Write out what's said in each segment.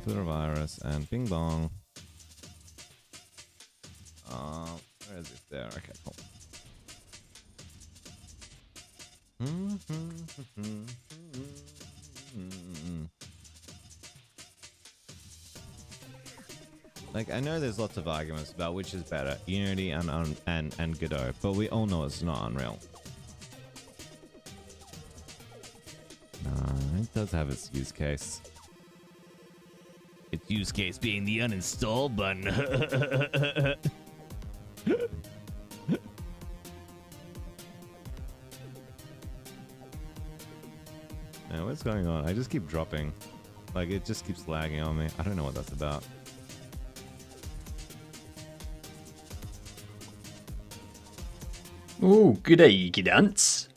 Twitter virus and bing bong. Where is it? There. Okay, cool. Like, I know there's lots of arguments about which is better, Unity and Godot, but we all know it's not Unreal. It does have its use case. Its use case being the uninstall button. Man, what's going on? I just keep dropping. Like, it just keeps lagging on me. I don't know what that's about. Oh, good day, you gidants.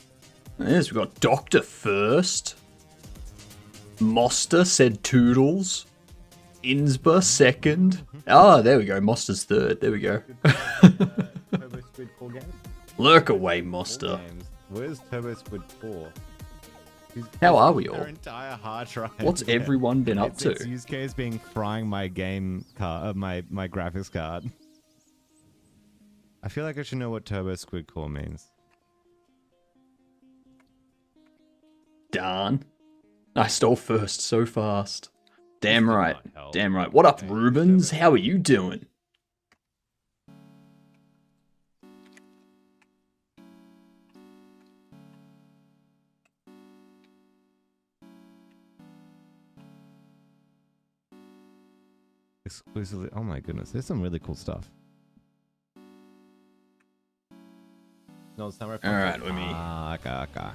Yes, we've got Doctor first. Moster said Toodles. Insba second. Ah, there we go. Moster's third. There we go. Turbo Squid 4 games? Lurk away, Moster. Where's Turbo Squid 4? How are we all? Our entire hard drive. What's everyone been up to? Its use case being frying my game card, my graphics card. I feel like I should know what Turbo Squid Core means. Darn. I stole first so fast. Damn right. Damn right. What up, Rubens? How are you doing? Exclusively. Oh my goodness, there's some really cool stuff. No, Samurai. Alright, let me. Okay.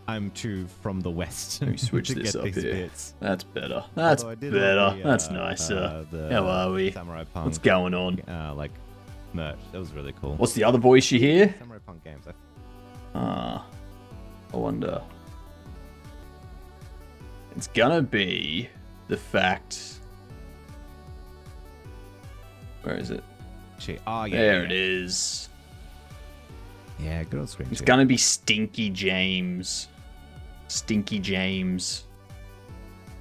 I'm too from the west. Let me switch to this get up these here. bits. That's better. That's better. That's nicer. How are we? Samurai Punk, What's going on? like merch. That was really cool. What's the other voice you hear? Samurai Punk games. I wonder. It's gonna be the fact. Where is it? Oh yeah. There it is. Yeah, good old screen. It's gonna be Stinky James. Stinky James.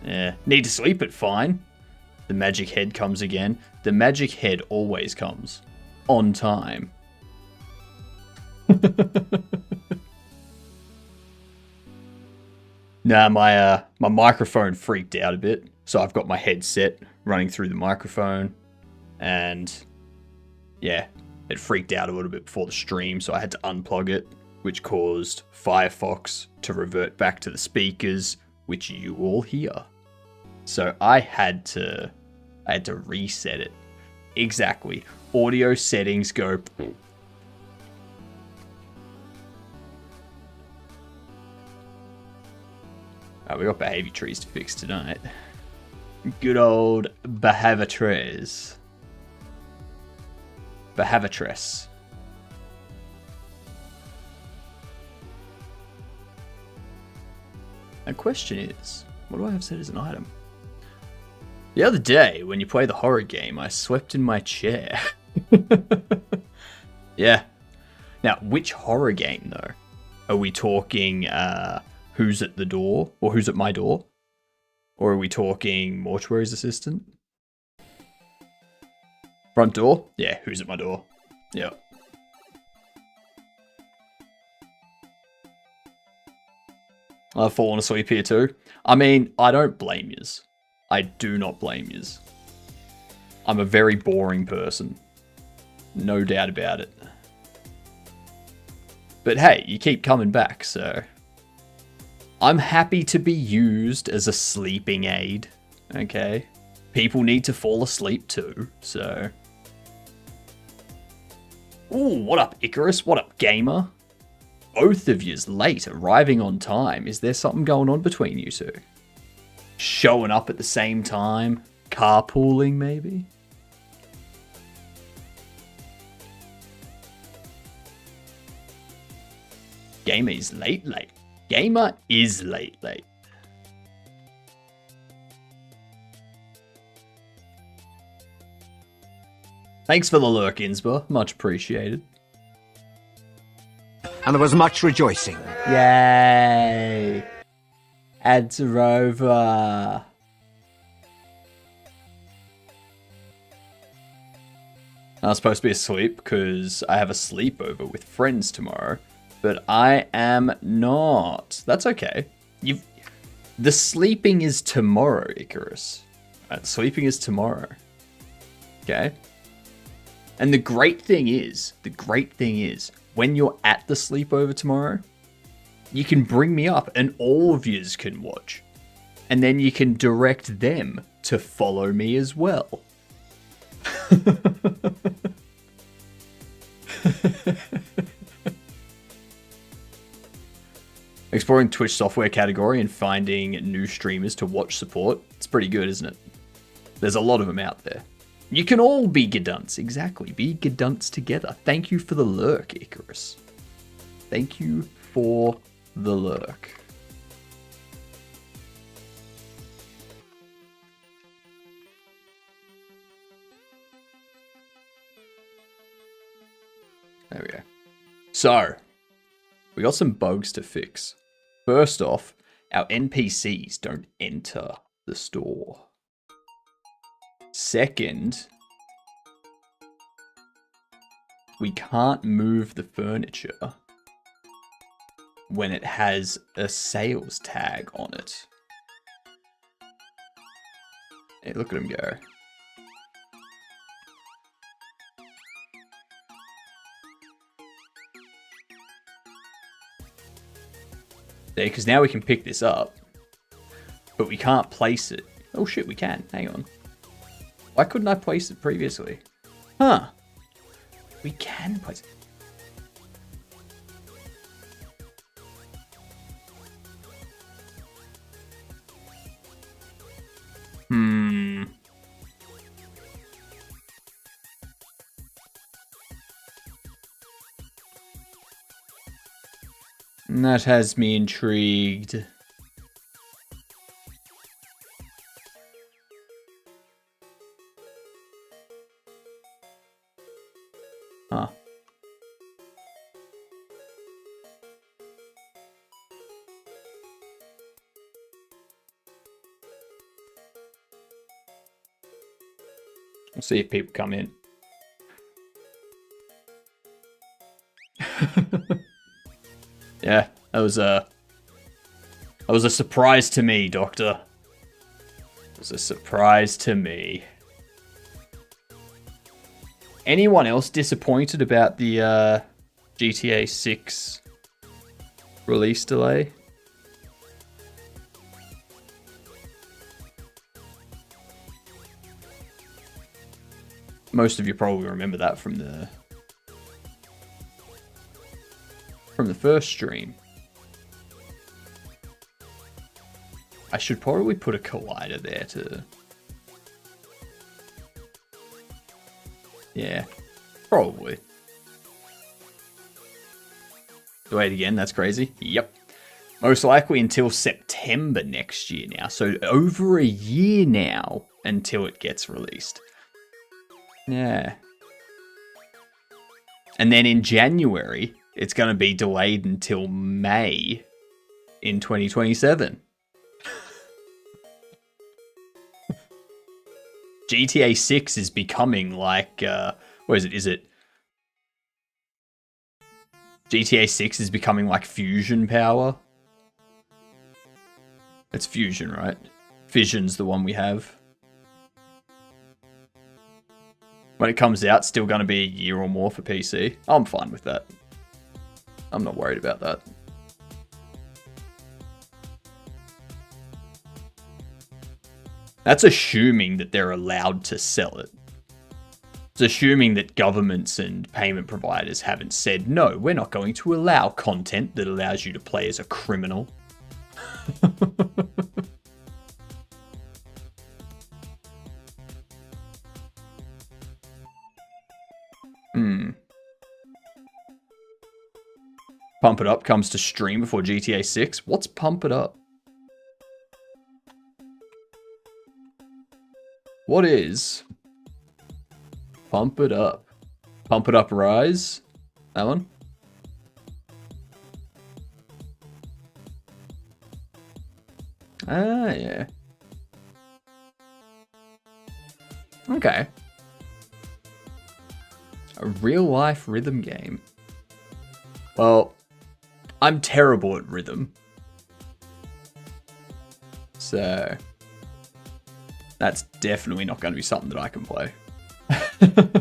Yeah. Need to sleep it, fine. The magic head comes again. The magic head always comes. On time. Nah, my microphone freaked out a bit. So I've got my headset running through the microphone. And yeah, it freaked out a little bit before the stream, so I had to unplug it, which caused Firefox to revert back to the speakers, which you all hear. So I had to reset it. Exactly. Audio settings go. We got behavior trees to fix tonight. Good old behavior trees. Behavitress. The question is, what do I have set as an item? The other day, when you play the horror game, I slept in my chair. Yeah. Now, which horror game, though? Are we talking Who's at the Door? Or Who's at My Door? Or are we talking Mortuary's Assistant? Front door? Yeah, Who's at My Door? Yeah. I've fallen asleep here too. I mean, I don't blame yous. I do not blame yous. I'm a very boring person. No doubt about it. But hey, you keep coming back, so... I'm happy to be used as a sleeping aid, okay? People need to fall asleep too, so... Ooh, what up, Icarus? What up, Gamer? Both of yous late, arriving on time. Is there something going on between you two? Showing up at the same time? Carpooling, maybe? Gamer is late. Gamer is late. Thanks for the lurk, Insba. Much appreciated. And there was much rejoicing. Yay! Ads are over. I was supposed to be asleep because I have a sleepover with friends tomorrow, but I am not. That's okay. The sleeping is tomorrow, Icarus. Right, sleeping is tomorrow. Okay? And the great thing is, when you're at the sleepover tomorrow, you can bring me up and all of yous can watch. And then you can direct them to follow me as well. Exploring Twitch software category and finding new streamers to watch support. It's pretty good, isn't it? There's a lot of them out there. You can all be Gadunts. Exactly. Be Gadunts together. Thank you for the lurk, Icarus. Thank you for the lurk. There we go. So, we got some bugs to fix. First off, our NPCs don't enter the store. Second, we can't move the furniture when it has a sales tag on it. Hey, look at him go. Because now we can pick this up, but we can't place it. Oh shit, we can. Hang on. Why couldn't I place it previously? Huh. We can place it. That has me intrigued. Huh. We'll see if people come in. Yeah, that was a surprise to me, Doctor. It was a surprise to me. Anyone else disappointed about the GTA 6 release delay? Most of you probably remember that from the first stream. I should probably put a collider there to... Yeah, probably. Do it again, that's crazy. Yep. Most likely until September next year now. So over a year now until it gets released. Yeah. And then in January, it's going to be delayed until May in 2027. GTA 6 is becoming like, what is it? Is it? GTA 6 is becoming like fusion power. It's fusion, right? Fission's the one we have. When it comes out, still going to be a year or more for PC. I'm fine with that. I'm not worried about that. That's assuming that they're allowed to sell it. It's assuming that governments and payment providers haven't said, no, we're not going to allow content that allows you to play as a criminal. Pump It Up comes to stream before GTA 6. What's Pump It Up? What is Pump It Up? Pump It Up Rise? That one? Ah, yeah. A real-life rhythm game. Well, I'm terrible at rhythm. So, that's definitely not going to be something that I can play. If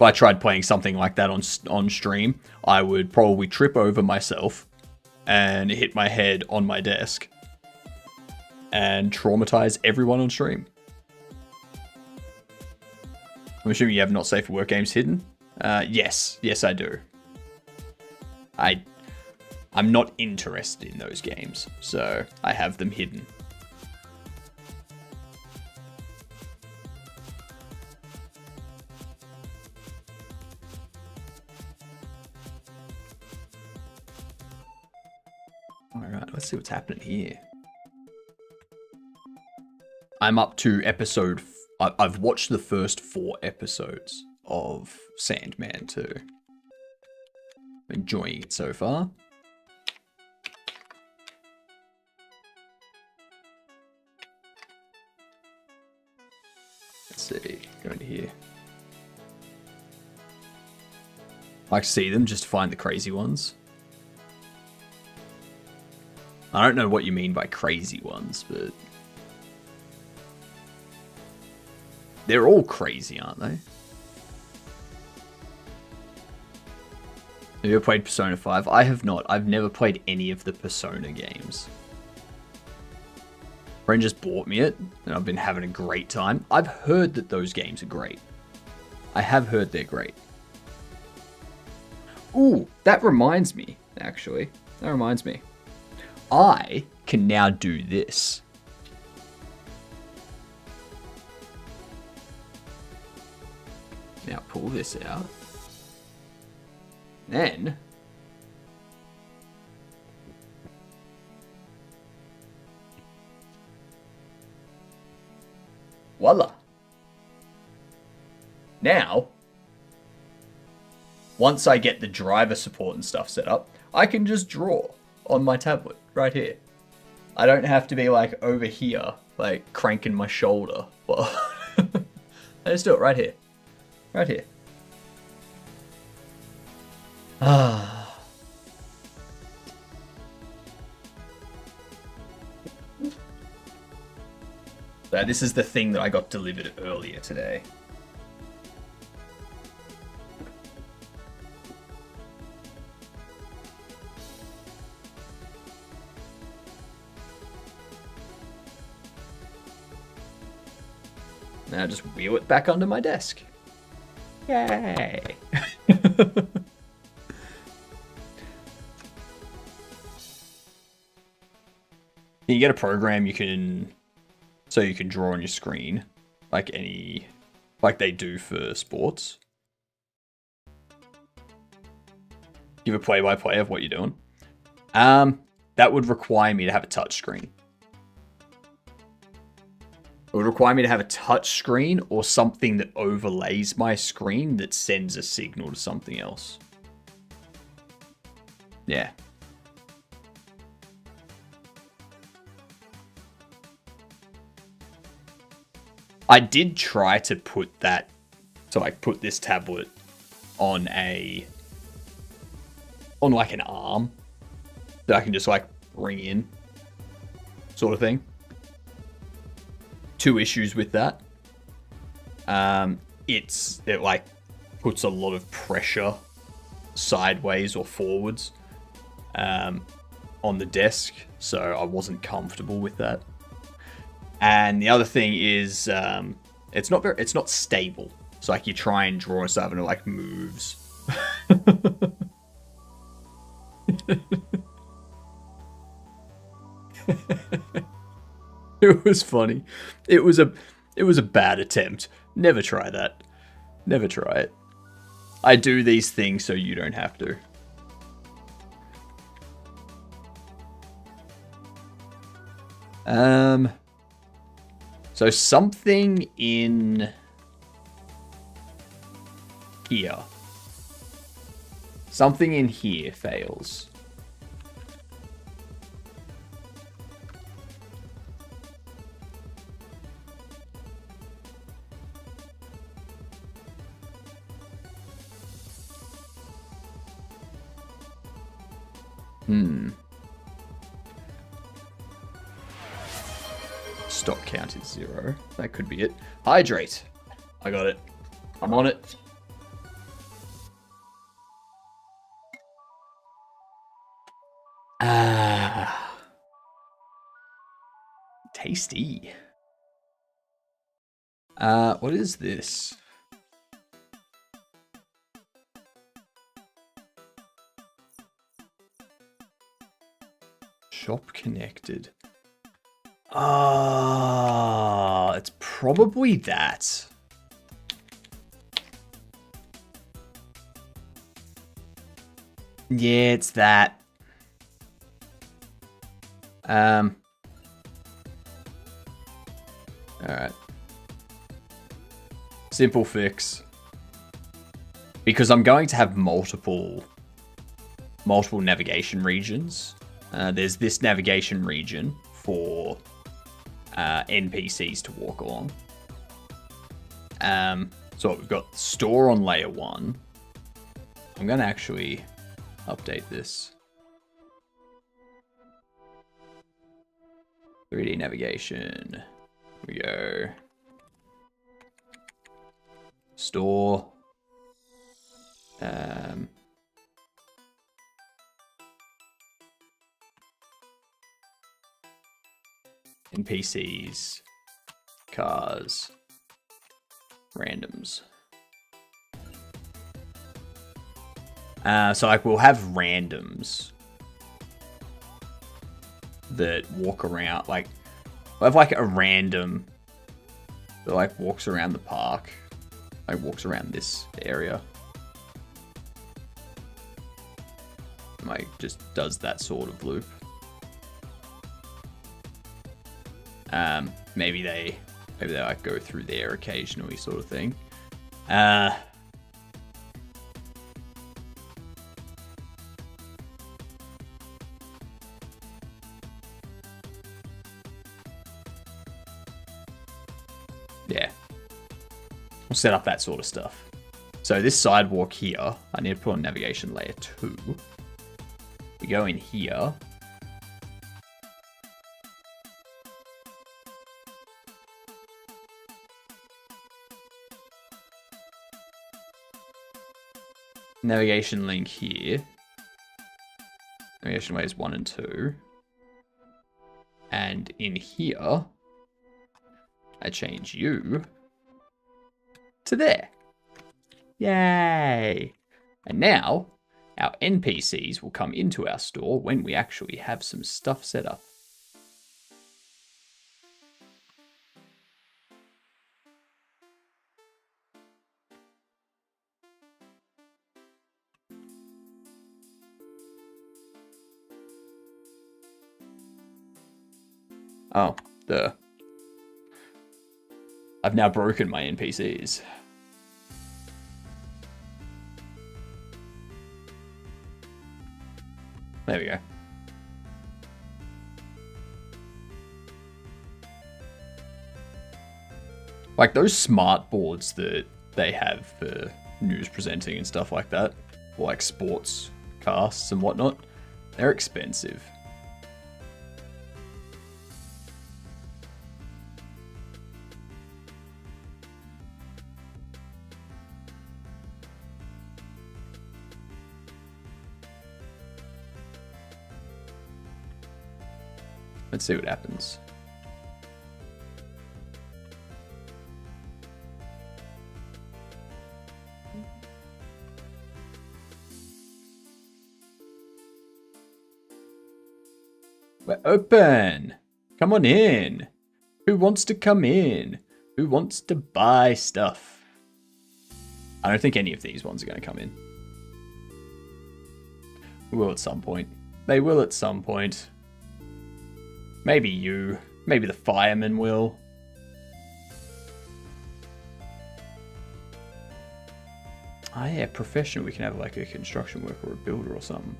I tried playing something like that on stream, I would probably trip over myself and hit my head on my desk and traumatize everyone on stream. I'm assuming you have not safe for work games hidden? Yes, I do. I'm not interested in those games, so I have them hidden. Alright, let's see what's happening here. I'm up to episode... I've watched the first 4 episodes of Sandman 2. Enjoying it so far. Let's see, go into here. I like to see them just to find the crazy ones. I don't know what you mean by crazy ones, but... they're all crazy, aren't they? Have you ever played Persona 5? I have not. I've never played any of the Persona games. A friend just bought me it, and I've been having a great time. I've heard that those games are great. I have heard they're great. Ooh, that reminds me, actually. That reminds me. I can now do this. Now pull this out. Then voila. Now, once I get the driver support and stuff set up, I can just draw on my tablet right here. I don't have to be like over here, like cranking my shoulder. Well, I just do it right here. Right here. Ah. So this is the thing that I got delivered earlier today. Now just wheel it back onto my desk. Yay! You get a program you can draw on your screen like they do for sports. Give a play-by-play of what you're doing. That would require me to have a touch screen. It would require me to have a touch screen or something that overlays my screen that sends a signal to something else. Yeah. I did try to put put this tablet on like an arm that I can just like bring in, sort of thing. 2 issues with that. It like puts a lot of pressure sideways or forwards on the desk, so I wasn't comfortable with that. And the other thing is it's not stable. So like you try and draw stuff and it like moves. It was funny. It was a bad attempt. Never try that. Never try it. I do these things so you don't have to. So something in here. Something in here fails. Stock count is 0. That could be it. Hydrate. I got it. I'm on it. Tasty. What is this? Shop connected. It's probably that. Yeah, it's that. Alright. Simple fix. Because I'm going to have multiple navigation regions. There's this navigation region for NPCs to walk along. So we've got store on layer 1. I'm going to actually update this. 3D navigation. Here we go. Store. NPCs. Cars. Randoms. So like we'll have randoms that walk around, like we'll have like a random that like walks around the park, like walks around this area, like just does that sort of loop. Maybe they like go through there occasionally, sort of thing. Yeah, we'll set up that sort of stuff. So this sidewalk here, I need to put on navigation layer 2. We go in here. Navigation link here. Navigation layers 1 and 2. And in here, I change you to there. Yay! And now, our NPCs will come into our store when we actually have some stuff set up. Oh, I've now broken my NPCs. There we go. Like those smart boards that they have for news presenting and stuff like that, or like sports casts and whatnot, they're expensive. Let's see what happens. We're open. Come on in. Who wants to come in? Who wants to buy stuff? I don't think any of these ones are going to come in. We will at some point. They will at some point. Maybe you. Maybe the fireman will. Oh yeah, professional. We can have like a construction worker or a builder or something.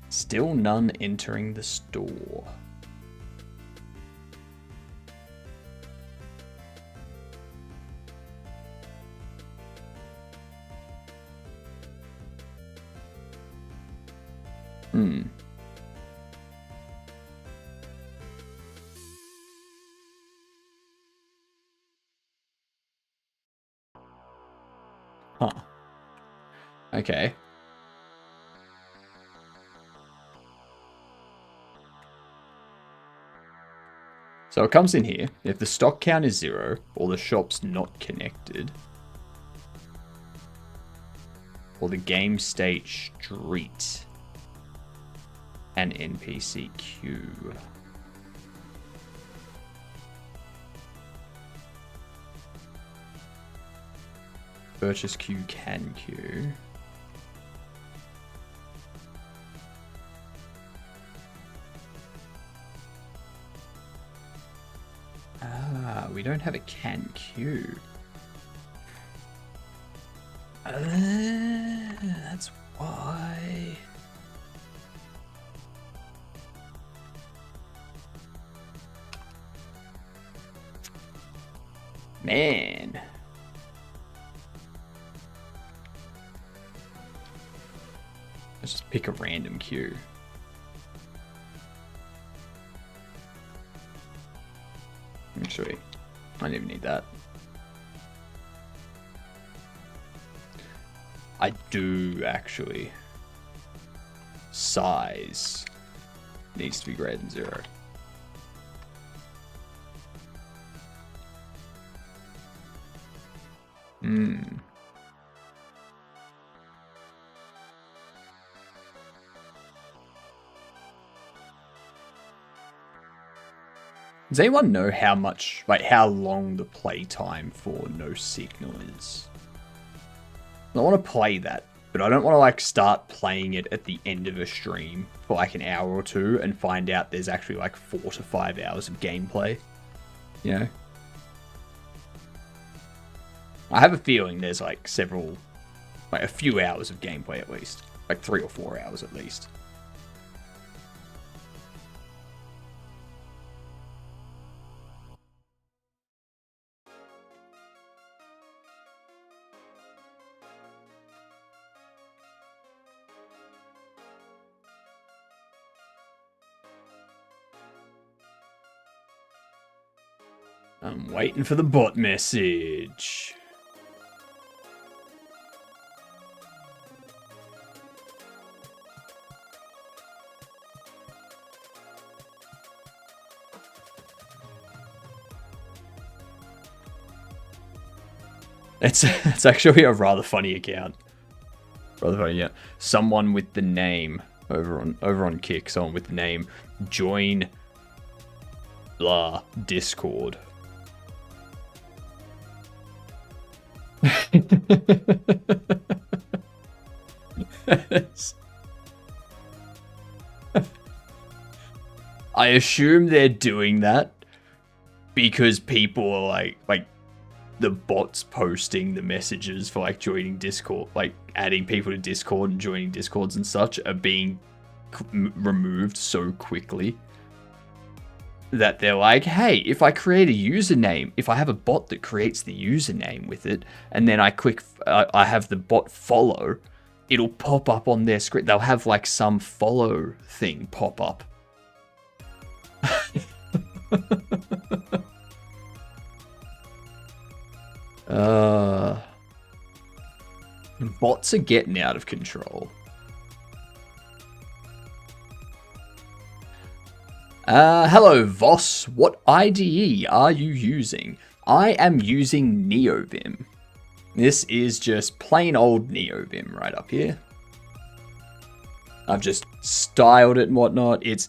Still none entering the store. Hmm. Huh. Okay. So it comes in here. If the stock count is 0 or the shop's not connected, or the game state street and NPC queue. Purchase queue can queue. Ah, we don't have a can queue. That's why. Man. Let's just pick a random queue. Actually, I don't even need that. I do, actually. Size needs to be greater than 0. Does anyone know how much, like how long the playtime for No Signal is? I want to play that, but I don't want to like start playing it at the end of a stream for like an hour or two and find out there's actually like 4 to 5 hours of gameplay. You know? I have a feeling there's like a few hours of gameplay at least. Like 3 or 4 hours at least. I'm waiting for the bot message. It's actually a rather funny account. Rather funny, yeah. Someone with the name over on Kick. Someone with the name join blah Discord. I assume they're doing that because people are like the bots posting the messages for like joining Discord, like adding people to Discord and joining Discords and such are being removed so quickly that they're like, hey, if I create a username, if I have a bot that creates the username with it, and then I have the bot follow, it'll pop up on their screen. They'll have like some follow thing pop up. Bots are getting out of control. Hello, Voss. What IDE are you using? I am using NeoVim. This is just plain old NeoVim right up here. I've just styled it and whatnot. It's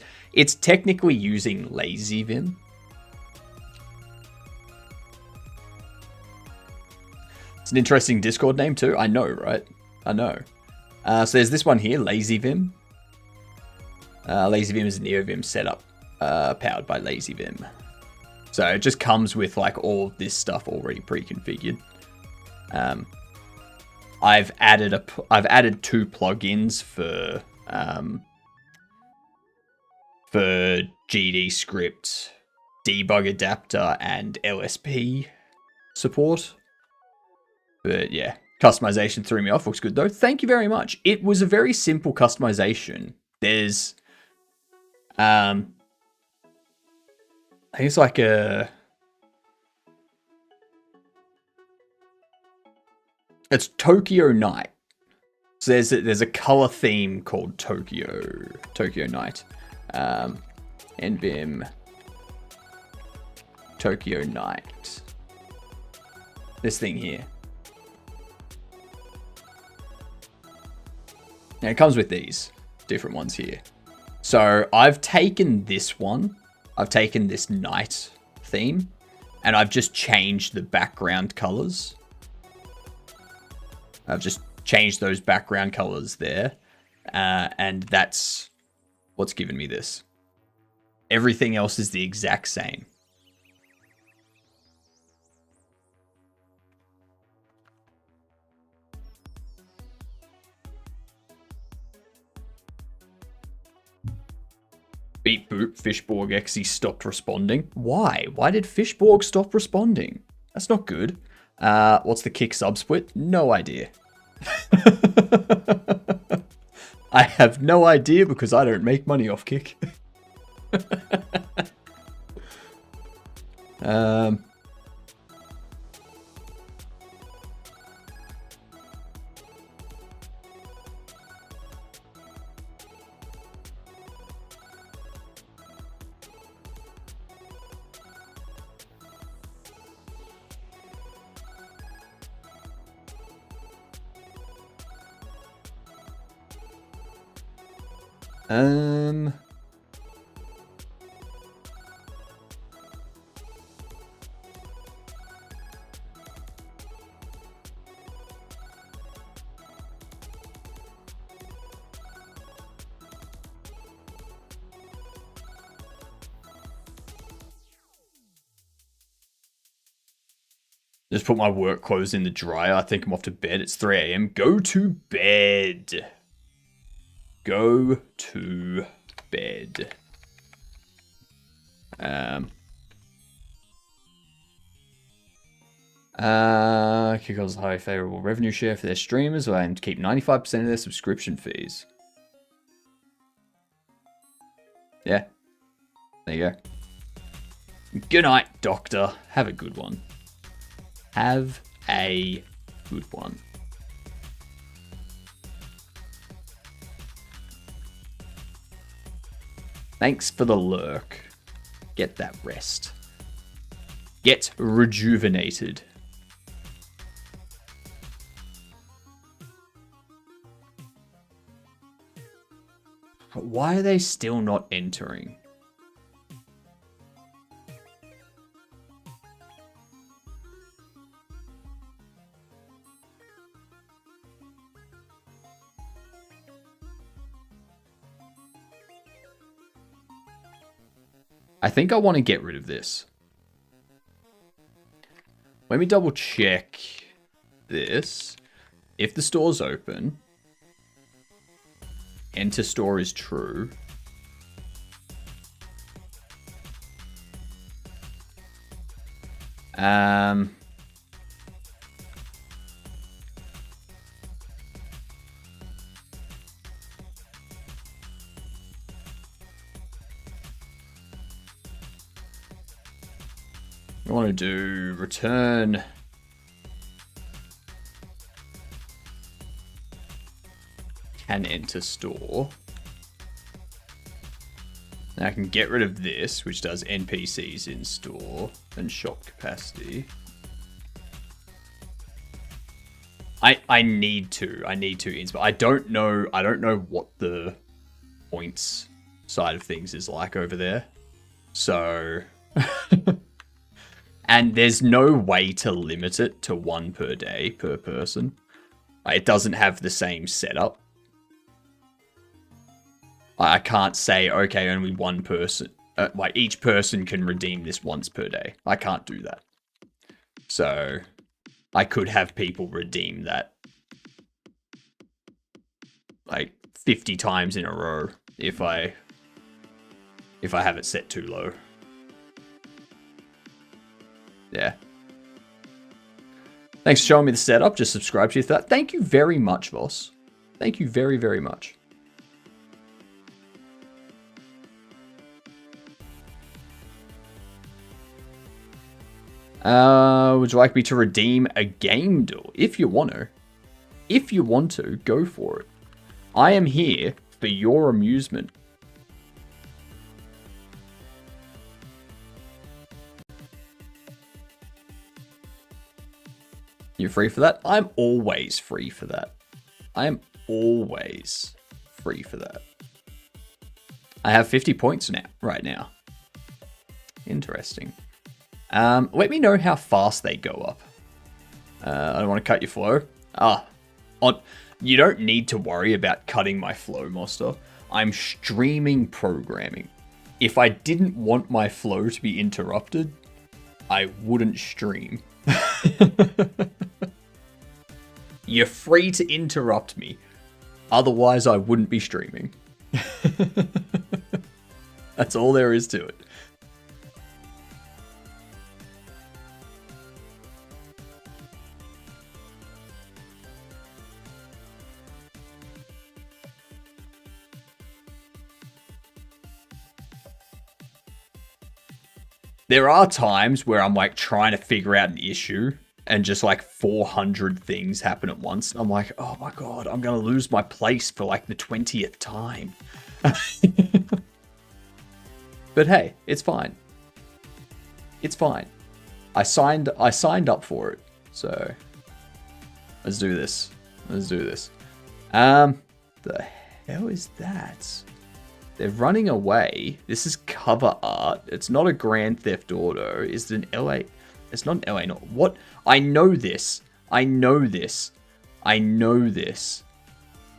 technically using LazyVim. It's an interesting Discord name too. I know, right? I know. So there's this one here, LazyVim. LazyVim is a NeoVim setup powered by LazyVim. So it just comes with like all of this stuff already pre-configured. I've added 2 plugins for GD script, debug adapter, and LSP support. But yeah, customization threw me off. Looks good though. Thank you very much. It was a very simple customization. There's, I think it's like it's Tokyo Night. So there's a color theme called Tokyo Night, NBIM Tokyo Night. This thing here. Now it comes with these different ones here. So I've taken this one. I've taken this night theme, and I've just changed the background colors. I've just changed those background colors there, and that's what's given me this. Everything else is the exact same. Beep boop, Fishborg XE stopped responding. Why? Why did Fishborg stop responding? That's not good. What's the kick sub split? No idea. I have no idea because I don't make money off Kick. Just put my work clothes in the dryer. I think I'm off to bed. It's 3 a.m. Go to bed. Go to bed. Kick has a high favorable revenue share for their streamers, so I aim to keep 95% of their subscription fees. Yeah. There you go. Good night, Doctor. Have a good one. Have a good one. Thanks for the lurk. Get that rest. Get rejuvenated. Why are they still not entering? I think I want to get rid of this. Let me double check this. If the store's open, enter store is true. I want to do return can enter store. Now I can get rid of this, which does NPCs in store and shop capacity. I need to inspire. I don't know what the points side of things is like over there. So and there's no way to limit it to 1 per day per person. It doesn't have the same setup. I can't say, okay, only 1 person, like each person can redeem this once per day. I can't do that. So I could have people redeem that like 50 times in a row if I have it set too low. Yeah. Thanks for showing me the setup. Just subscribe to you for that. Thank you very much, Voss. Thank you very, very much. Would you like me to redeem a game deal? If you want to. If you want to, go for it. I am here for your amusement. You're free for that? I'm always free for that. I am always free for that. I have 50 points now, right now. Interesting. Let me know how fast they go up. I don't want to cut your flow. You don't need to worry about cutting my flow, Monster. I'm streaming programming. If I didn't want my flow to be interrupted, I wouldn't stream. You're free to interrupt me. Otherwise, I wouldn't be streaming. That's all there is to it. There are times where I'm like trying to figure out an issue and just like 400 things happen at once. I'm like, oh my God, I'm going to lose my place for like the 20th time. But hey, it's fine. It's fine. I signed up for it. So let's do this. Let's do this. The hell is that? They're running away. This is cover art. It's not a Grand Theft Auto. Is it an LA? It's not an LA. Not what? I know this. I know this. I know this.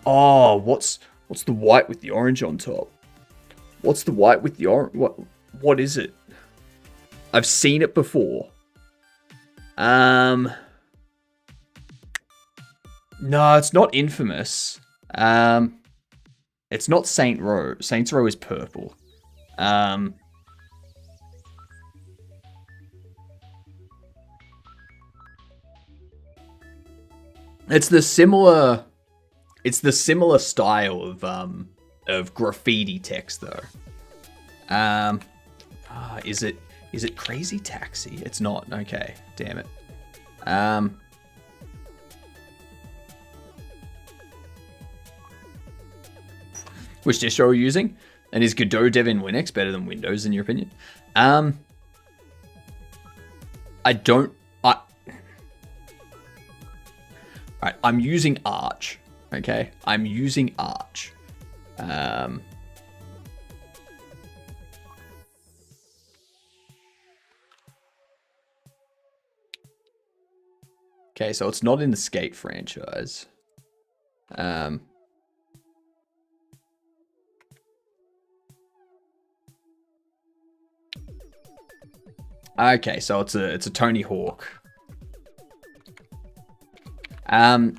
Oh, what's the white with the orange on top? What's the white with the orange? What is it? I've seen it before. No, it's not Infamous. It's not Saint Row. Saints Row is purple. It's the similar style of graffiti text though. Is it Crazy Taxi? It's not. Okay, damn it. Which distro are you using? And is Godot Dev in Linux better than Windows in your opinion? Alright, I'm using Arch. Okay, I'm using Arch. Okay, so it's not in the Skate franchise. Okay, so it's a Tony Hawk. I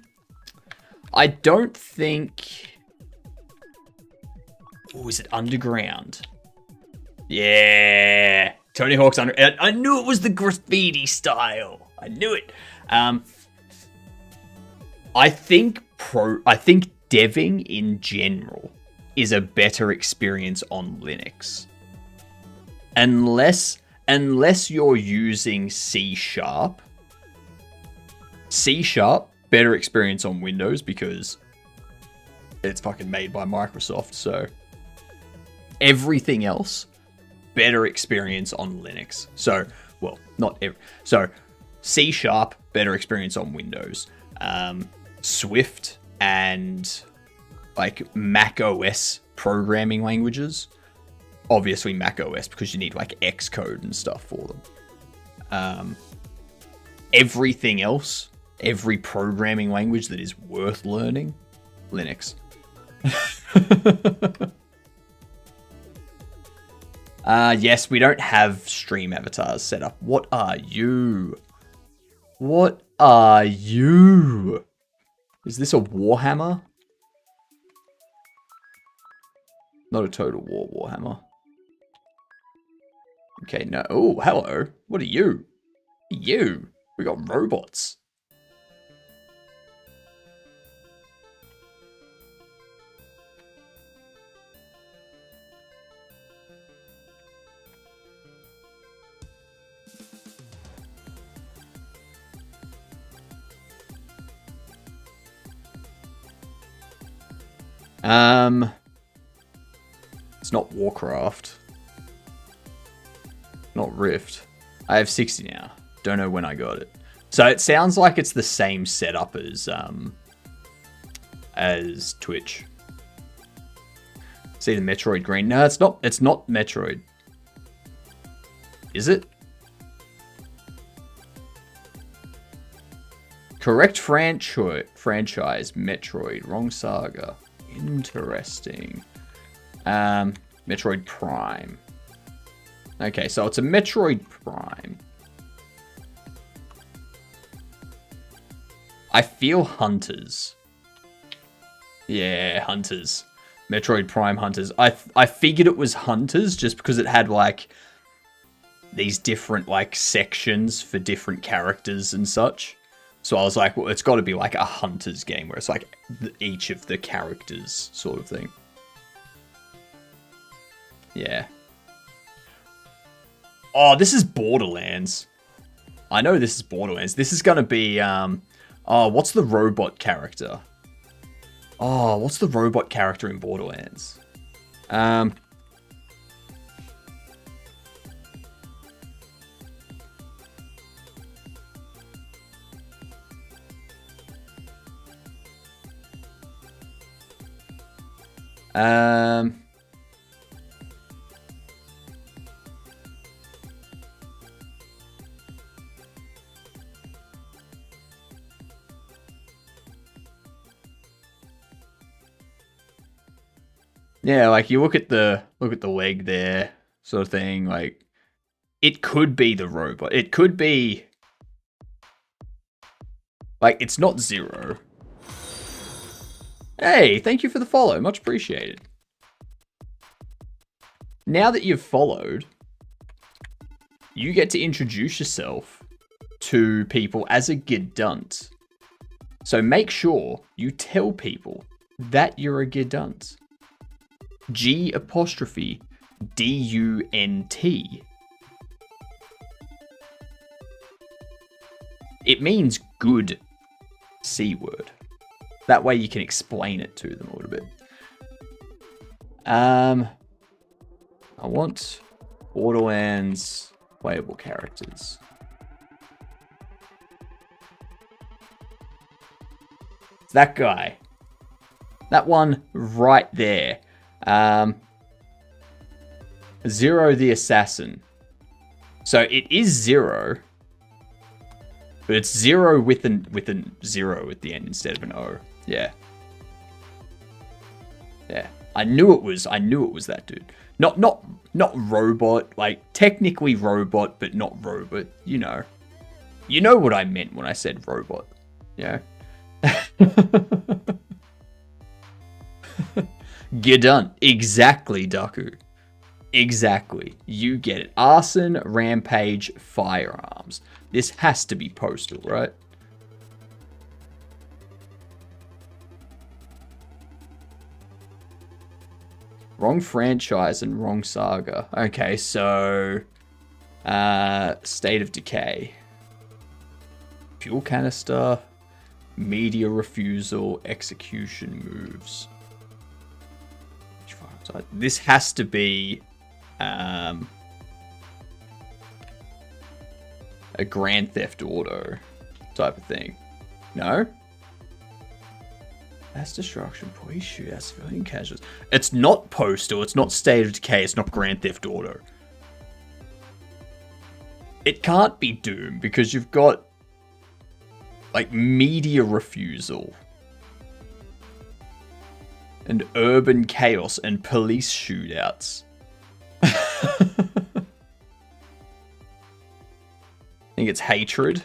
don't think. Oh, is it Underground? Yeah, Tony Hawk's under. I knew it was the graffiti style. I knew it. I think deving in general is a better experience on Linux, unless you're using C#. C#, better experience on Windows because it's fucking made by Microsoft. So everything else, better experience on Linux. So, well, not every. So C#, better experience on Windows. Swift and like Mac OS programming languages. Obviously Mac OS because you need like Xcode and stuff for them. Everything else, every programming language that is worth learning, Linux. Yes, we don't have stream avatars set up. What are you? What are you? Is this a Warhammer? Not a Total War Warhammer. Okay, no. Oh, hello. What are you? You. We got robots. It's not Warcraft. Not Rift. I have 60 now. Don't know when I got it. So it sounds like it's the same setup as Twitch. See the Metroid green? No, it's not. It's not Metroid. Is it? Correct franchise, Metroid. Wrong saga. Interesting. Metroid Prime. Okay, so it's a Metroid Prime. I feel Hunters. Yeah, Hunters. Metroid Prime Hunters. I figured it was Hunters just because it had like these different like sections for different characters and such. So I was like, well, it's got to be like a Hunters game where it's like each of the characters sort of thing. Yeah. Oh, this is Borderlands. I know this is Borderlands. This is going to be, what's the robot character? Oh, what's the robot character in Borderlands? Yeah, like you look at the leg there, sort of thing. Like it could be the robot. It could be like it's not Zero. Hey, thank you for the follow. Much appreciated. Now that you've followed, you get to introduce yourself to people as a Gedunt. So make sure you tell people that you're a Gedunt. G''DUNT. It means good C word. That way you can explain it to them a little bit. I want Borderlands playable characters. It's that guy. That one right there. Zero the Assassin. So it is Zero, but it's Zero with an zero at the end instead of an O. Yeah. Yeah. I knew it was that dude. Not robot, like technically robot, but not robot, you know. You know what I meant when I said robot. Yeah. Gedunt. Exactly, Daku. Exactly. You get it. Arson, Rampage, Firearms. This has to be Postal, right? Wrong franchise and wrong saga. Okay, so... State of Decay. Fuel Canister. Media Refusal. Execution Moves. This has to be... a Grand Theft Auto type of thing. No? Mass destruction, police shootout, civilian casualties. It's not Postal, it's not State of Decay, it's not Grand Theft Auto. It can't be Doom because you've got like Media Refusal and Urban Chaos and police shootouts. I think it's Hatred.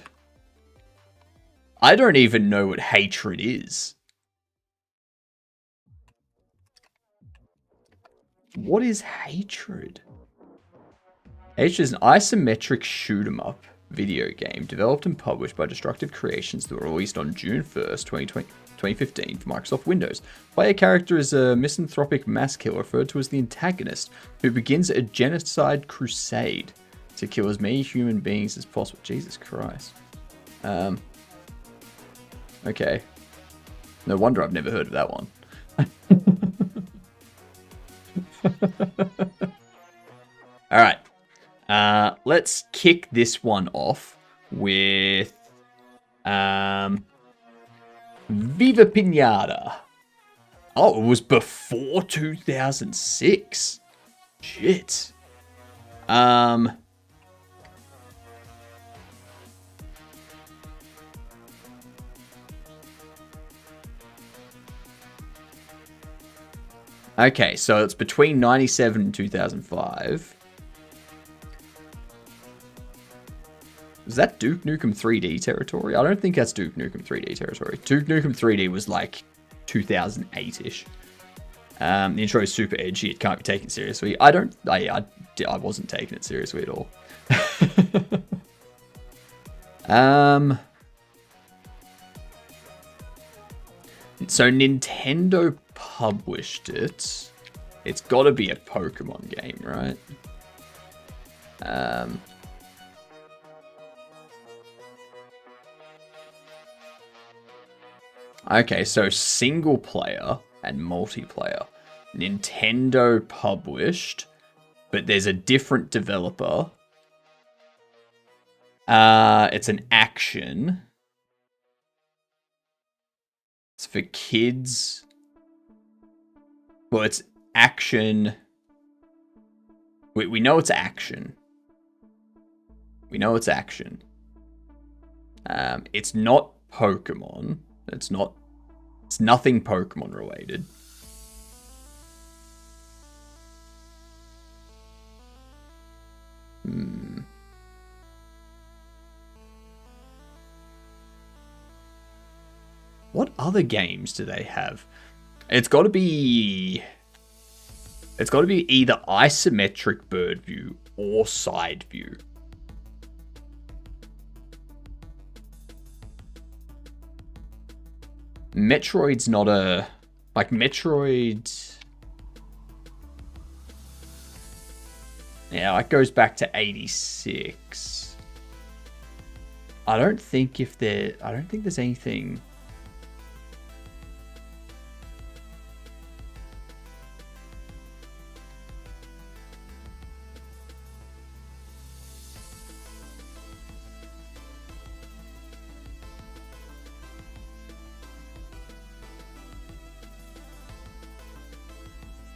I don't even know what Hatred is. What is Hatred? Hatred is an isometric shoot-'em-up video game developed and published by Destructive Creations that were released on June 1st, 2015 for Microsoft Windows. Player character is a misanthropic mass killer referred to as the antagonist who begins a genocide crusade to kill as many human beings as possible. Jesus Christ. Okay. No wonder I've never heard of that one. All right. Let's kick this one off with Viva Pinata. Oh, it was before 2006. Shit. Okay, so it's between 97 and 2005. Is that Duke Nukem 3D territory? I don't think that's Duke Nukem 3D territory. Duke Nukem 3D was like 2008-ish. The intro is super edgy. It can't be taken seriously. I wasn't taking it seriously at all. So Nintendo published it. It's got to be a Pokemon game, right? Okay, so single player and multiplayer. Nintendo published, but there's a different developer. It's an action. It's for kids. Well, it's action. We know it's action. We know it's action. It's not Pokemon. It's nothing Pokemon related. What other games do they have? It's got to be either isometric bird view or side view. Metroid's not a... Like, Metroid... Yeah, it goes back to 86. I don't think there's anything...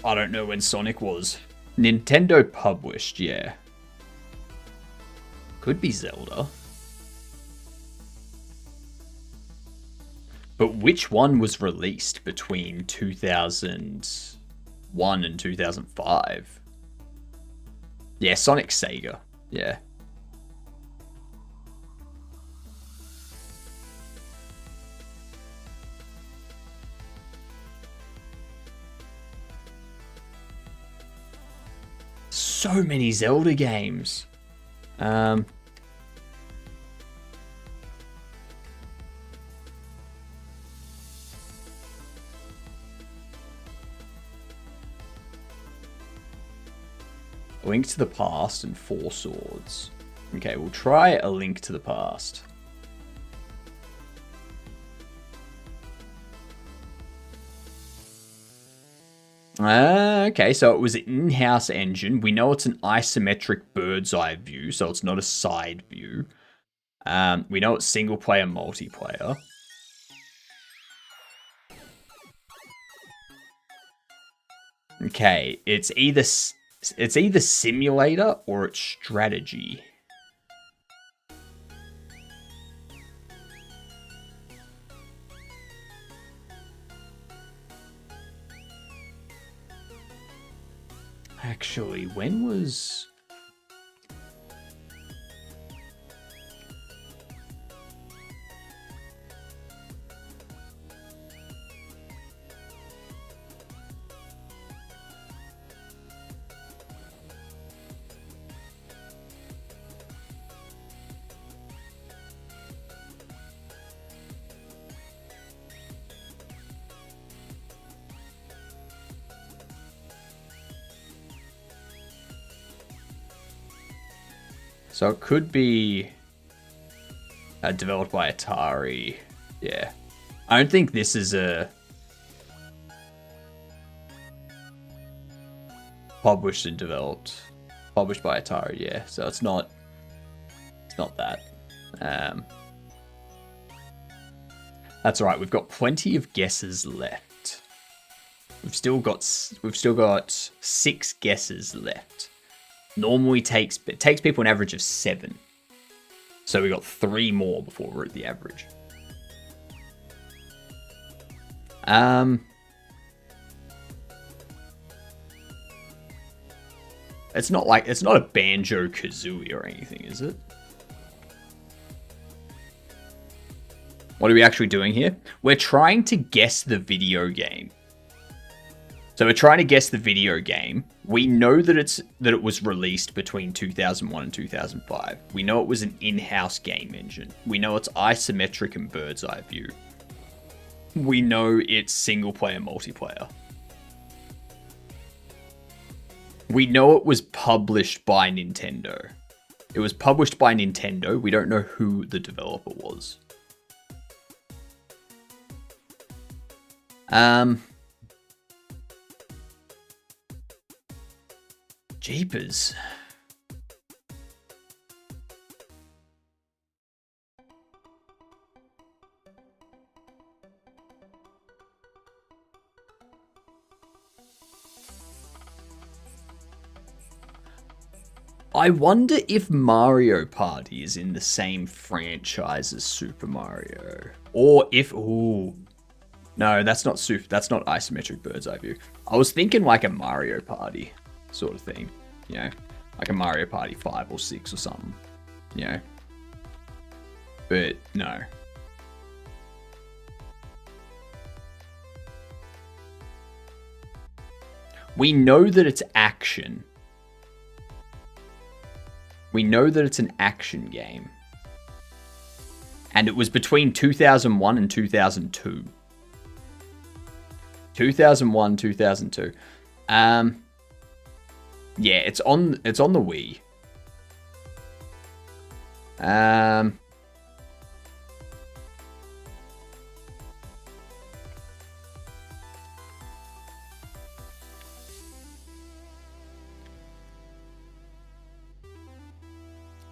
I don't know when Sonic was. Nintendo published, yeah. Could be Zelda. But which one was released between 2001 and 2005? Yeah, Sonic Sega. Yeah. So many Zelda games. Link to the Past and Four Swords. Okay, we'll try A Link to the Past. Okay, so it was an in-house engine. We know it's an isometric bird's eye view, so it's not a side view. We know it's single player, multiplayer. Okay, it's either simulator or it's strategy. Actually, when was... So it could be developed by Atari. Yeah. I don't think this is a... Published and developed. Published by Atari, yeah. So it's not that. That's all right. We've got plenty of guesses left. We've still got 6 guesses left. Normally it takes people an average of 7. So we got 3 more before we're at the average. It's not a Banjo-Kazooie or anything, is it? What are we actually doing here? We're trying to guess the video game. So we're trying to guess the video game. We know that it was released between 2001 and 2005. We know it was an in-house game engine. We know it's isometric and bird's eye view. We know it's single-player multiplayer. We know it was published by Nintendo. It was published by Nintendo. We don't know who the developer was. Jeepers. I wonder if Mario Party is in the same franchise as Super Mario. Or if... Ooh. No, that's not isometric bird's eye view. I was thinking like a Mario Party sort of thing. You know? Like a Mario Party 5 or 6 or something. You know? But no. We know that it's action. We know that it's an action game. And it was between 2001 and 2002. 2001, 2002. Yeah, it's on the Wii.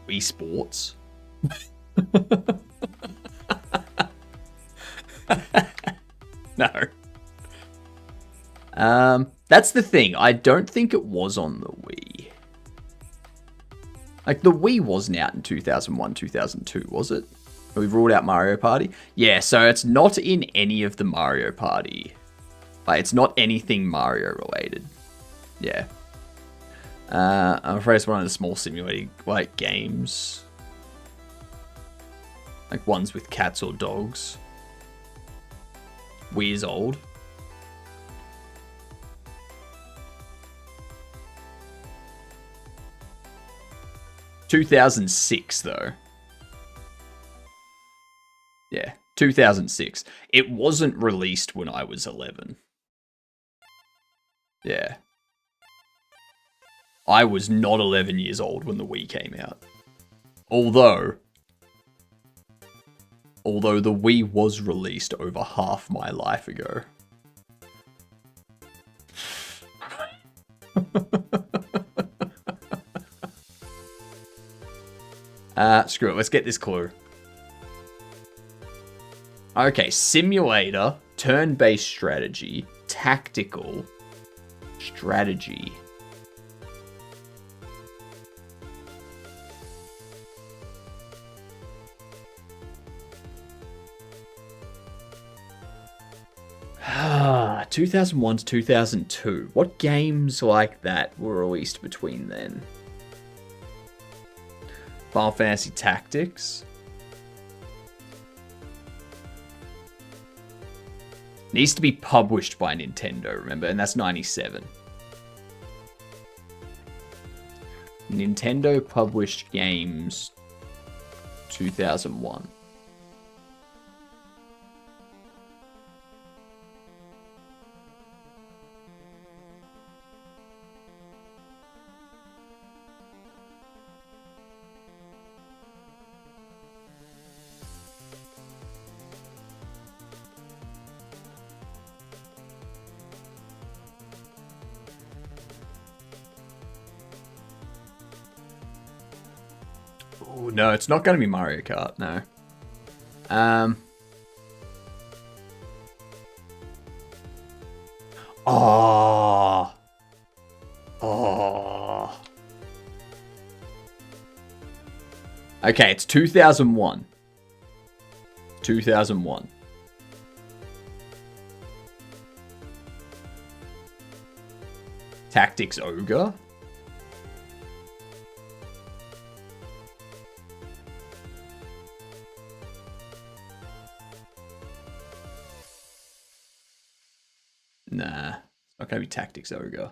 Wii Sports. No. That's the thing. I don't think it was on the Wii. Like, the Wii wasn't out in 2001, 2002, was it? We've ruled out Mario Party? Yeah, so it's not in any of the Mario Party. Like, it's not anything Mario related. Yeah. I'm afraid it's one of the small simulating, like, games. Like, ones with cats or dogs. Wii is old. ...2006, though. Yeah, 2006. It wasn't released when I was 11. Yeah. I was not 11 years old when the Wii came out. Although the Wii was released over half my life ago. Screw it, let's get this clue. Okay, simulator, turn-based strategy, tactical, strategy. Ah, 2001 to 2002. What games like that were released between then? Final Fantasy Tactics. Needs to be published by Nintendo, remember? And that's 97. Nintendo published games 2001. Oh, no, it's not going to be Mario Kart, no. Oh. Oh. Okay, it's 2001. 2001. Tactics Ogre? Nah, it's not going to be Tactics Ogre.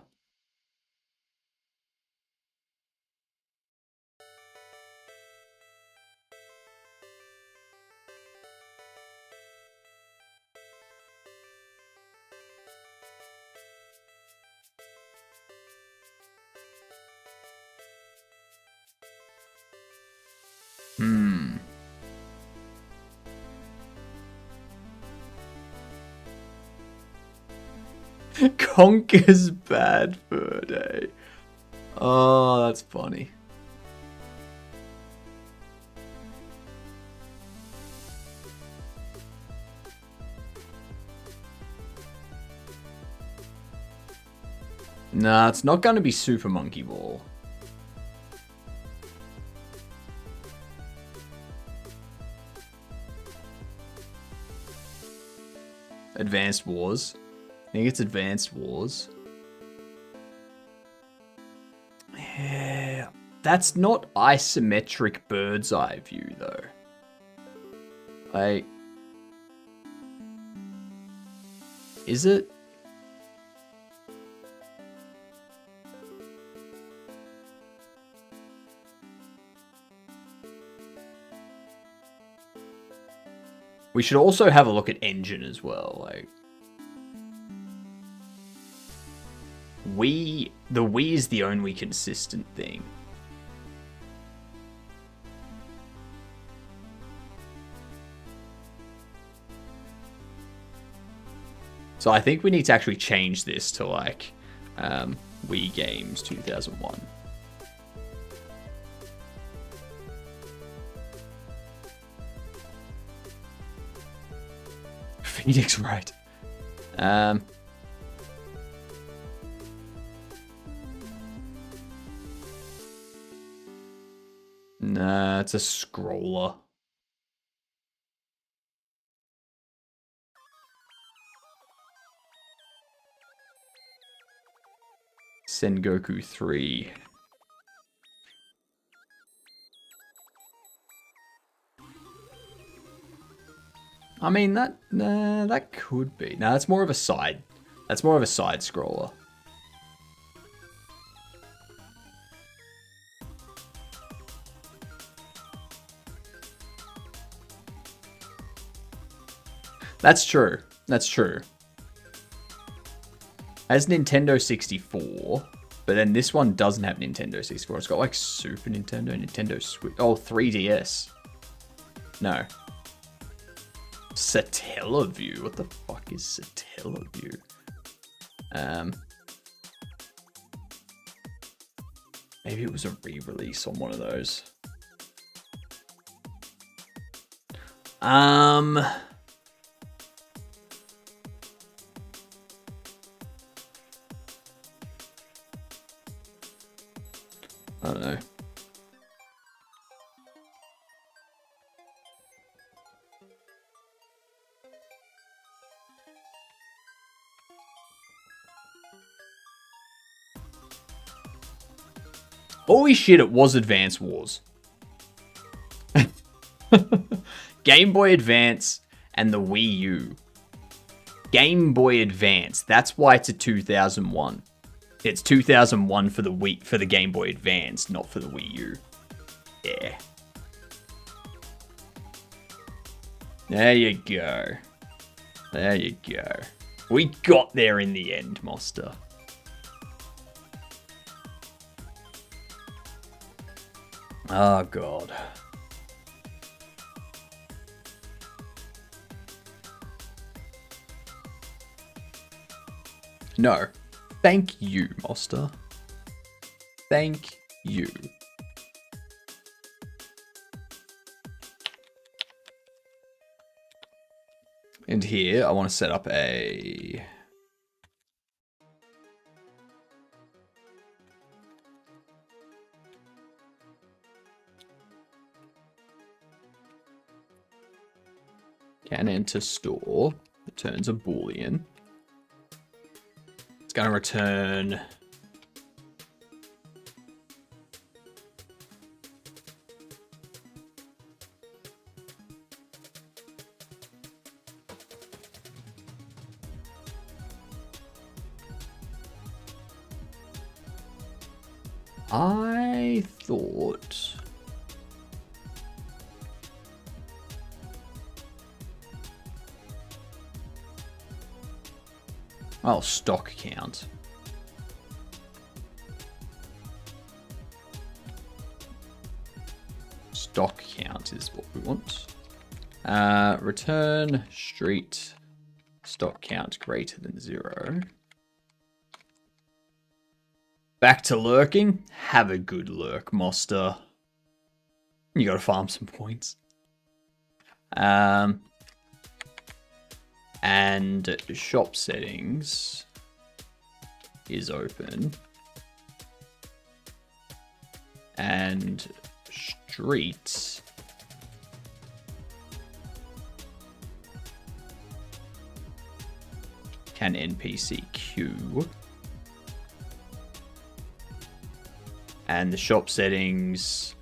Conker's Bad Fur Day. Oh, that's funny. Nah, it's not going to be Super Monkey Ball. Advanced Wars. I think it's Advanced Wars. Yeah, that's not isometric bird's eye view though. Is it? We should also have a look at engine as well. Like, the Wii is the only consistent thing. So I think we need to actually change this to like Wii Games 2001. Phoenix Wright. Nah, it's a scroller. Sengoku 3. I mean that could be. No, that's more of a side. That's more of a side scroller. That's true. That's true. Has Nintendo 64, but then this one doesn't have Nintendo 64. It's got like Super Nintendo, Nintendo Switch. Oh, 3DS. No. Satellaview. What the fuck is Satellaview? Maybe it was a re-release on one of those. I don't know. Holy shit, it was Advance Wars. Game Boy Advance and the Wii U. Game Boy Advance. That's why it's a 2001. It's 2001 for the Wii, for the Game Boy Advance, not for the Wii U. Yeah. There you go. There you go. We got there in the end, Monster. Oh, God. No. Thank you, Monster. Thank you. second here, I want to set up a... Can enter store, returns a boolean. It's going to return... I thought... Oh, stock count. Stock count is what we want. Return street stock count greater than 0. Back to lurking. Have a good lurk, Monster. You gotta farm some points. And shop settings is open. And streets can NPC queue. And the shop settings,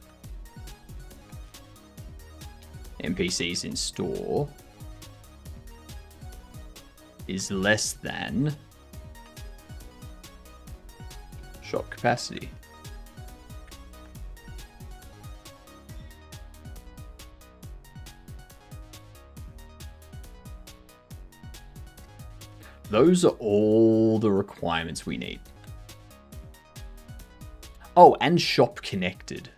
NPCs in store, is less than shop capacity. Those are all the requirements we need. Oh, and shop connected.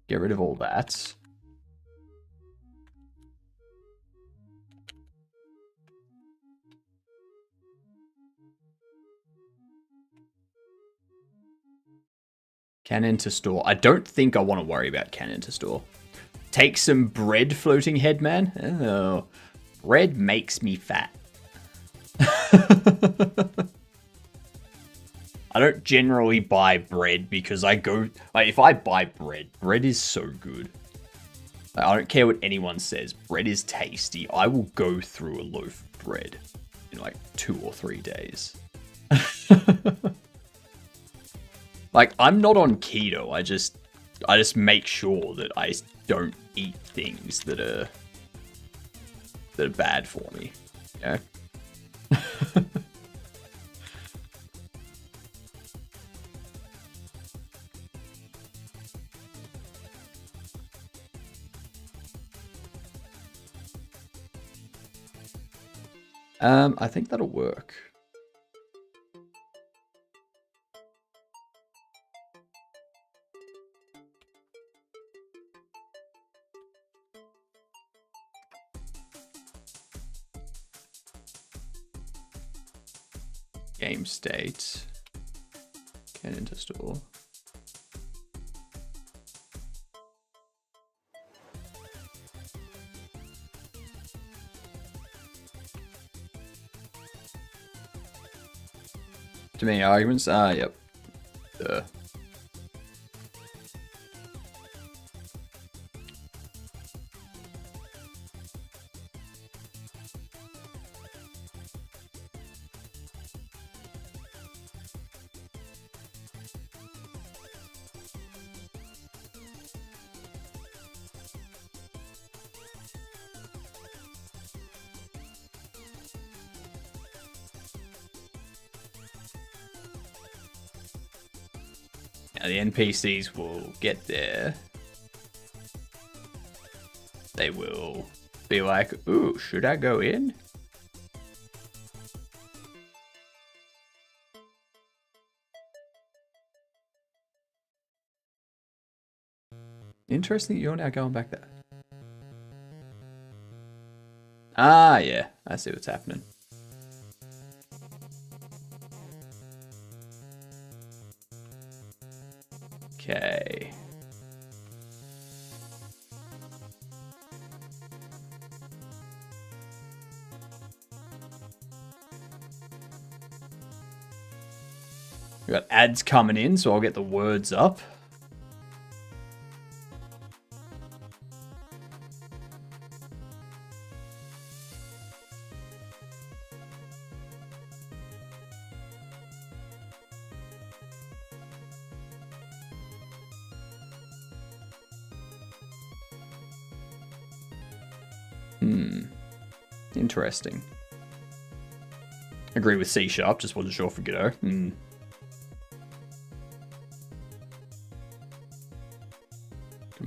Get rid of all that. Can enter store. I don't think I want to worry about can enter store. Take some bread, floating head man. Oh, bread makes me fat. I don't generally buy bread because I go... Like, if I buy bread, bread is so good. Like, I don't care what anyone says. Bread is tasty. I will go through a loaf of bread in like 2 or 3 days. Like, I'm not on keto. I just make sure that I don't eat things that are bad for me. Yeah. I think that'll work. Game state. Can enter store. Too many arguments? Yep. Duh. Now the NPCs will get there. They will be like, ooh, should I go in? Interesting that you're now going back there. Ah, yeah. I see what's happening. Okay. We got ads coming in, so I'll get the words up. Interesting. Agree with C#, just wasn't sure for Godot. Come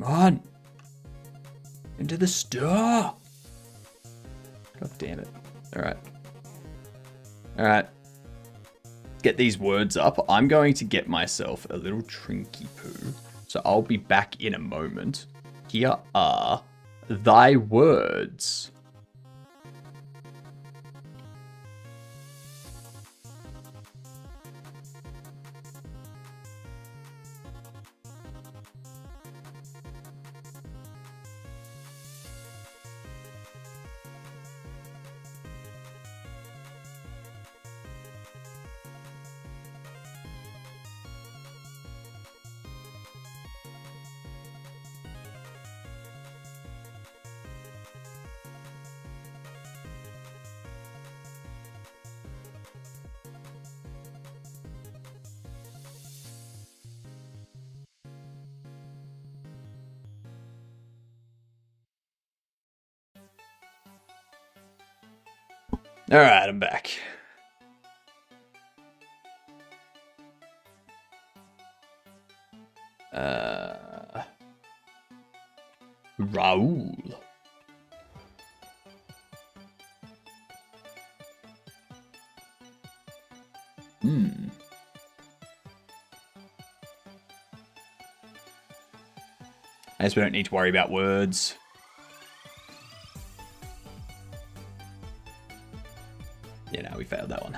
on. Into the store. God damn it. Alright. Alright. Get these words up. I'm going to get myself a little trinky poo. So I'll be back in a moment. Here are thy words. All right, I'm back. Raoul. I guess we don't need to worry about words. Yeah, no, we failed that one.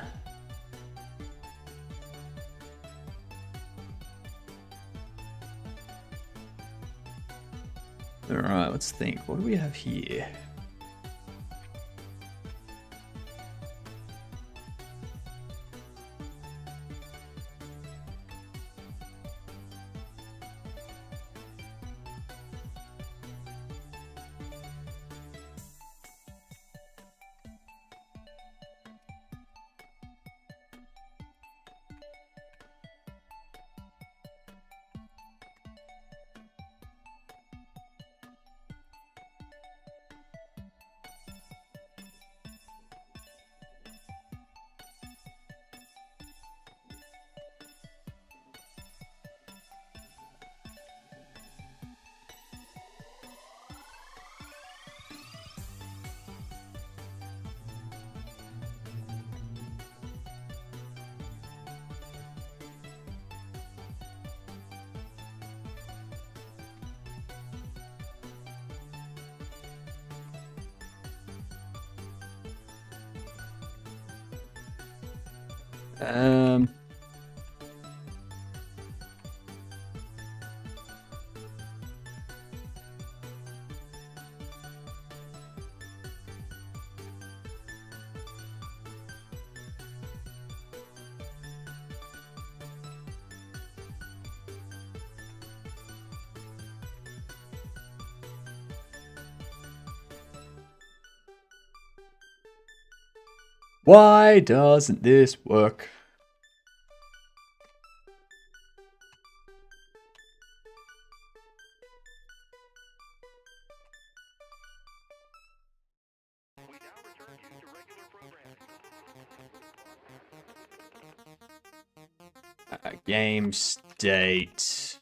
Alright, let's think. What do we have here? Why doesn't this work? Game state.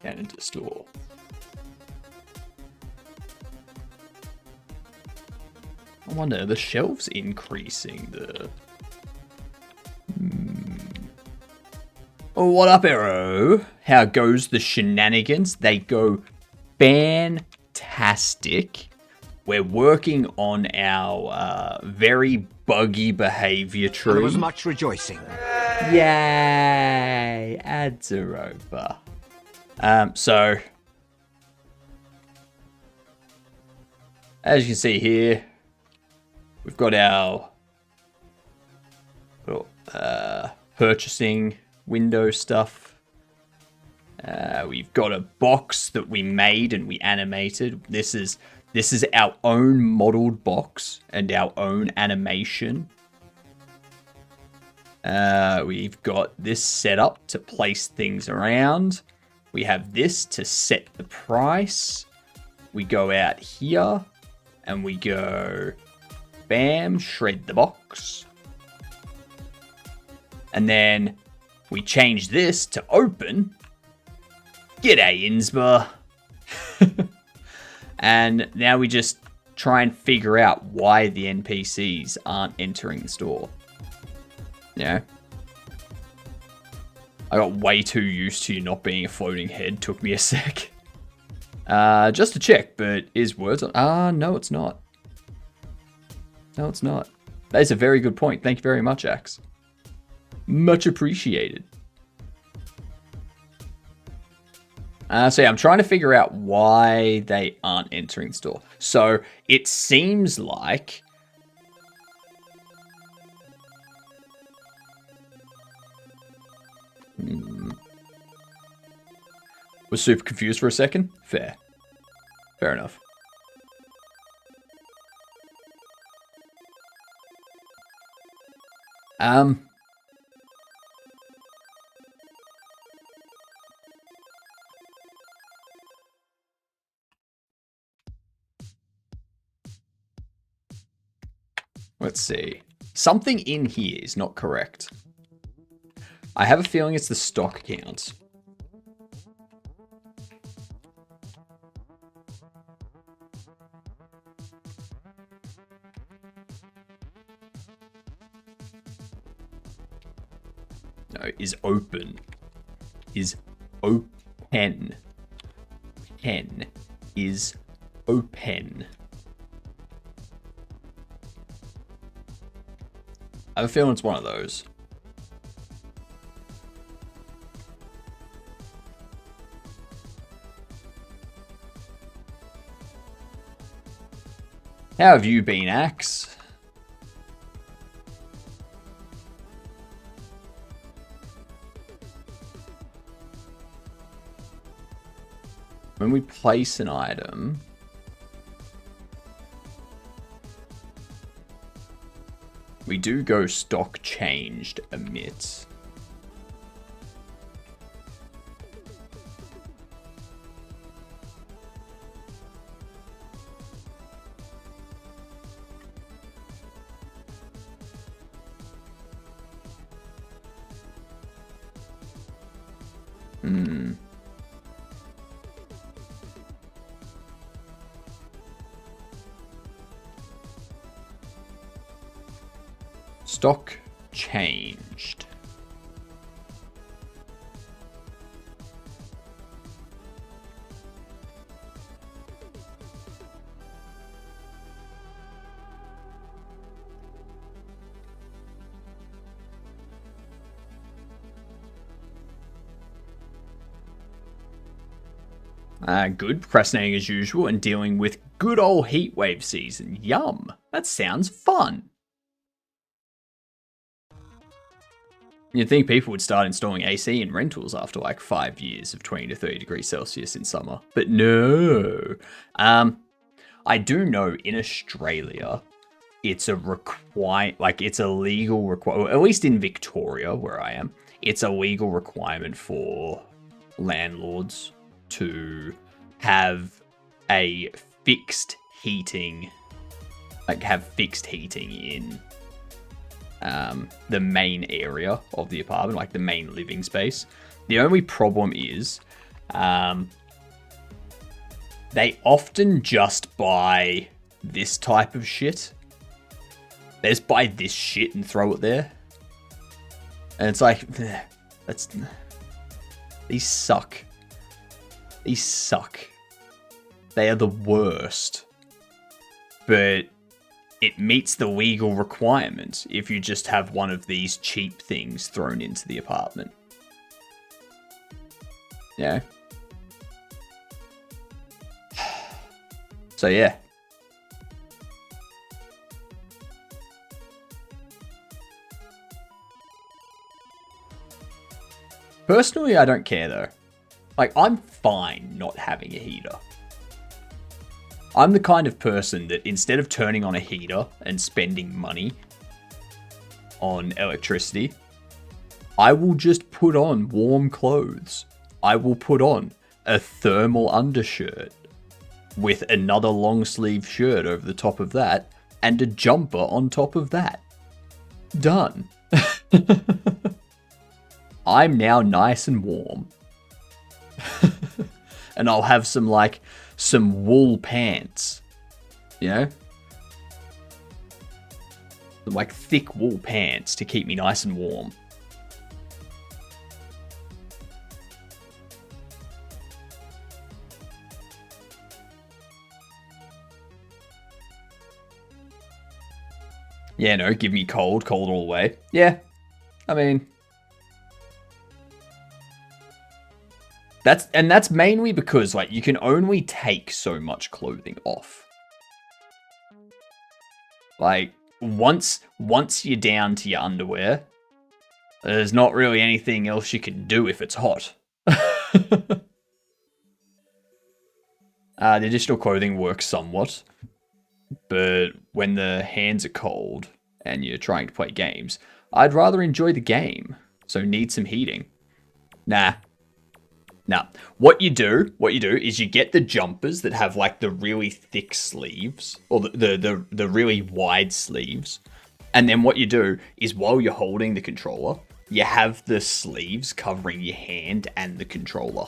And into store. I wonder, are the shelves increasing the... What up, Arrow? How goes the shenanigans? They go fantastic. We're working on our very buggy behavior tree. There was much rejoicing. Yay! Ads are over. So, as you can see here, we've got our little, purchasing window stuff. We've got a box that we made and we animated. This is our own modeled box and our own animation. We've got this set up to place things around. We have this to set the price. We go out here and we go, bam, shred the box. And then we change this to open. G'day, Innsbruck. And now we just try and figure out why the NPCs aren't entering the store. Yeah. I got way too used to you not being a floating head. Took me a sec. Just to check, but is words on... no, it's not. No, it's not. That is a very good point. Thank you very much, Axe. Much appreciated. So yeah, I'm trying to figure out why they aren't entering the store. So it seems like... Was super confused for a second? Fair. Fair enough. Let's see. Something in here is not correct. I have a feeling it's the stock count. No, is open. Is open. Pen is open. I have a feeling it's one of those. How have you been, Axe? When we place an item, we do go stock changed emit. Stock changed. Good. Procrastinating as usual and dealing with good old heatwave season. Yum. That sounds fun. You'd think people would start installing AC in rentals after like 5 years of 20 to 30 degrees Celsius in summer. But no. I do know in Australia, it's a it's a legal requirement, at least in Victoria where I am, it's a legal requirement for landlords to have a fixed heating, in the main area of the apartment, like the main living space. The only problem is they often just buy this type of shit. They just buy this shit and throw it there. And it's like, These suck. These suck. They are the worst. But it meets the legal requirement if you just have one of these cheap things thrown into the apartment. Yeah. So yeah. Personally, I don't care though. Like, I'm fine not having a heater. I'm the kind of person that instead of turning on a heater and spending money on electricity, I will just put on warm clothes. I will put on a thermal undershirt with another long sleeve shirt over the top of that and a jumper on top of that. Done. I'm now nice and warm. And I'll have some wool pants, you know? Like thick wool pants to keep me nice and warm. Yeah, no, give me cold all the way. Yeah, I mean... That's mainly because, like, you can only take so much clothing off. Like, once you're down to your underwear, there's not really anything else you can do if it's hot. The additional clothing works somewhat, but when the hands are cold and you're trying to play games, I'd rather enjoy the game, so need some heating. Nah. What you do is you get the jumpers that have like the really thick sleeves or the really wide sleeves. And then what you do is while you're holding the controller, you have the sleeves covering your hand and the controller.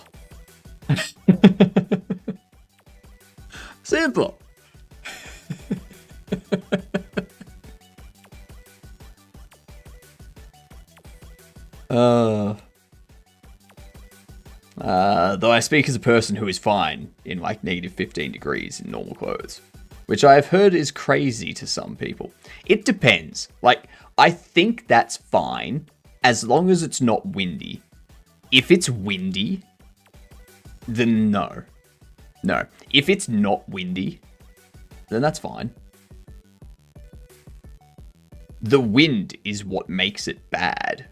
Simple. Though I speak as a person who is fine in like -15 degrees in normal clothes, which I have heard is crazy to some people. It depends. Like, I think that's fine as long as it's not windy. If it's windy, then no. No. If it's not windy, then that's fine. The wind is what makes it bad.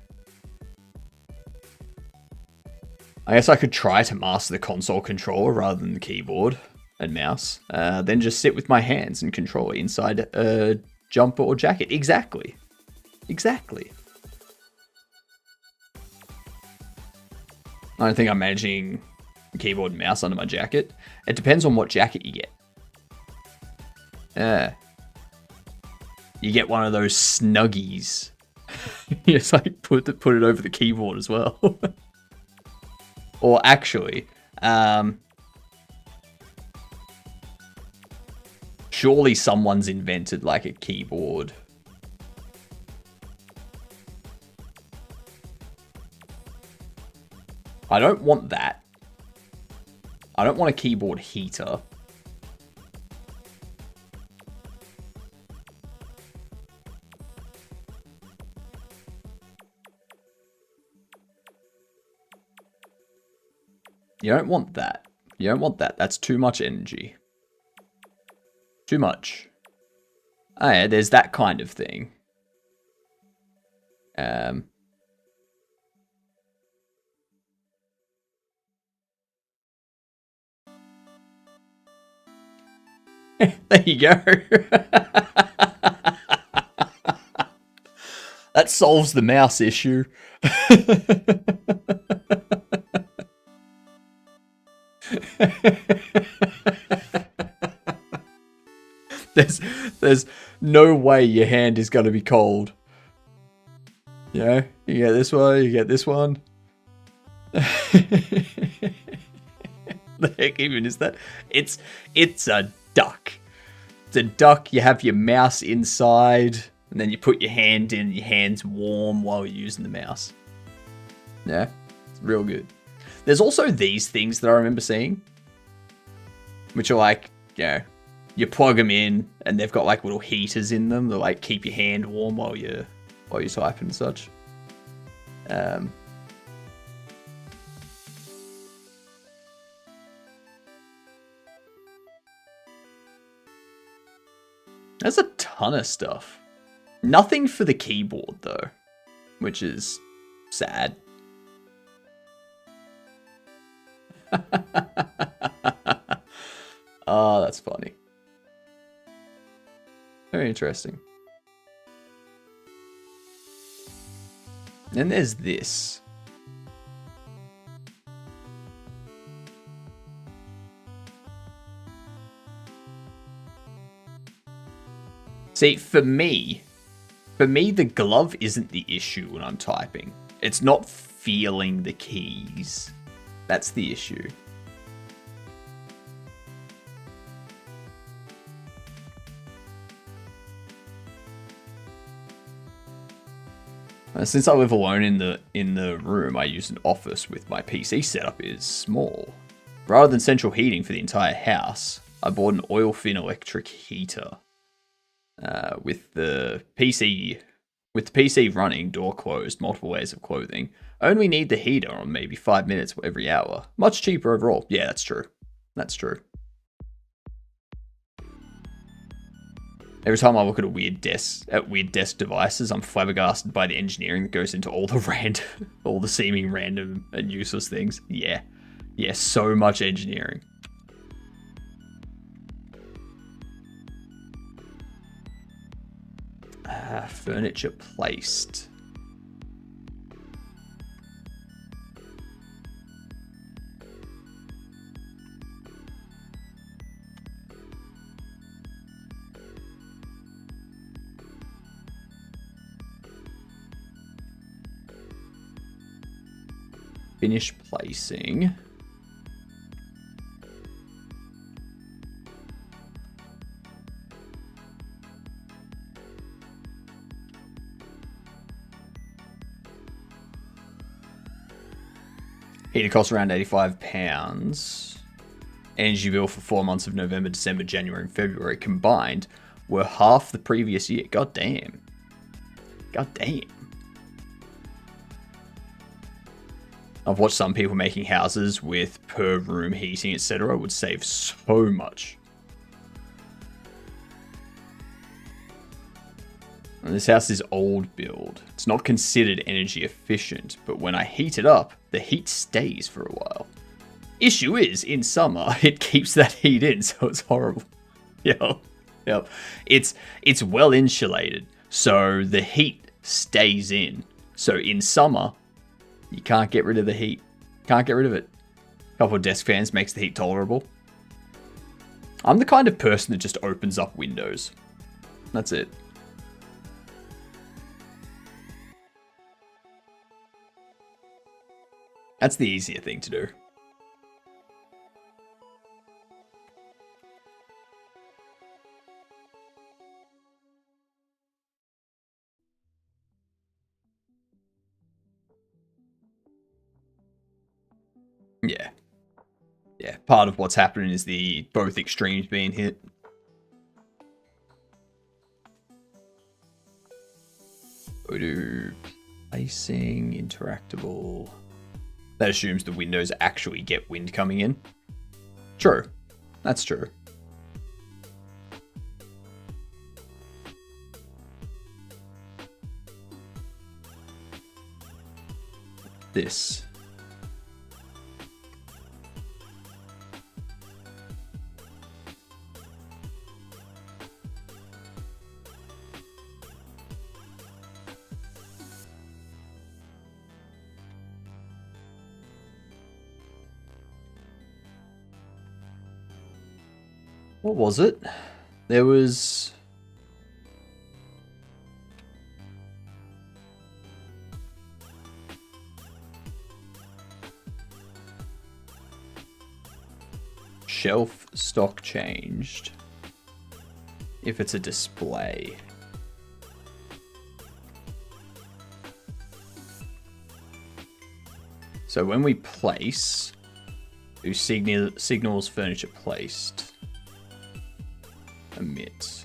I guess I could try to master the console controller rather than the keyboard and mouse. Then just sit with my hands and control it inside a jumper or jacket. Exactly. I don't think I'm managing the keyboard and mouse under my jacket. It depends on what jacket you get. You get one of those Snuggies. You just like put it over the keyboard as well. Or actually, surely someone's invented like a keyboard. I don't want that. I don't want a keyboard heater. You don't want that. You don't want that. That's too much energy. Too much. Oh yeah, there's that kind of thing. There you go. That solves the mouse issue. There's no way your hand is going to be cold. You know, you get this one, you get this one. The heck even is that? It's a duck. It's a duck. You have your mouse inside, and then you put your hand in. Your hand's warm while you're using the mouse. Yeah, it's real good. There's also these things that I remember seeing, which are like, you know, you plug them in and they've got like little heaters in them that like keep your hand warm while you're typing and such. There's a ton of stuff. Nothing for the keyboard though, which is sad. Oh, that's funny. Very interesting. Then there's this. See, for me, the glove isn't the issue when I'm typing. It's not feeling the keys. That's the issue. Since I live alone in the room I use an office with, my PC setup is small. Rather than central heating for the entire house, I bought an oil-thin electric heater. With the PC running, door closed, multiple layers of clothing, I only need the heater on maybe 5 minutes every hour. Much cheaper overall. Yeah, that's true. That's true. Every time I look at weird desk devices, I'm flabbergasted by the engineering that goes into all the seeming random and useless things. Yeah, so much engineering. Furniture placed. Finish placing. Heater costs around £85. Energy bill for 4 months of November, December, January, and February combined were half the previous year. God damn. God damn. I've watched some people making houses with per room heating, etc. would save so much. And this house is old build. It's not considered energy efficient, but when I heat it up, the heat stays for a while. Issue is, in summer, it keeps that heat in, so it's horrible. Yep. It's well insulated, so the heat stays in. So in summer, you can't get rid of the heat. Can't get rid of it. A couple of desk fans makes the heat tolerable. I'm the kind of person that just opens up windows. That's it. That's the easier thing to do. Yeah, part of what's happening is both extremes being hit. Go to placing, interactable. That assumes the windows actually get wind coming in. True. That's true. This. What was it? There was... Shelf stock changed. If it's a display. So when we place, do signals furniture placed. Emit.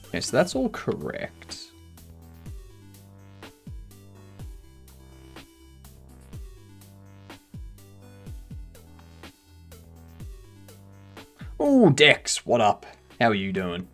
Okay, so that's all correct. Oh, Dex, what up? How are you doing?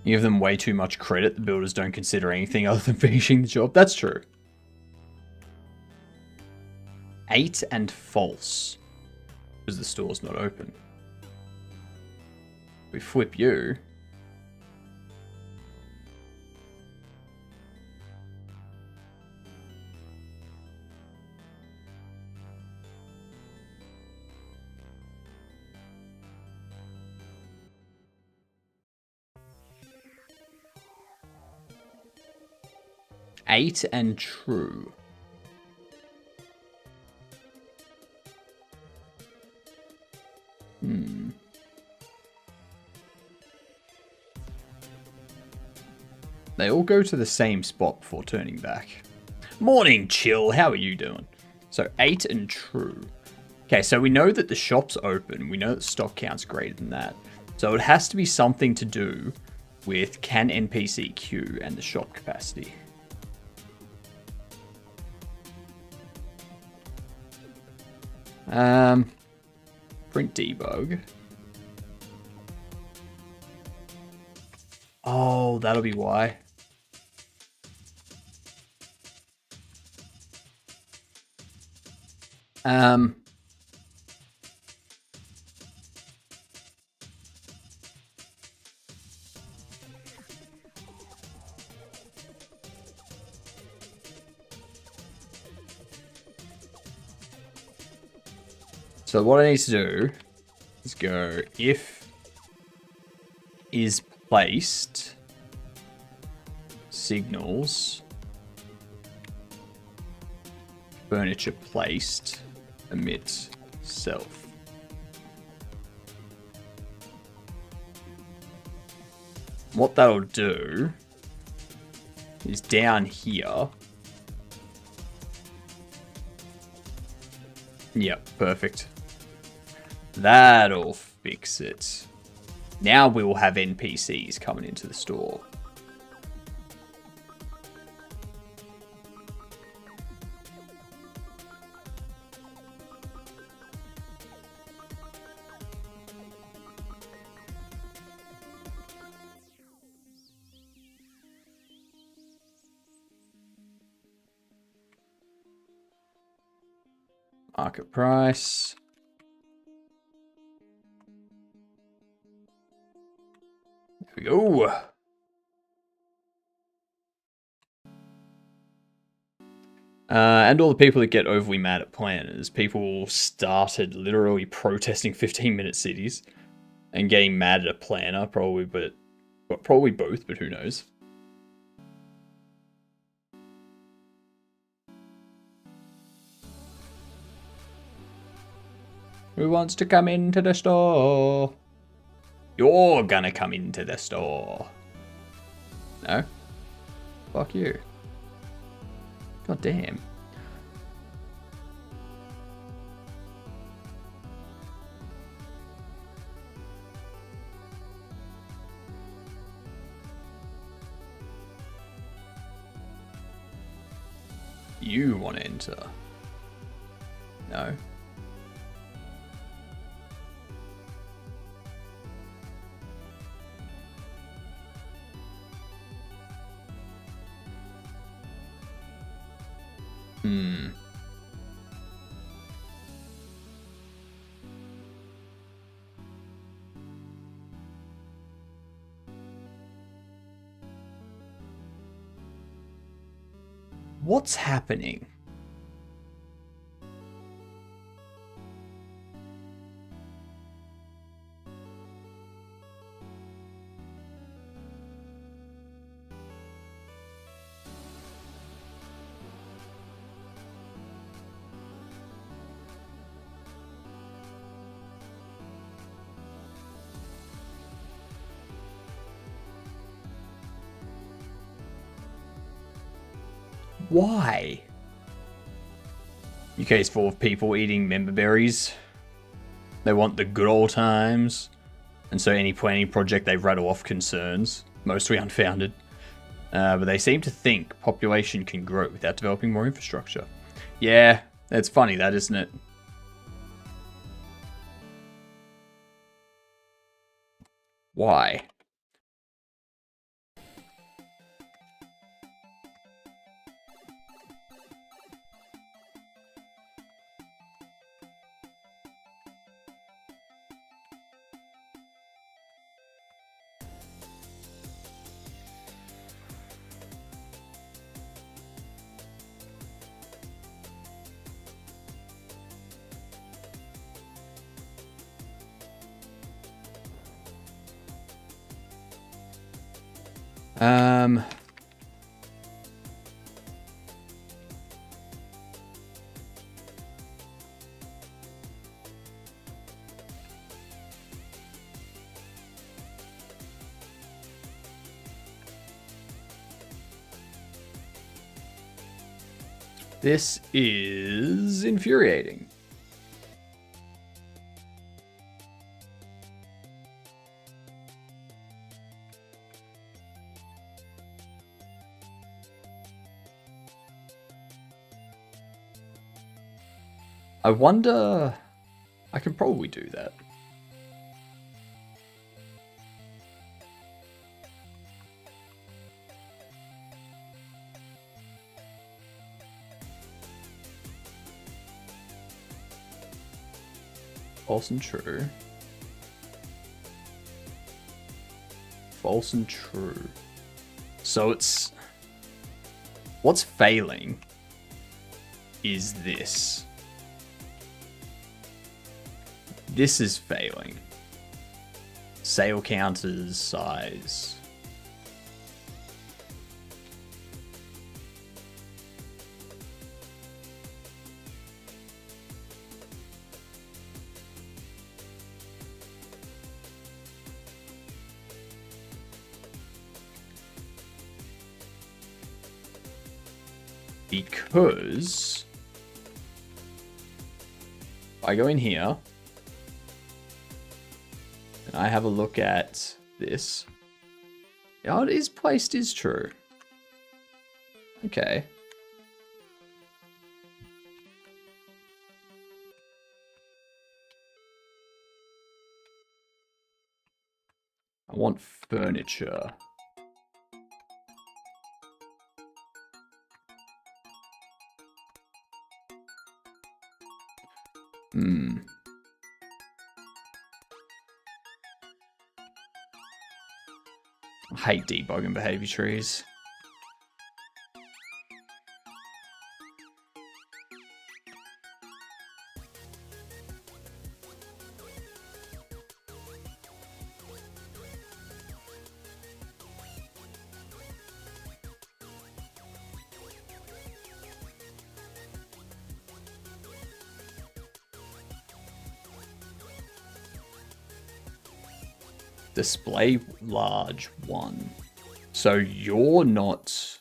You give them way too much credit. The builders don't consider anything other than finishing the job. That's true. 8 and false. Because the store's not open. We flip you. Eight and true. They all go to the same spot before turning back. Morning, Chill. How are you doing? So 8 and true. Okay, so we know that the shop's open. We know that stock count's greater than that. So it has to be something to do with can NPC queue and the shop capacity. Print debug. Oh, that'll be why. So what I need to do is go if is placed signals furniture placed emit self. What that'll do is down here. Yep, perfect. That'll fix it. Now we will have NPCs coming into the store. Market price. There we go. And all the people that get overly mad at planners. People started literally protesting 15-minute cities and getting mad at a planner, probably both, but who knows. Who wants to come into the store? You're gonna come into the store. No? Fuck you. God damn. You want to enter? No. What's happening? Why? UK is full of people eating member berries. They want the good old times. And so any planning project they rattle off concerns, mostly unfounded. But they seem to think population can grow without developing more infrastructure. Yeah, it's funny that, isn't it? Why? This is infuriating. I wonder... I can probably do that. False and true. False and true. So it's... What's failing is this. This is failing. Sale counters size. Because I go in here and I have a look at this. How it is placed is true. Okay. I want furniture. I hate debugging behavior trees. Display large 1. So you're not...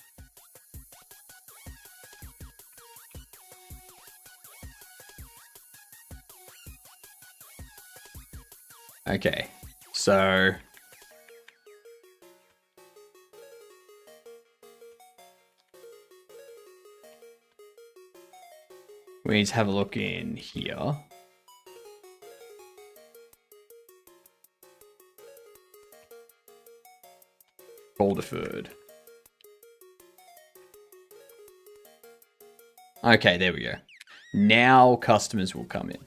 Okay, so... we need to have a look in here. All deferred. Okay, there we go. Now customers will come in.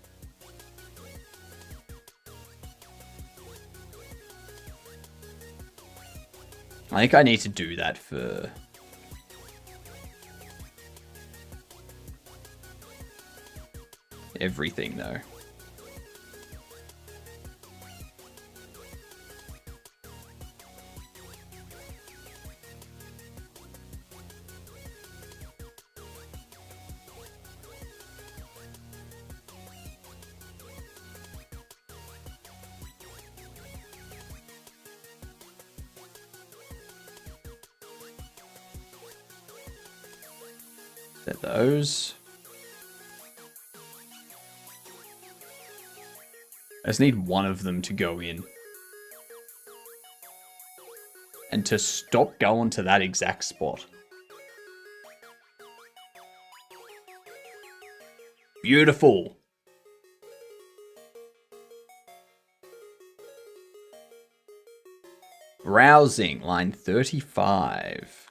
I think I need to do that for... everything though. Set those. I just need one of them to go in. And to stop going to that exact spot. Beautiful. Browsing, line 35.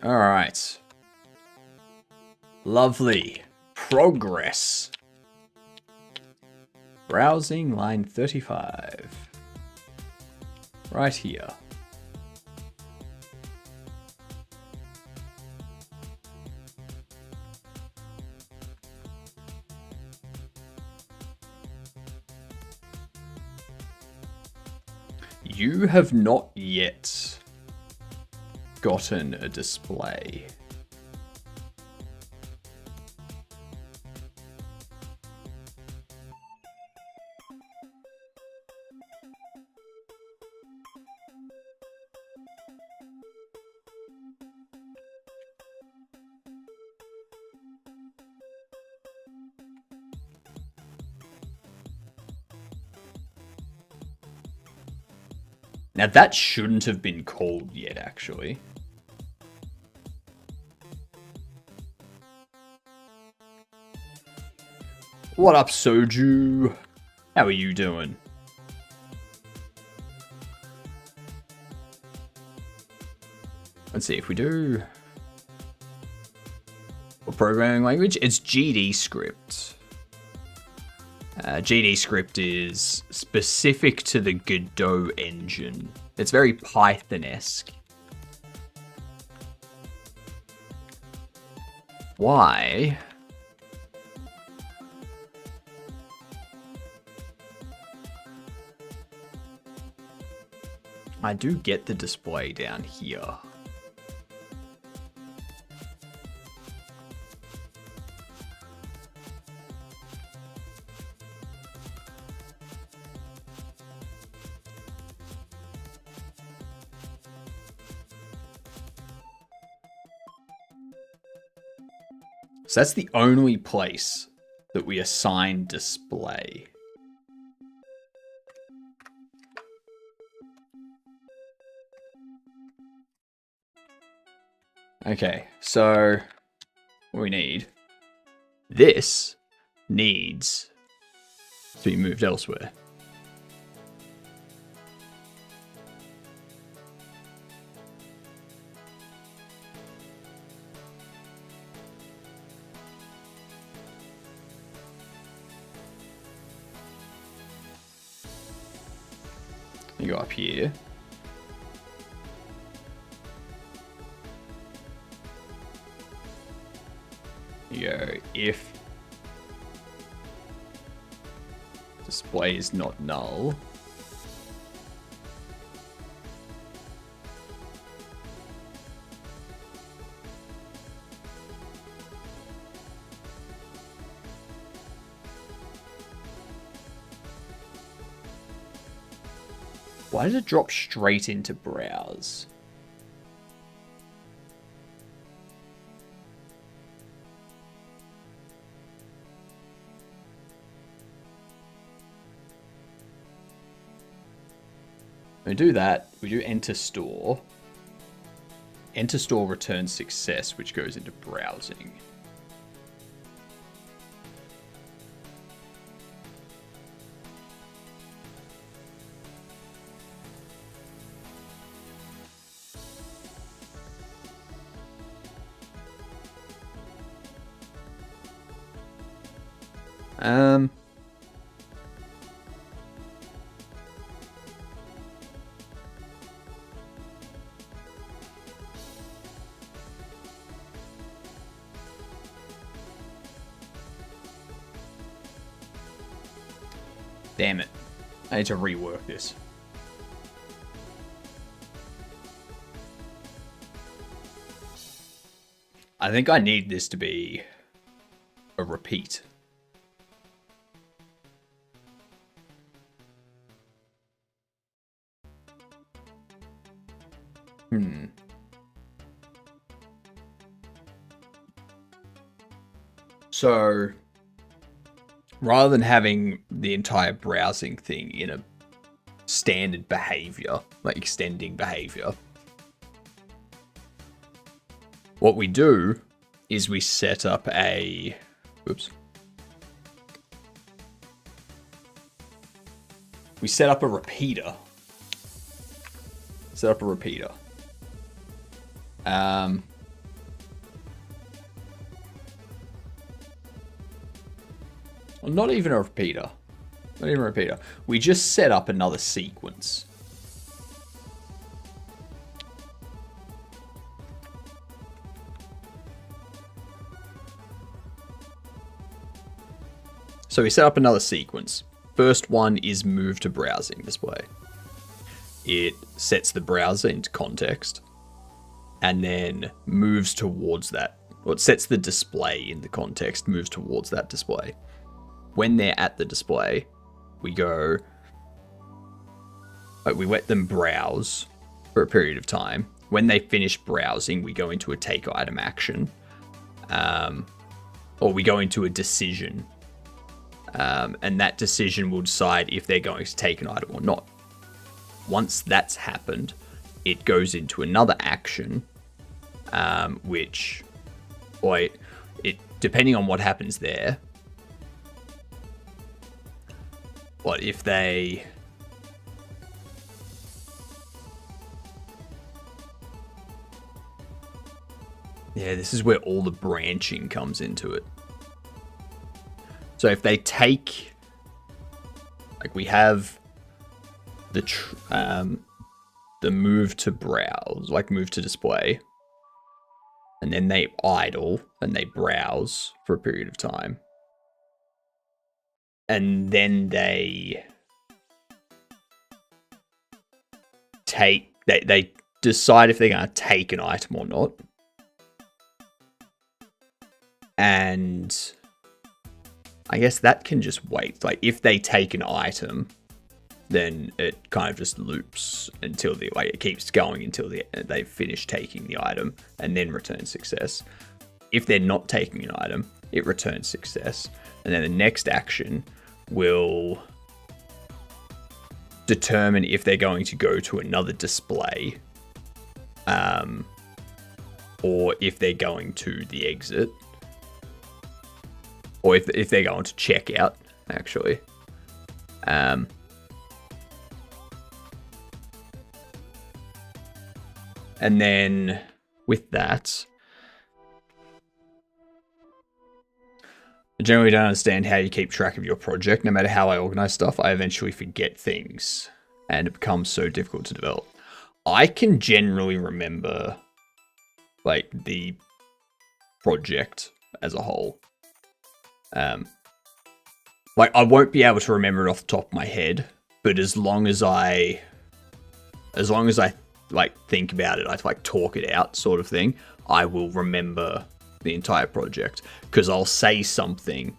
All right. Lovely. Progress. Browsing, line 35. Right here. You have not yet gotten a display. Now that shouldn't have been called yet, actually. What up, Soju? How are you doing? Let's see if we do. What programming language? It's GD script. GD script is specific to the Godot engine. It's very Python-esque. Why? I do get the display down here. So that's the only place that we assign display. Okay, so what we need, this needs to be moved elsewhere. You go up here. You go if display is not null. Why did it drop straight into browse? We do that, we do enter store. Enter store returns success, which goes into browsing. Damn it. I need to rework this. I think I need this to be a repeat. So, rather than having the entire browsing thing in a standard behavior, like extending behavior, what we do is we set up a... We set up a repeater. Well, not even a repeater. We just set up another sequence. So we set up another sequence. First one is move to browsing display. It sets the browser into context and then moves towards that. Or it sets the display in the context, moves towards that display. When they're at the display, we go, we let them browse for a period of time. When they finish browsing, we go into a take item action, or we go into a decision. And that decision will decide if they're going to take an item or not. Once that's happened, it goes into another action, which, or it depending on what happens there. What if they... Yeah, this is where all the branching comes into it. So if they take, like we have the move to browse, like move to display, and then they idle and they browse for a period of time. And then they take, they decide if they're going to take an item or not. And I guess that can just wait. Like if they take an item, then it kind of just loops until it keeps going until they finish taking the item and then returns success. If they're not taking an item, it returns success. And then the next action will determine if they're going to go to another display, or if they're going to the exit, or if they're going to checkout, actually. And then with that, I generally don't understand how you keep track of your project. No matter how I organize stuff, I eventually forget things and it becomes so difficult to develop. I can generally remember like the project as a whole. Like I won't be able to remember it off the top of my head, but as long as I like think about it, I like talk it out sort of thing, I will remember the entire project, because I'll say something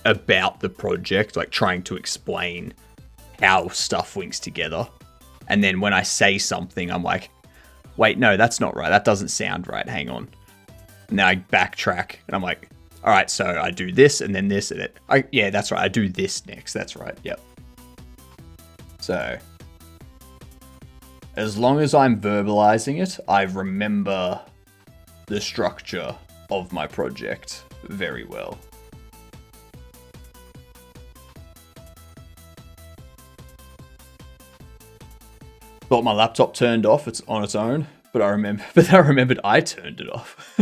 about the project, like trying to explain how stuff links together. And then when I say something, I'm like, wait, no, that's not right. That doesn't sound right. Hang on. And then I backtrack and I'm like, all right, so I do this and then this and it. Yeah, that's right. I do this next. That's right. Yep. So as long as I'm verbalizing it, I remember the structure of my project very well. Thought my laptop turned off. It's on its own, but I remembered I turned it off.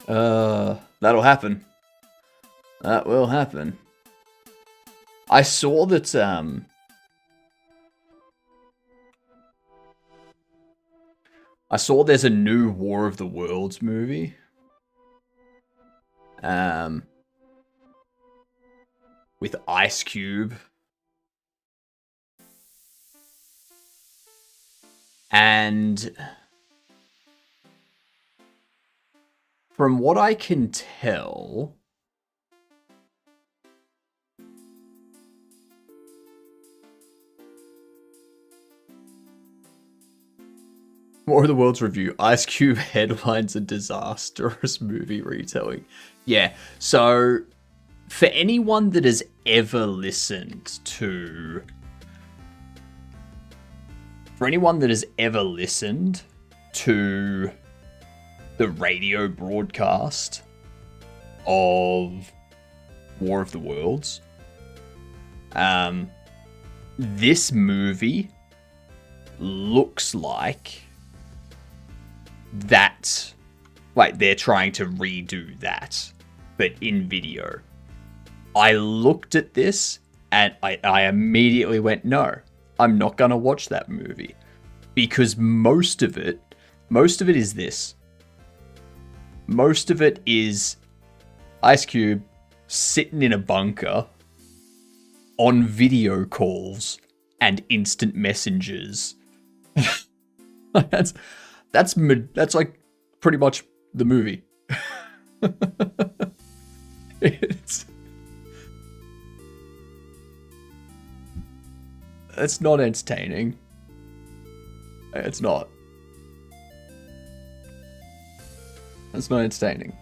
That'll happen. That will happen. I saw that I saw there's a new War of the Worlds movie. With Ice Cube. And from what I can tell, More of the World's Review. Ice Cube headlines a disastrous movie retelling. Yeah, so for anyone that has ever listened to... For anyone that has ever listened to the radio broadcast of War of the Worlds, this movie looks like that, like they're trying to redo that, but in video. I looked at this and I immediately went, no, I'm not gonna watch that movie, because most of it is this. Most of it is Ice Cube sitting in a bunker on video calls and instant messengers. That's like pretty much the movie. It's not entertaining. It's not. It's not entertaining.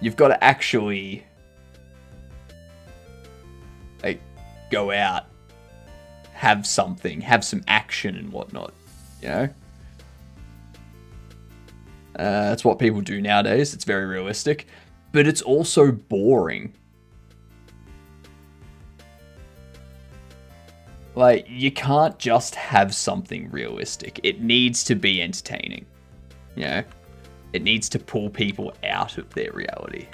You've got to actually like go out, have something, have some action and whatnot, you know? That's what people do nowadays. It's very realistic, but it's also boring. Like, you can't just have something realistic. It needs to be entertaining, you know? It needs to pull people out of their reality.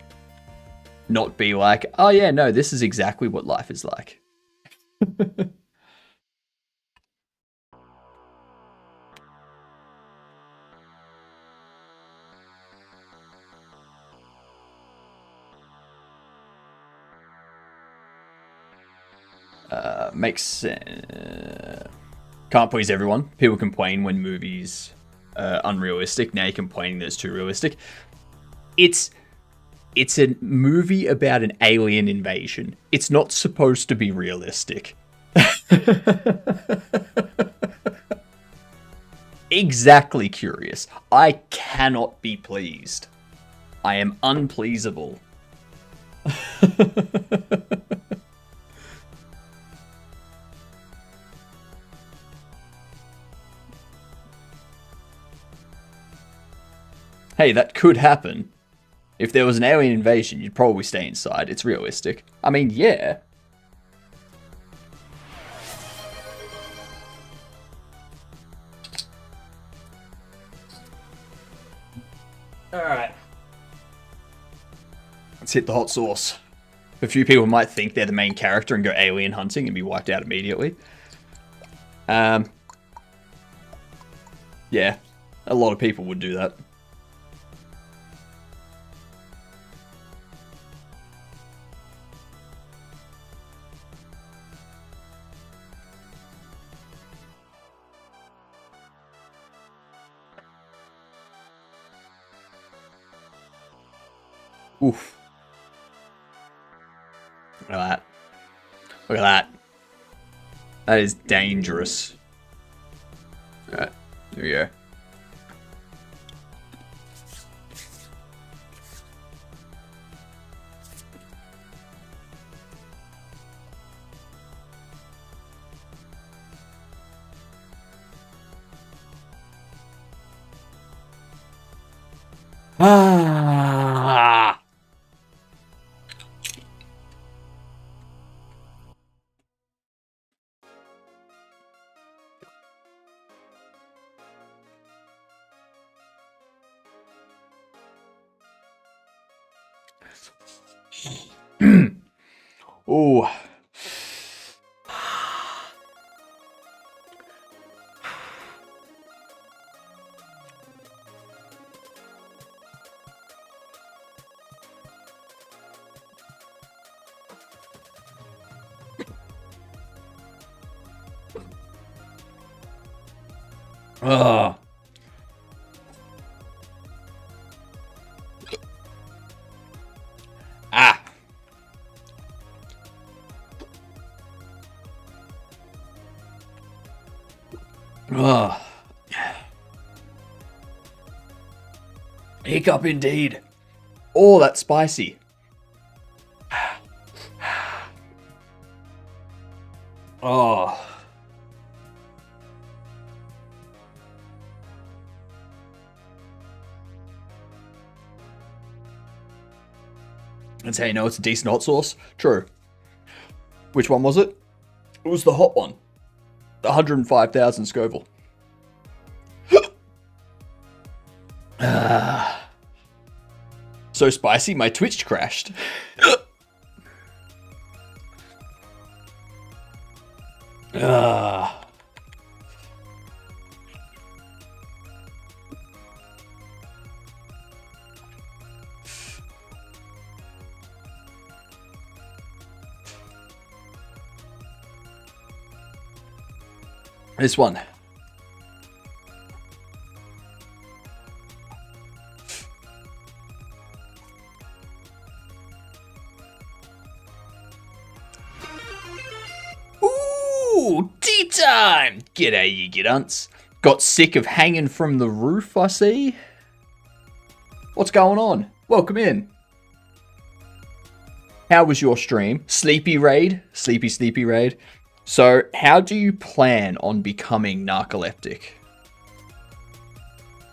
Not be like, oh yeah, no, this is exactly what life is like. Makes sense. Can't please everyone. People complain when movies are unrealistic. Now you're complaining that it's too realistic. It's a movie about an alien invasion. It's not supposed to be realistic. Exactly curious. I cannot be pleased. I am unpleasable. Hey, that could happen. If there was an alien invasion, you'd probably stay inside. It's realistic. I mean, yeah. Alright. Let's hit the hot sauce. A few people might think they're the main character and go alien hunting and be wiped out immediately. Yeah. A lot of people would do that. Oof. Look at that. Look at that. That is dangerous. Alright, there we go. Ah. Oh. Oh. Ah. Oh. Hiccup indeed. Oh, that's spicy. Oh. That's how you know it's a decent hot sauce. True. Which one was it? It was the hot one. The 105,000 Scoville. So spicy, my Twitch crashed. This one. Ooh, tea time! G'day, you gidunts. Got sick of hanging from the roof, I see. What's going on? Welcome in. How was your stream? Sleepy raid? Sleepy raid. So, how do you plan on becoming narcoleptic?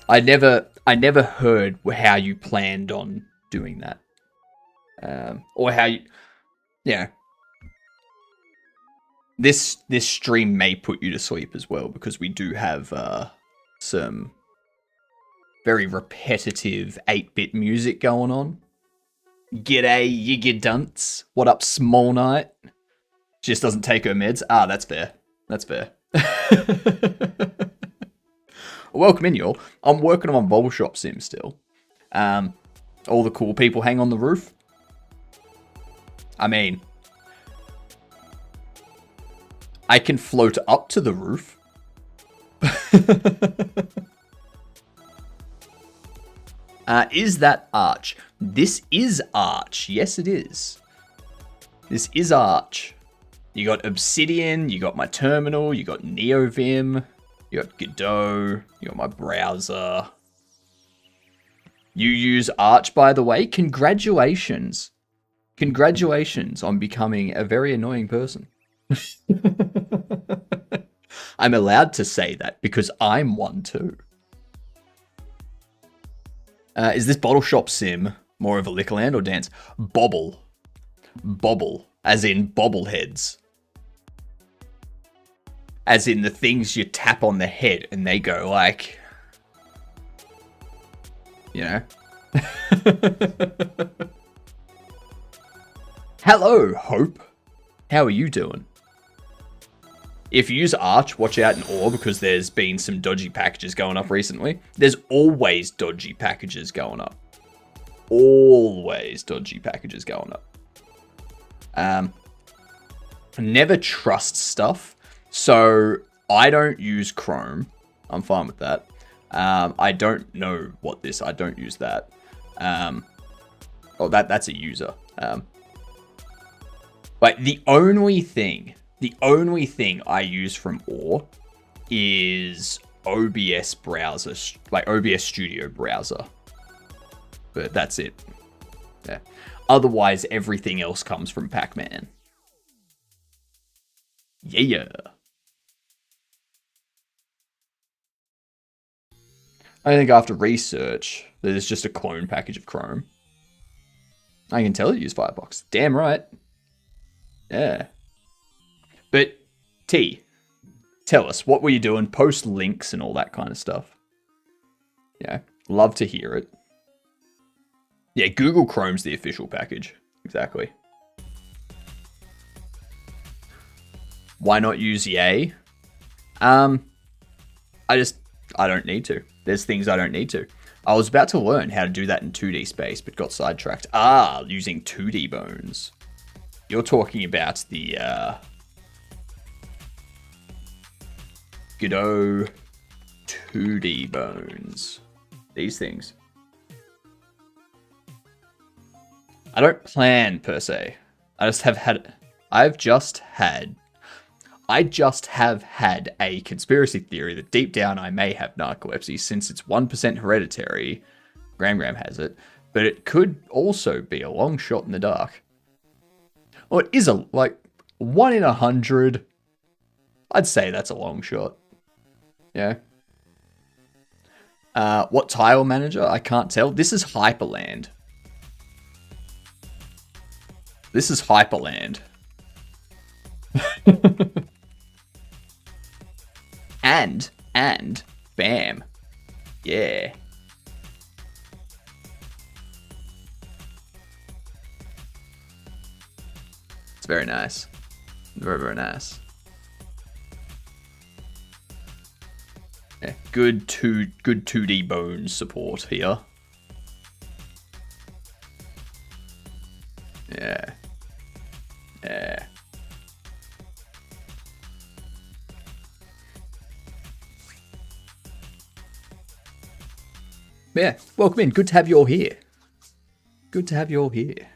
I never heard how you planned on doing that. Or how you... Yeah. This stream may put you to sleep as well, because we do have some very repetitive 8-bit music going on. G'day, you gidunts. What up, Small Knight? She just doesn't take her meds. Ah, that's fair. That's fair. Welcome in, y'all. I'm working on Bobble Shop Sim still. All the cool people hang on the roof. I mean, I can float up to the roof. Is that Arch? This is Arch. Yes, it is. This is Arch. You got Obsidian, you got my terminal, you got NeoVim, you got Godot, you got my browser. You use Arch, by the way. Congratulations. Congratulations on becoming a very annoying person. I'm allowed to say that because I'm one too. Is this Bottle Shop Sim more of a Liquorland or dance? Bobble. Bobble. As in bobbleheads. As in the things you tap on the head and they go like... You know? Hello, Hope. How are you doing? If you use Arch, watch out in Ore because there's been some dodgy packages going up recently. There's always dodgy packages going up. Always dodgy packages going up. Never trust stuff. So I don't use Chrome. I'm fine with that. I don't know what this. I don't use that. Oh, that's a user. Like the only thing I use from Ore is OBS browser, like OBS Studio browser. But that's it. Yeah. Otherwise, everything else comes from Pac-Man. Yeah. I think after research, there's just a clone package of Chrome. I can tell you use Firefox. Damn right. Yeah. But, T, tell us, what were you doing? Post links and all that kind of stuff. Yeah, love to hear it. Yeah, Google Chrome's the official package. Exactly. Why not use Yay? I don't need to. There's things I don't need to. I was about to learn how to do that in 2D space, but got sidetracked. Using 2D bones. You're talking about the, Godot 2D bones. These things. I don't plan, per se. I just have had a conspiracy theory that deep down I may have narcolepsy since it's 1% hereditary Gram has it, but it could also be a long shot in the dark. Well, it is a, like, 1 in 100. I'd say that's a long shot. Yeah. What tile manager? I can't tell. This is Hyperland. This is Hyperland. and bam. Yeah. It's very nice. Very, very nice. Yeah, good 2D bone support here. Yeah. Yeah. Yeah, welcome in. Good to have you all here. Good to have you all here.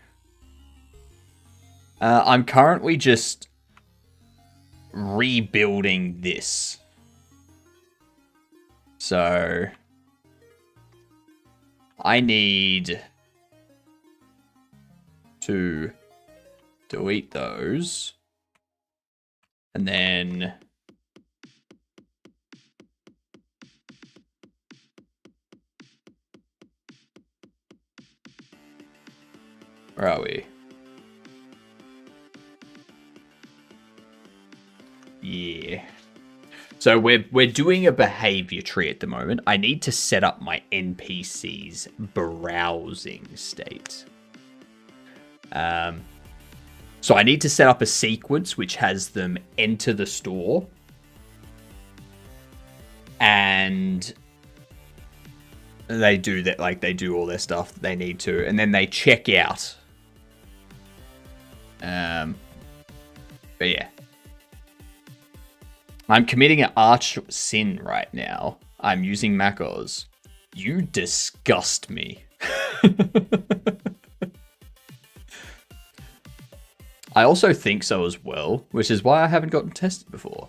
I'm currently just rebuilding this. So I need to delete those. And then where are we? Yeah. So we're doing a behavior tree at the moment. I need to set up my NPC's browsing state. So I need to set up a sequence which has them enter the store. And they do that, like they do all their stuff that they need to, and then they check out. But yeah. I'm committing an arch sin right now. I'm using macros. You disgust me. I also think so as well, which is why I haven't gotten tested before.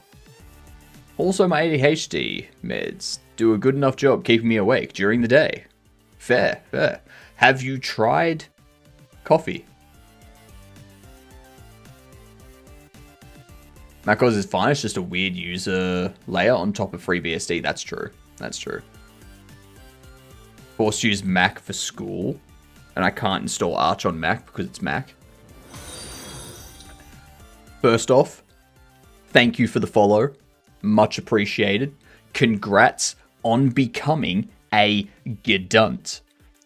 Also, my ADHD meds do a good enough job keeping me awake during the day. Fair, fair. Have you tried coffee? Macros is fine, it's just a weird user layer on top of FreeBSD. That's true. That's true. Forced to use Mac for school, and I can't install Arch on Mac because it's Mac. First off, thank you for the follow. Much appreciated. Congrats on becoming a Gedunt.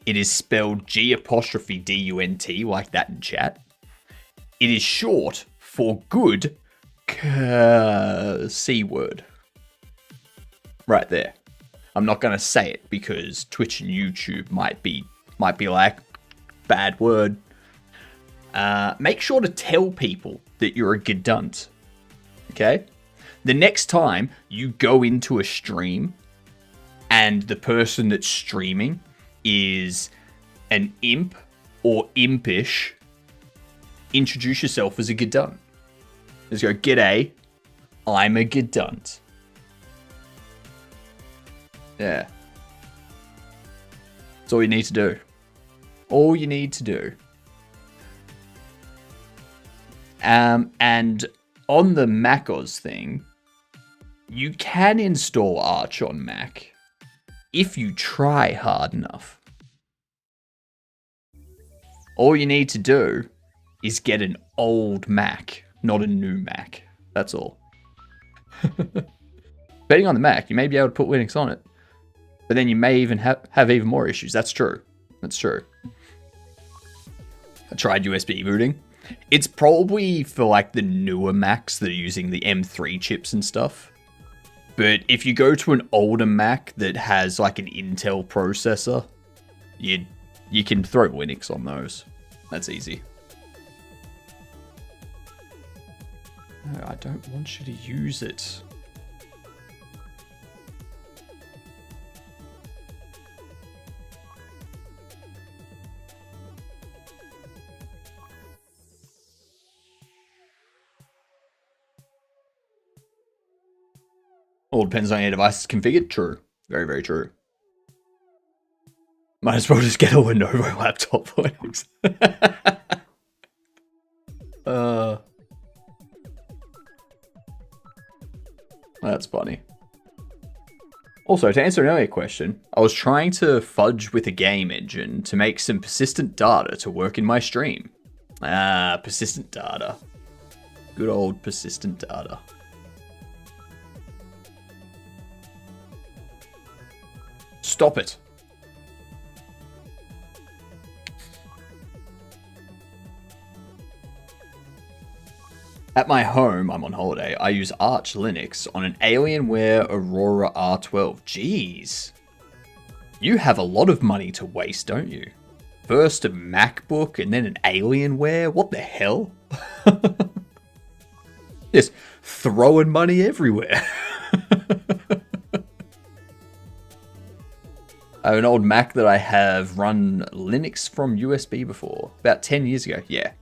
It is spelled G''DUNT like that in chat. It is short for good C word. Right there. I'm not going to say it because Twitch and YouTube might be like, bad word. Make sure to tell people that you're a Gedunt. Okay? The next time you go into a stream and the person that's streaming is an imp or impish, introduce yourself as a Gedunt. Just go, g'day, I'm a Gedunt. Yeah. That's all you need to do. All you need to do. And on the macOS thing, you can install Arch on Mac if you try hard enough. All you need to do is get an old Mac, not a new Mac. That's all. Betting on the Mac, you may be able to put Linux on it, but then you may even have even more issues. That's true. That's true. I tried USB booting. It's probably for like the newer Macs that are using the M3 chips and stuff. But if you go to an older Mac that has like an Intel processor, you can throw Linux on those. That's easy. No, I don't want you to use it. All depends on your device is configured. True. Very, very true. Might as well just get a Lenovo laptop. That's funny. Also, to answer an earlier question, I was trying to fudge with a game engine to make some persistent data to work in my stream. Ah, persistent data. Good old persistent data. Stop it. At my home, I'm on holiday, I use Arch Linux on an Alienware Aurora R12. Jeez. You have a lot of money to waste, don't you? First a MacBook and then an Alienware? What the hell? Just throwing money everywhere. I have an old Mac that I have run Linux from USB before. About 10 years ago, yeah.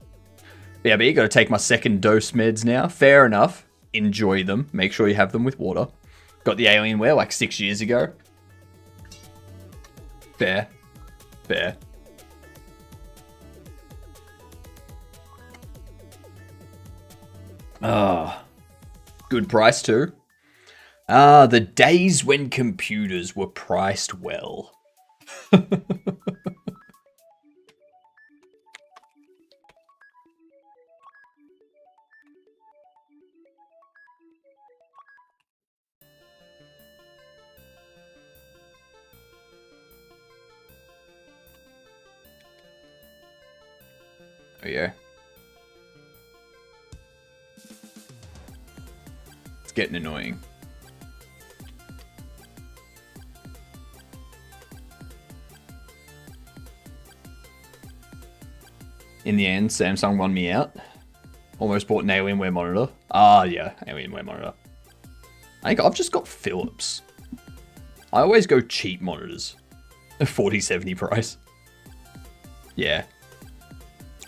Yeah, but you got to take my second dose meds now. Fair enough. Enjoy them. Make sure you have them with water. Got the Alienware like 6 years ago. Fair. Fair. Ah, good price too. Ah, the days when computers were priced well. Oh yeah. It's getting annoying. In the end, Samsung won me out. Almost bought an Alienware monitor. Ah, yeah, Alienware monitor. I think I've just got Philips. I always go cheap monitors. 4070 price. Yeah.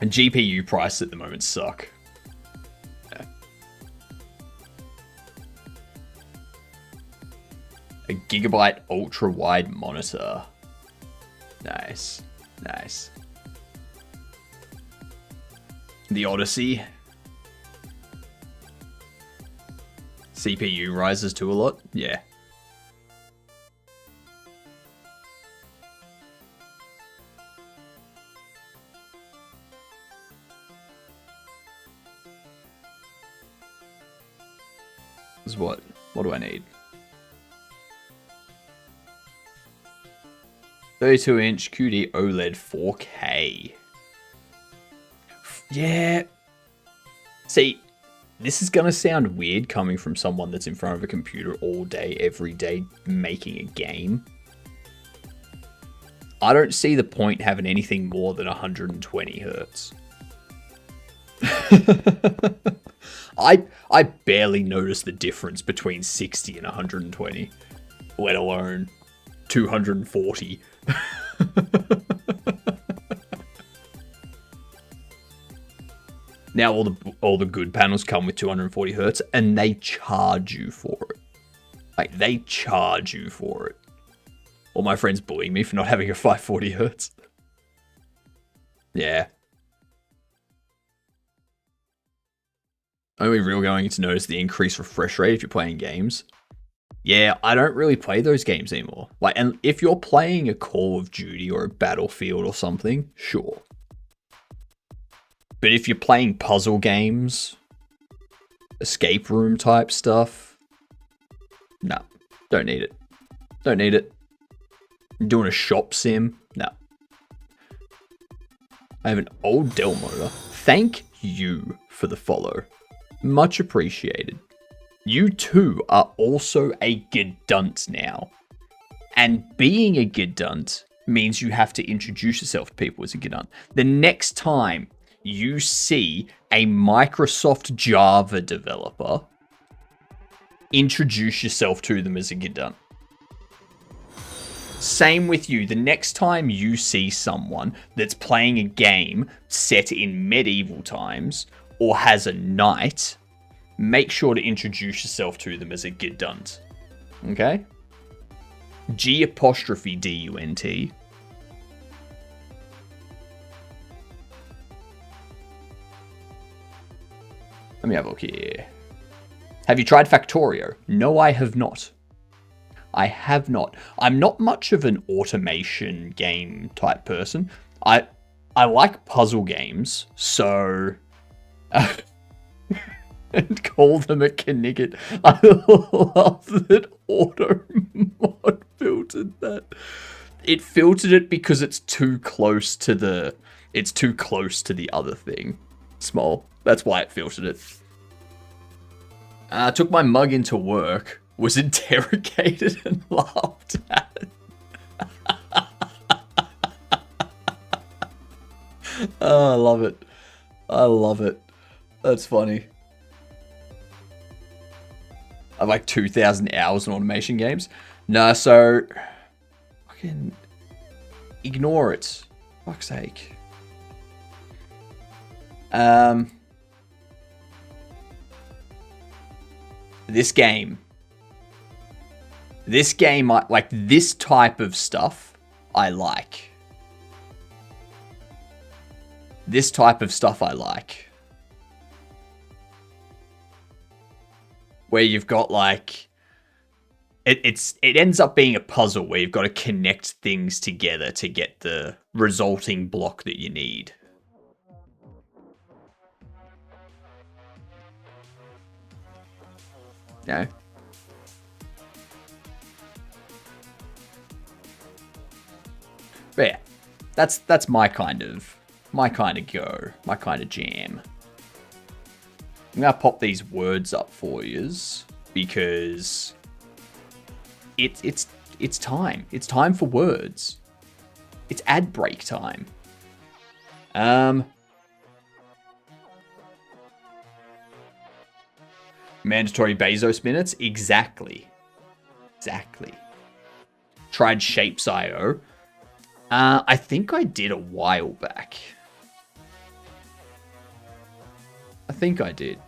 And GPU prices at the moment suck. Yeah. A gigabyte ultra wide monitor. Nice. Nice. The Odyssey. CPU rises too a lot. Yeah. Is what? What do I need? 32-inch QD OLED 4K. Yeah. See, this is going to sound weird coming from someone that's in front of a computer all day, every day, making a game. I don't see the point having anything more than 120 hertz. I barely notice the difference between 60 and 120, let alone 240. Now all the good panels come with 240 hertz, and they charge you for it. Like, they charge you for it. All my friends bullying me for not having a 540 hertz. Yeah. Only real going to notice the increased refresh rate if you're playing games. Yeah, I don't really play those games anymore. Like, and if you're playing a Call of Duty or a Battlefield or something, sure. But if you're playing puzzle games, escape room type stuff, no, don't need it. Don't need it. Doing a shop sim, no. I have an old Dell monitor. Thank you for the follow. Much appreciated. You too are also a gedunt now. And being a gedunt means you have to introduce yourself to people as a gedunt. The next time you see a Microsoft Java developer, introduce yourself to them as a gedunt. Same with you. The next time you see someone that's playing a game set in medieval times or has a knight, make sure to introduce yourself to them as a gedunt. Okay? G''dunt. Let me have a look here. Have you tried Factorio? No, I have not. I have not. I'm not much of an automation game type person. I like puzzle games, so and call them a knigget. I love that AutoMod filtered that. It filtered it because it's too close to the other thing. Small. That's why it filtered it. Took my mug into work, was interrogated and laughed at. Oh, I love it. I love it. That's funny. I have like 2,000 hours in automation games. No, so fucking ignore it. Fuck's sake. This game, like this type of stuff, I like. This type of stuff I like. Where you've got like, it ends up being a puzzle where you've got to connect things together to get the resulting block that you need. No. But yeah, that's my kind of go, my kind of jam. I'm gonna pop these words up for yous because it's time. It's time for words. It's ad break time. Mandatory Bezos minutes? Exactly. Tried Shapes.io. I think I did a while back. I think I did.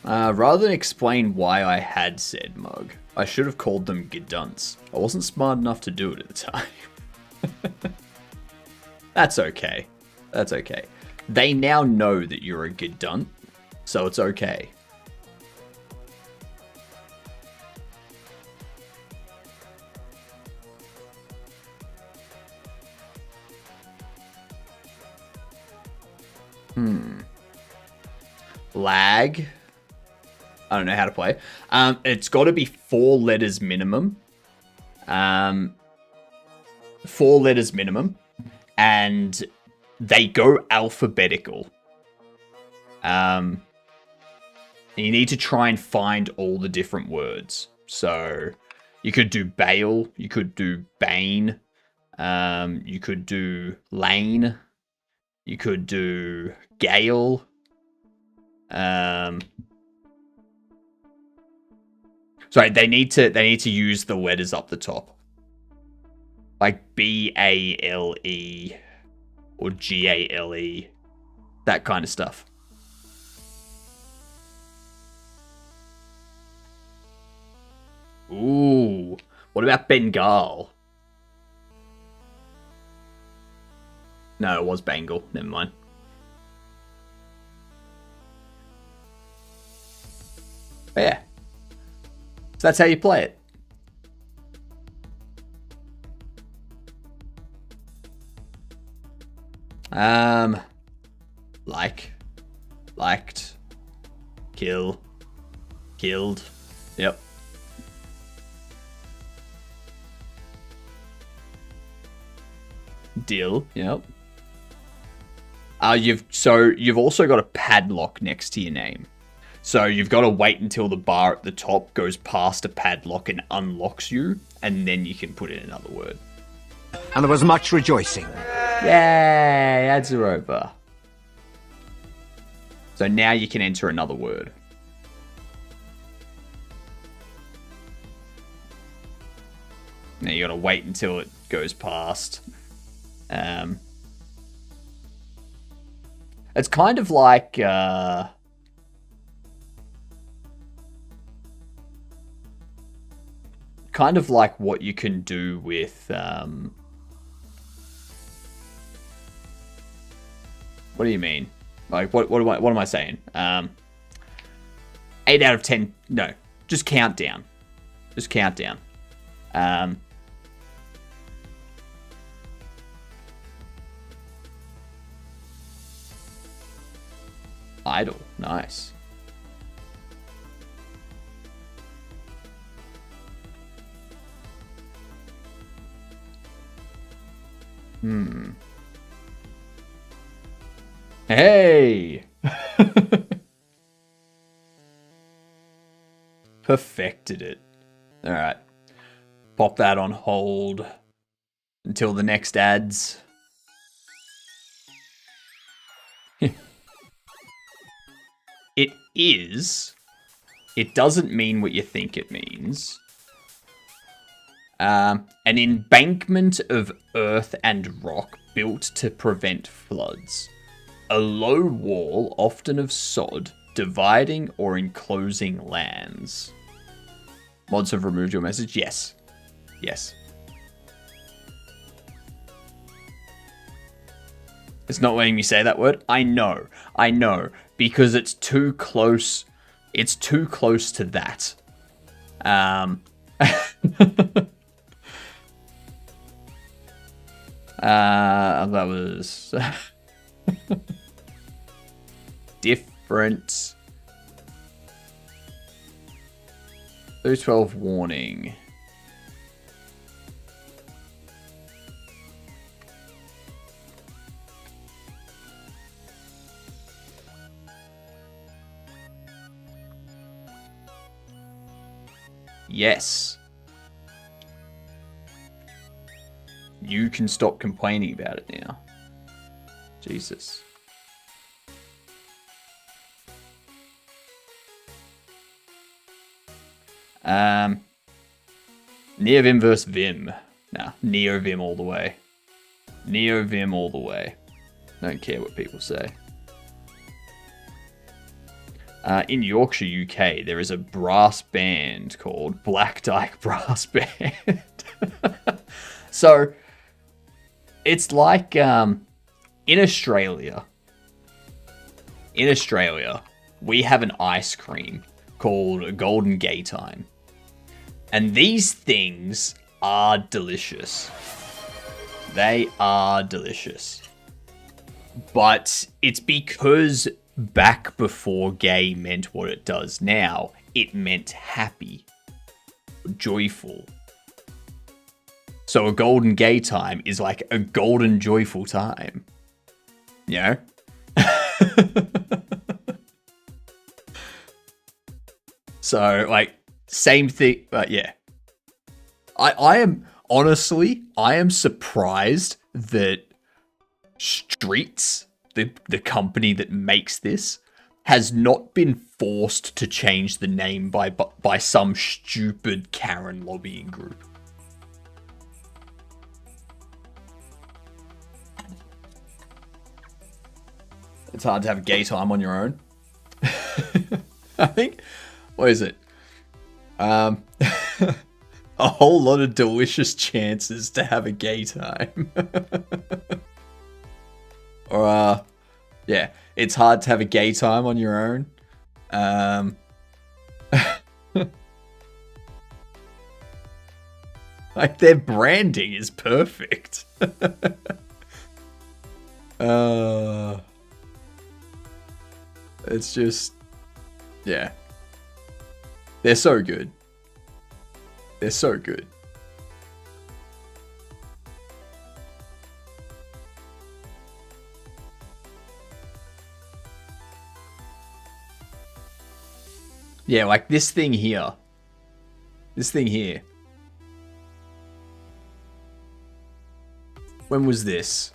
Rather than explain why I had said mug, I should have called them Gedunts. I wasn't smart enough to do it at the time. That's okay. That's okay. They now know that you're a Gedunt, so it's okay. Lag. I don't know how to play. It's got to be 4 letters minimum. 4 letters minimum. And they go alphabetical. You need to try and find all the different words. So you could do Bale. You could do Bane. You could do Lane. You could do Gale. Sorry, they need to use the letters up the top. Like BALE or GALE. That kind of stuff. Ooh. What about Bengal? No, it was Bengal. Never mind. But yeah. So that's how you play it. Liked, kill, killed. Yep. Deal. Yep. You've also got a padlock next to your name. So you've got to wait until the bar at the top goes past a padlock and unlocks you, and then you can put in another word. And there was much rejoicing. Yay, ads are over. So now you can enter another word. Now you got to wait until it goes past. It's kind of like... kind of like what you can do with what do you mean? Like what am I saying? 8 out of 10. No, just count down. Just count down. Idle, nice. Hey! Perfected it. Alright. Pop that on hold until the next ads. It is. It doesn't mean what you think it means. An embankment of earth and rock built to prevent floods. A low wall, often of sod, dividing or enclosing lands. Mods have removed your message? Yes. Yes. It's not letting me say that word? I know. Because it's too close. It's too close to that. That was different. 212 warning. Yes. You can stop complaining about it now. Jesus. Neovim versus Vim. Nah, Neovim all the way. Neovim all the way. Don't care what people say. In Yorkshire, UK, there is a brass band called Black Dyke Brass Band. So, it's like in Australia, we have an ice cream called Golden Gay Time. And these things are delicious. They are delicious. But it's because back before gay meant what it does now, it meant happy, joyful. So a golden gay time is like a golden joyful time. You know? So, like, same thing, but yeah. I am, honestly, I am surprised that Streets, the company that makes this, has not been forced to change the name by some stupid Karen lobbying group. It's hard to have a gay time on your own. I think, what is it? A whole lot of delicious chances to have a gay time. Or, yeah, it's hard to have a gay time on your own. Like, their branding is perfect. It's just, yeah. They're so good. They're so good. Yeah, like this thing here. This thing here. When was this?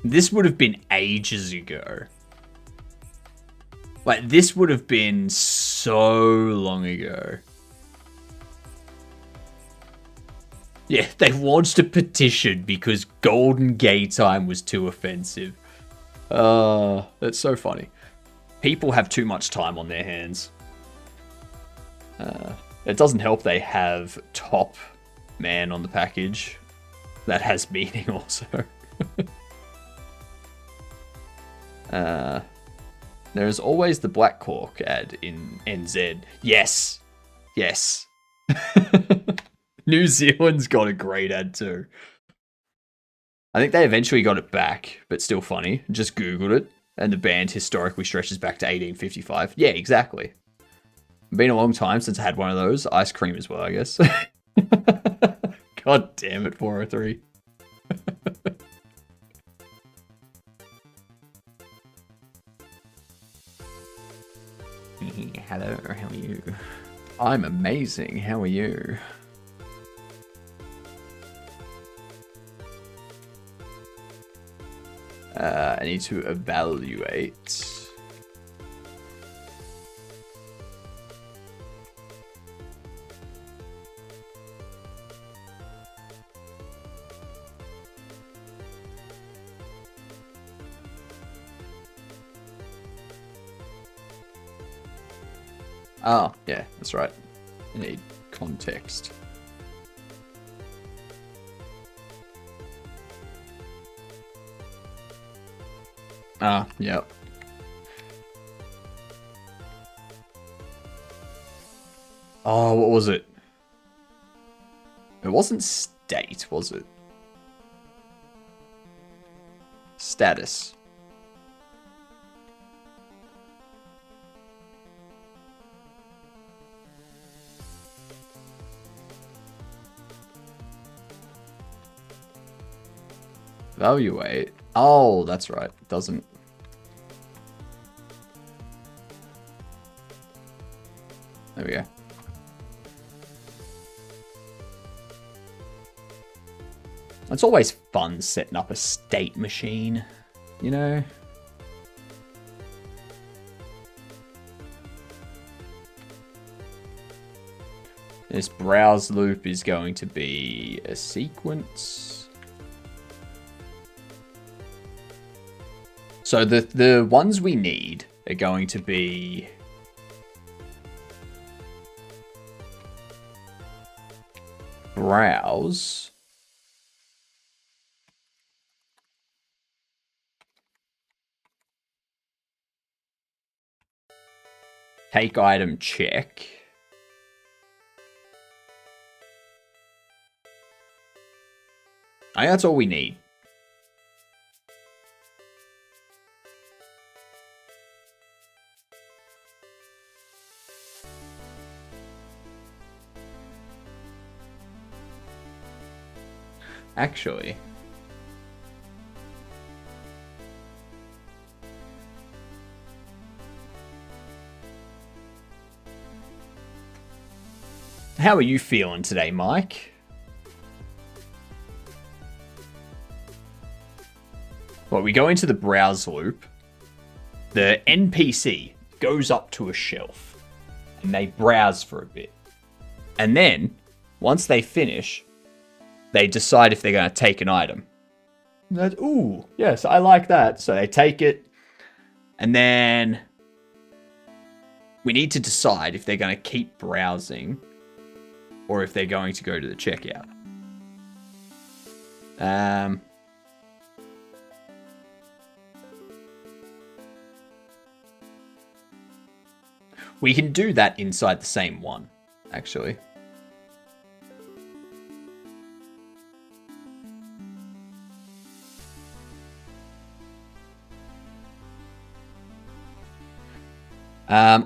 This would have been ages ago. Like, this would have been so long ago. Yeah, they launched a petition because Golden Gay Time was too offensive. That's so funny. People have too much time on their hands. It doesn't help they have top man on the package. That has meaning also. There's always the Black Cork ad in NZ. Yes. Yes. New Zealand's got a great ad too. I think they eventually got it back, but still funny. Just Googled it, and the band historically stretches back to 1855. Yeah, exactly. Been a long time since I had one of those. Ice cream as well, I guess. God damn it, 403. Hello, how are you? I'm amazing, how are you? I need to evaluate. Oh, yeah, that's right. I need context. Ah, yep. Oh, what was it? It wasn't state, was it? Status. Evaluate. Oh, that's right. It doesn't. There we go. It's always fun setting up a state machine, you know? This browse loop is going to be a sequence. So the ones we need are going to be browse, take item check, I think that's all we need. Actually, how are you feeling today, Mike? Well, we go into the browse loop. The NPC goes up to a shelf and they browse for a bit. And then, once they finish, they decide if they're going to take an item. That, ooh, yes, I like that. So they take it, and then we need to decide if they're going to keep browsing or if they're going to go to the checkout. We can do that inside the same one, actually.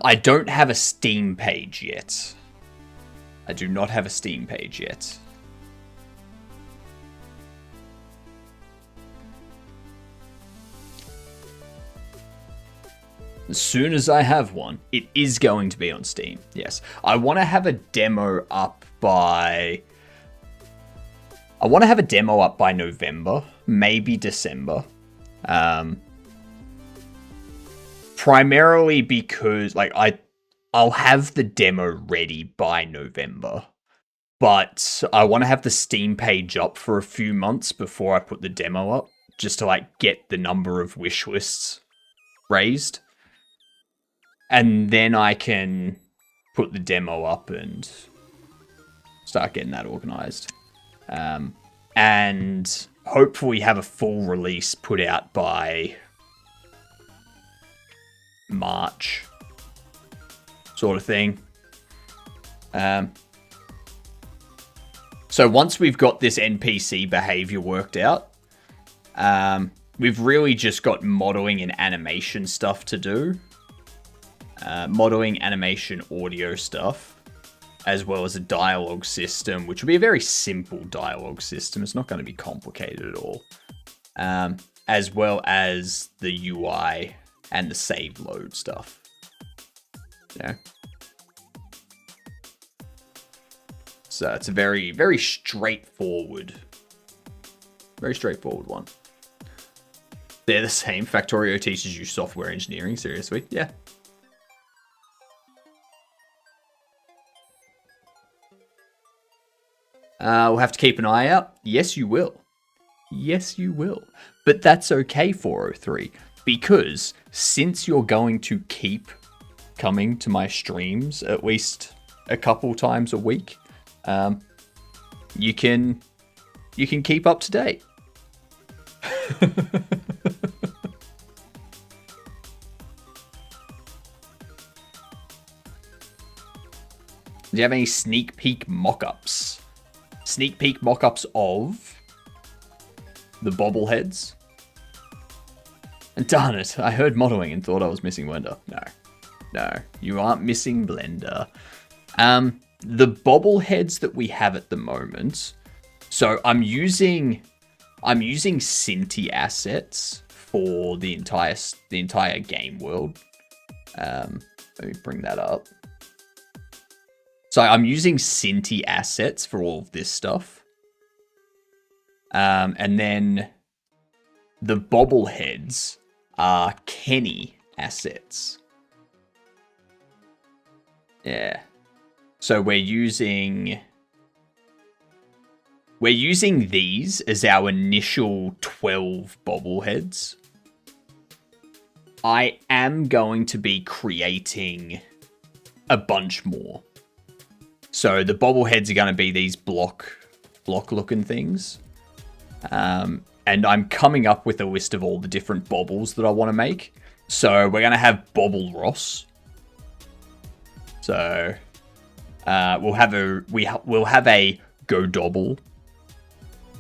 I don't have a Steam page yet. I do not have a Steam page yet. As soon as I have one, it is going to be on Steam. Yes. I want to have a demo up by... November, maybe December. Primarily because, like, I'll have the demo ready by November, but I want to have the Steam page up for a few months before I put the demo up, just to, like, get the number of wish lists raised. And then I can put the demo up and start getting that organized. And hopefully have a full release put out by March, sort of thing. So once we've got this NPC behavior worked out, we've really just got modeling and animation stuff to do. Modeling, animation, audio stuff, as well as a dialogue system, which will be a very simple dialogue system. It's not going to be complicated at all. As well as the UI and the save load stuff. Yeah. So it's a very, very straightforward one. They're the same. Factorio teaches you software engineering. Seriously? Yeah. We'll have to keep an eye out. Yes, you will. Yes, you will. But that's okay, 403, because since you're going to keep coming to my streams at least a couple times a week, you can keep up to date. Do you have any sneak peek mock-ups? Sneak peek mock-ups of the bobbleheads? And darn it, I heard modeling and thought I was missing Blender. No, you aren't missing Blender. The bobbleheads that we have at the moment. So I'm using Cinti assets for the entire game world. Let me bring that up. So I'm using Cinti assets for all of this stuff. And then the bobbleheads are Kenny assets. Yeah. So we're using these as our initial 12 bobbleheads. I am going to be creating a bunch more. So the bobbleheads are going to be these block looking things. And I'm coming up with a list of all the different bobbles that I want to make. So we're going to have Bobble Ross. So we'll have a Godobble,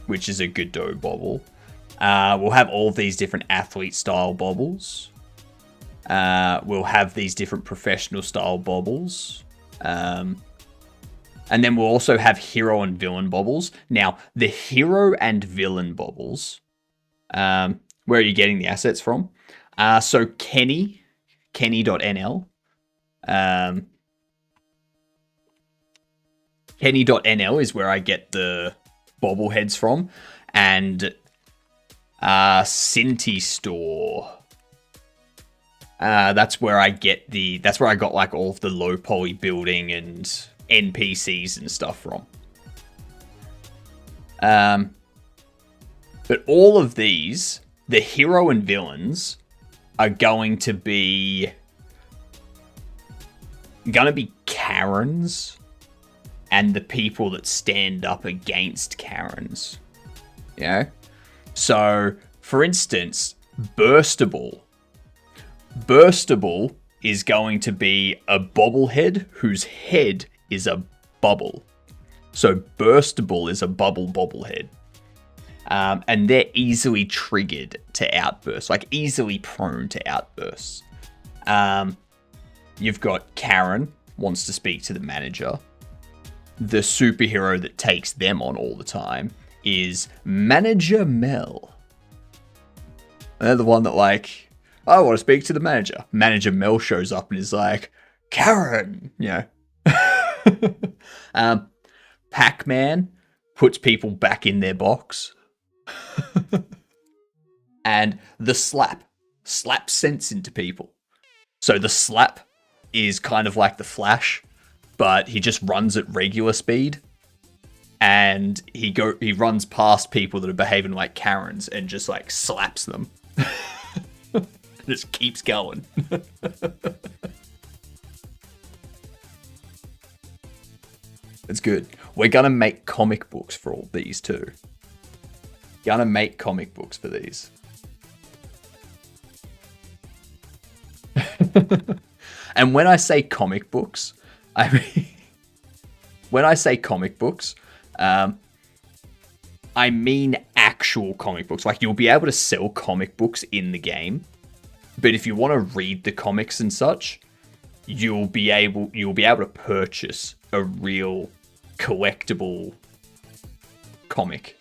which is a Godot bobble. We'll have all of these different athlete style bobbles. We'll have these different professional style bobbles. And then we'll also have hero and villain bobbles. Now, the hero and villain bobbles, where are you getting the assets from? So Kenny.nl. Kenny.nl is where I get the bobbleheads from. And Cinti Store. That's where I got like all of the low poly building and NPCs and stuff from. But all of these, the hero and villains, are going to be Karens and the people that stand up against Karens. Yeah. So, for instance, Burstable is going to be a bobblehead whose head is a bubble. So Burstable is a bobblehead. And they're easily triggered to outbursts, like easily prone to outbursts. You've got Karen, wants to speak to the manager. The superhero that takes them on all the time is Manager Mel. They're the one that like, I want to speak to the manager. Manager Mel shows up and is like, Karen, you know. Pac-Man puts people back in their box. And the slaps sense into people. So the slap is kind of like the Flash, but he just runs at regular speed. And he runs past people that are behaving like Karens and just like slaps them. Just keeps going. It's good. We're going to make comic books for all these too. Gonna make comic books for these. And when I say comic books, I mean, when I say comic books, I mean actual comic books. Like, you'll be able to sell comic books in the game, but if you want to read the comics and such, you'll be able to purchase a real collectible comic.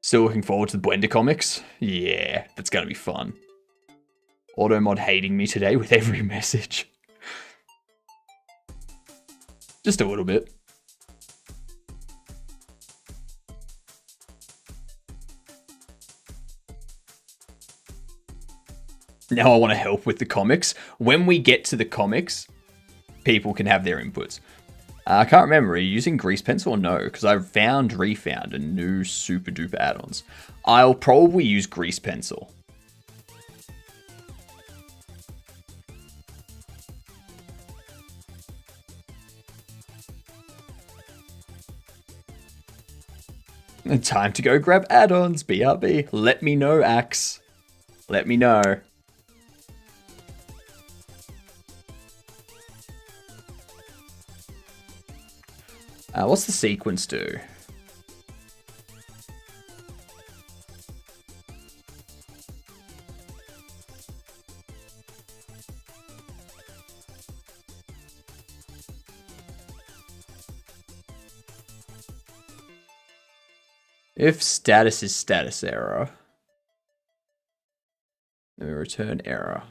Still looking forward to the Blender comics. Yeah, that's gonna be fun. Automod hating me today with every message. Just a little bit. Now I want to help with the comics. When we get to the comics, people can have their inputs. I can't remember, are you using Grease Pencil or no? Because I refound a new super duper add-ons. I'll probably use Grease Pencil. Time to go grab add-ons, BRB. Let me know, Axe. Let me know. What's the sequence do? If status is status error, then we return error.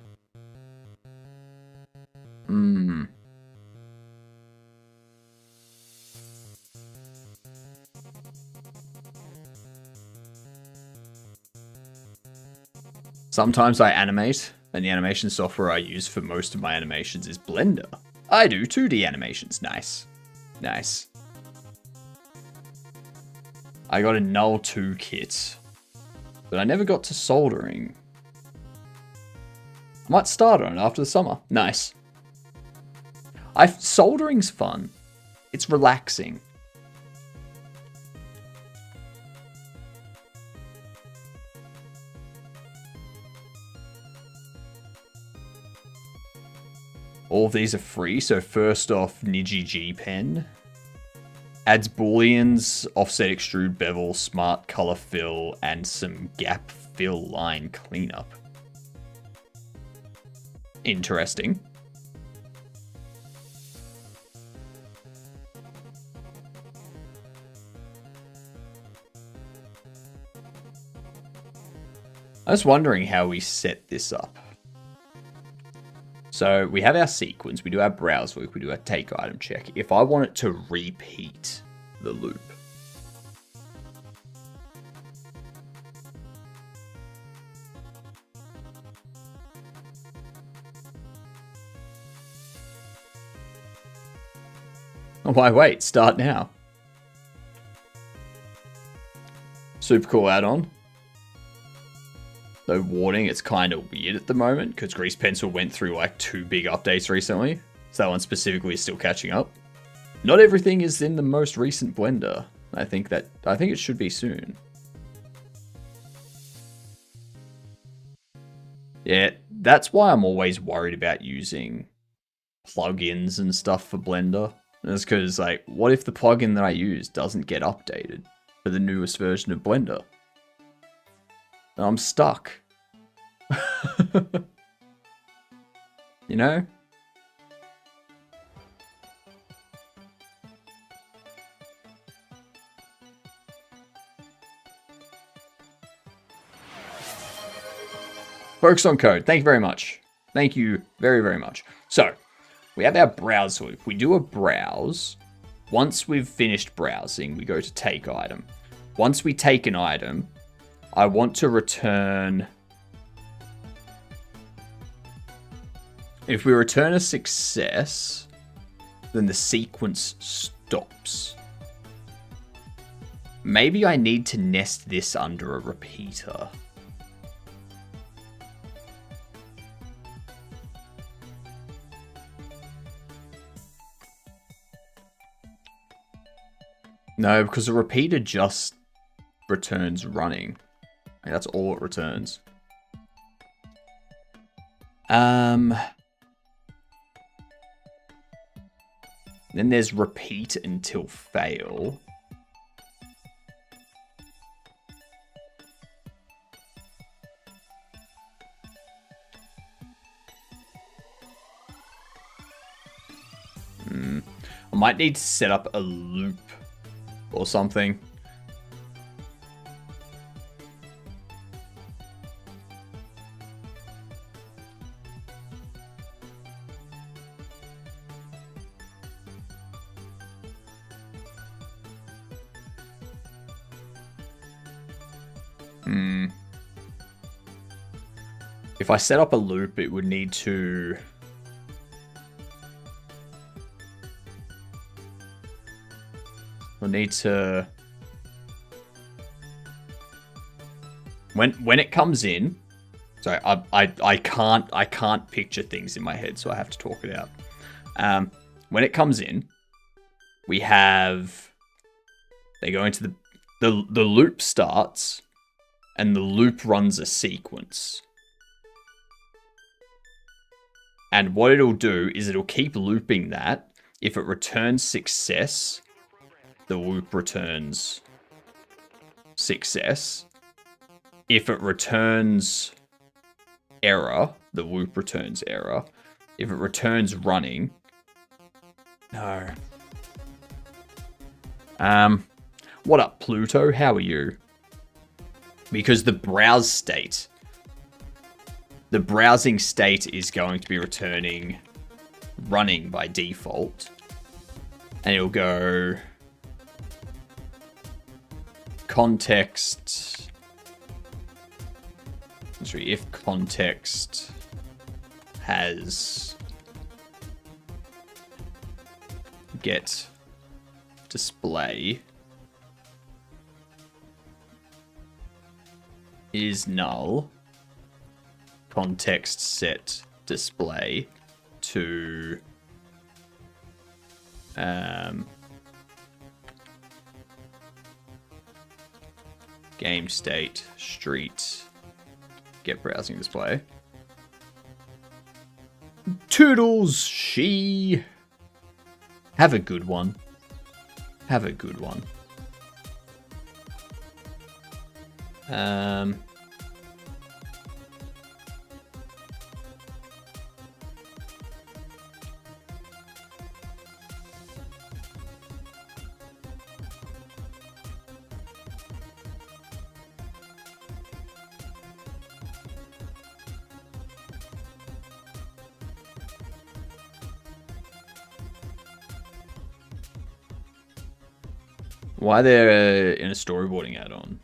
Sometimes I animate, and the animation software I use for most of my animations is Blender. I do 2D animations. Nice. Nice. I got a Null 2 kit, but I never got to soldering. I might start on it after the summer. Nice. Soldering's fun. It's relaxing. All of these are free, so first off, Niji G Pen. Adds booleans, offset extrude bevel, smart color fill, and some gap fill line cleanup. Interesting. I was wondering how we set this up. So we have our sequence, we do our browse loop, we do our take item check. If I want it to repeat the loop, why wait? Start now. Super cool add-on. Though warning, it's kind of weird at the moment because Grease Pencil went through like 2 big updates recently. So that one specifically is still catching up. Not everything is in the most recent Blender. I think it should be soon. Yeah, that's why I'm always worried about using plugins and stuff for Blender. That's because, like, what if the plugin that I use doesn't get updated for the newest version of Blender? And I'm stuck. You know? Focus on code. Thank you very much. Thank you very, very much. So, we have our browse loop. We do a browse. Once we've finished browsing, we go to take item. Once we take an item, I want to return... If we return a success, then the sequence stops. Maybe I need to nest this under a repeater. No, because the repeater just returns running. Like, that's all it returns. Then there's repeat until fail. I might need to set up a loop or something. If I set up a loop, it would need to... We'll need to... When it comes in... Sorry, I can't picture things in my head, so I have to talk it out. When it comes in, we have... They go into the loop starts, and the loop runs a sequence. And what it'll do is it'll keep looping that. If it returns success, the loop returns success. If it returns error, the loop returns error. If it returns running... No. What up, Pluto? How are you? Because the browse state... The browsing state is going to be returning running by default. And it'll go context. Sorry, if context has get display is null. Context set display to game state street get browsing display. Toodles, she. Have a good one. Have a good one. Why they're in a storyboarding add-on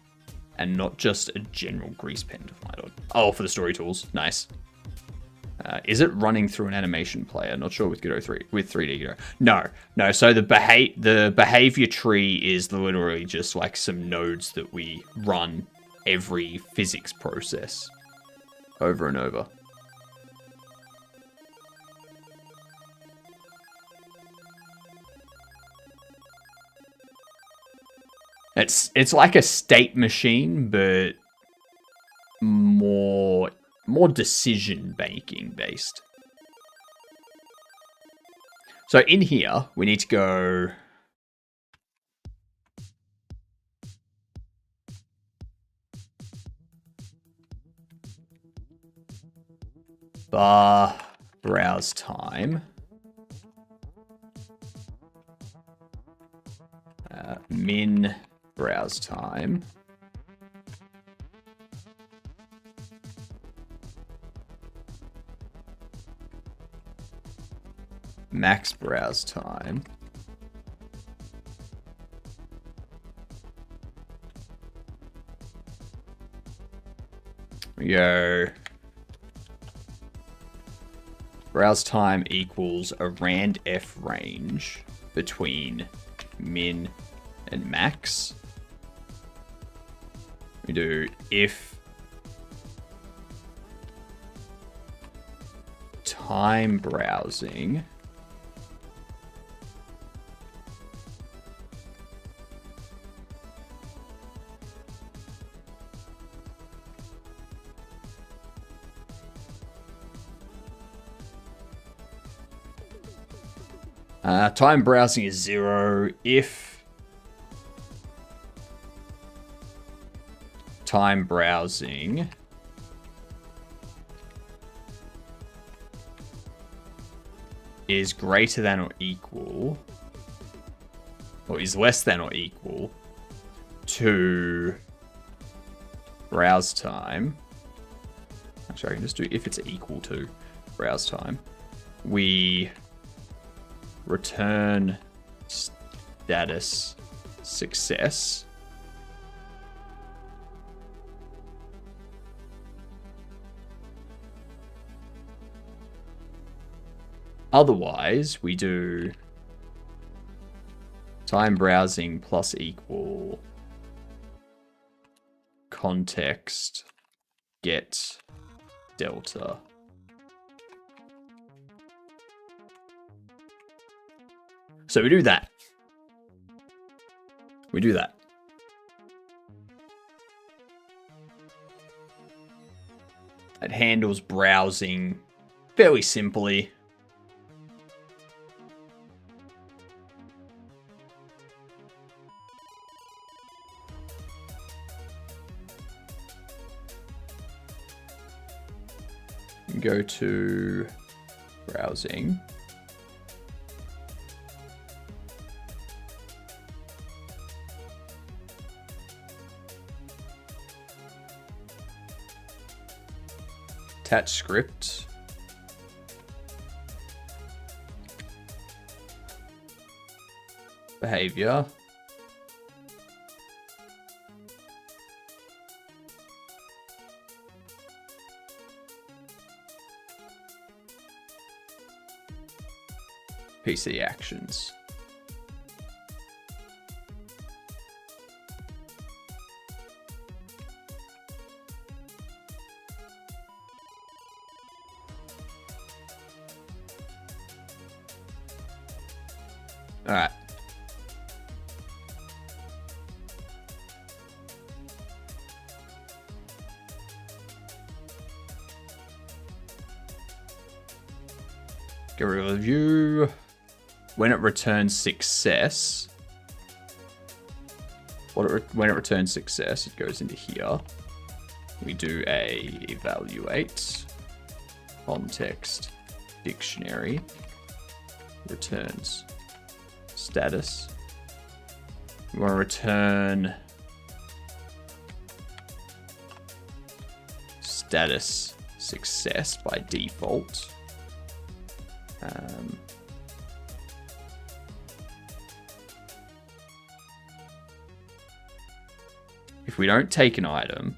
and not just a general grease pen add-on? Oh, for the story tools. Nice. Is it running through an animation player? Not sure with Godot 3, with 3D Godot. No. So the behavior tree is literally just like some nodes that we run every physics process over and over. It's like a state machine, but more decision making based. So in here, we need to go bar browse time. Min browse time. Max browse time. We go browse time equals a rand f range between min and max. We do if time browsing Time browsing is 0 if time browsing is greater than or equal, or is less than or equal to browse time. Actually, I can just do if it's equal to browse time. We return status success. Otherwise, we do time browsing plus equal context get delta. So we do that. We do that. It handles browsing fairly simply. Go to browsing. Attach script. Behavior. PC actions. All right. Get rid of view. When it returns success, when it returns success, it goes into here. We do a evaluate context dictionary returns status. We want to return status success by default. If we don't take an item,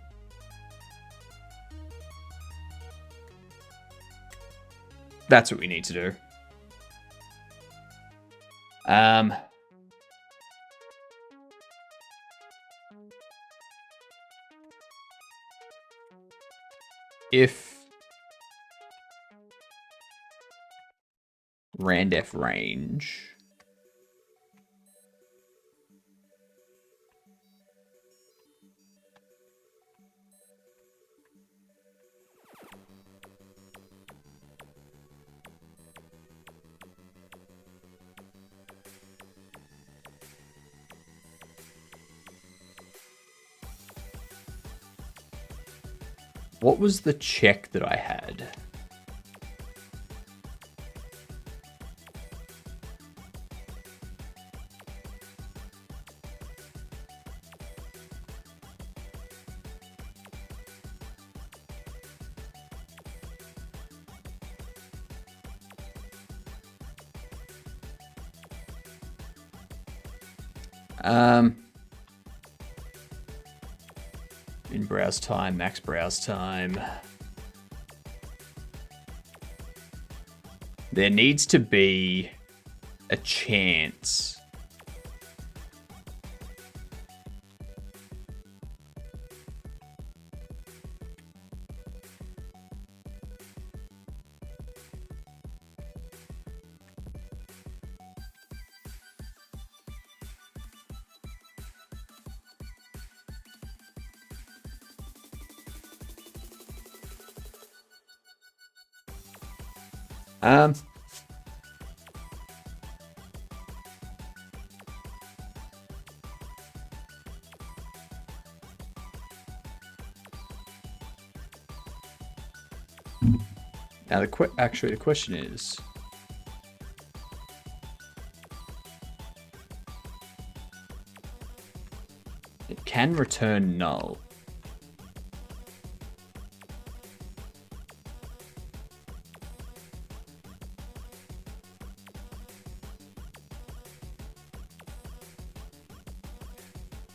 that's what we need to do. If randef range what was the check that I had? In browse time, max browse time. There needs to be a chance Now, actually, the question is, it can return null.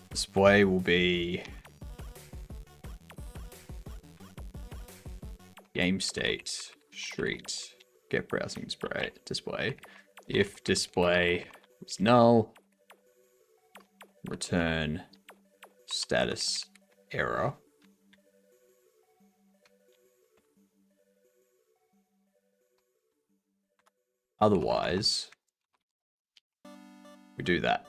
Display will be game state, street, get browsing display. If display is null, return status error. Otherwise, we do that.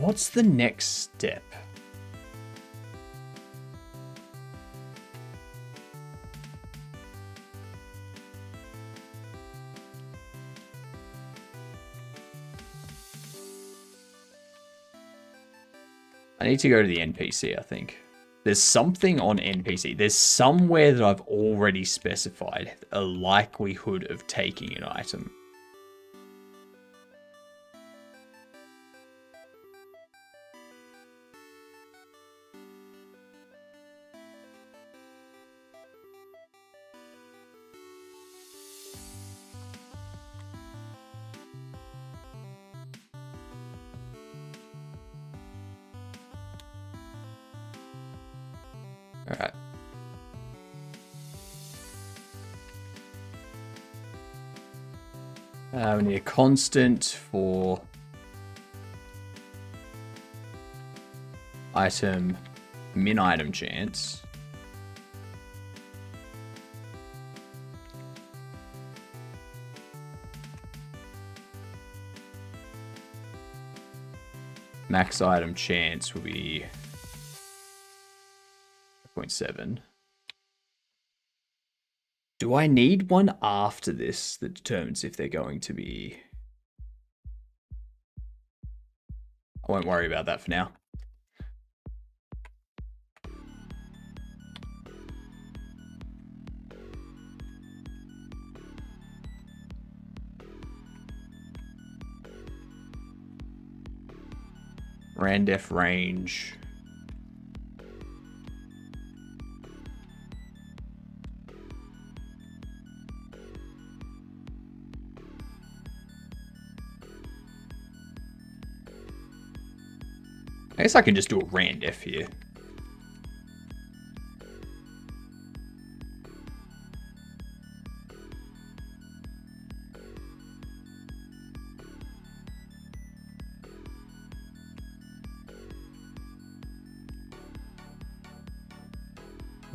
What's the next step? I need to go to the NPC, I think. There's something on NPC. There's somewhere that I've already specified a likelihood of taking an item. All right. We need a constant for item min item chance. Max item chance will be 0.7. Do I need one after this that determines if they're going to be... I won't worry about that for now. Randef range. I guess I can just do a randef here.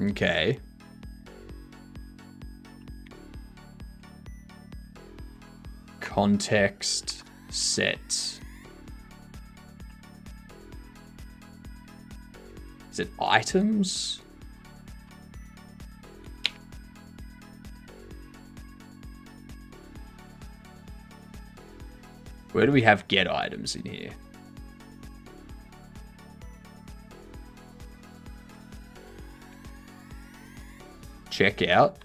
Okay. Context set. Is it items? Where do we have get items in here? Check out.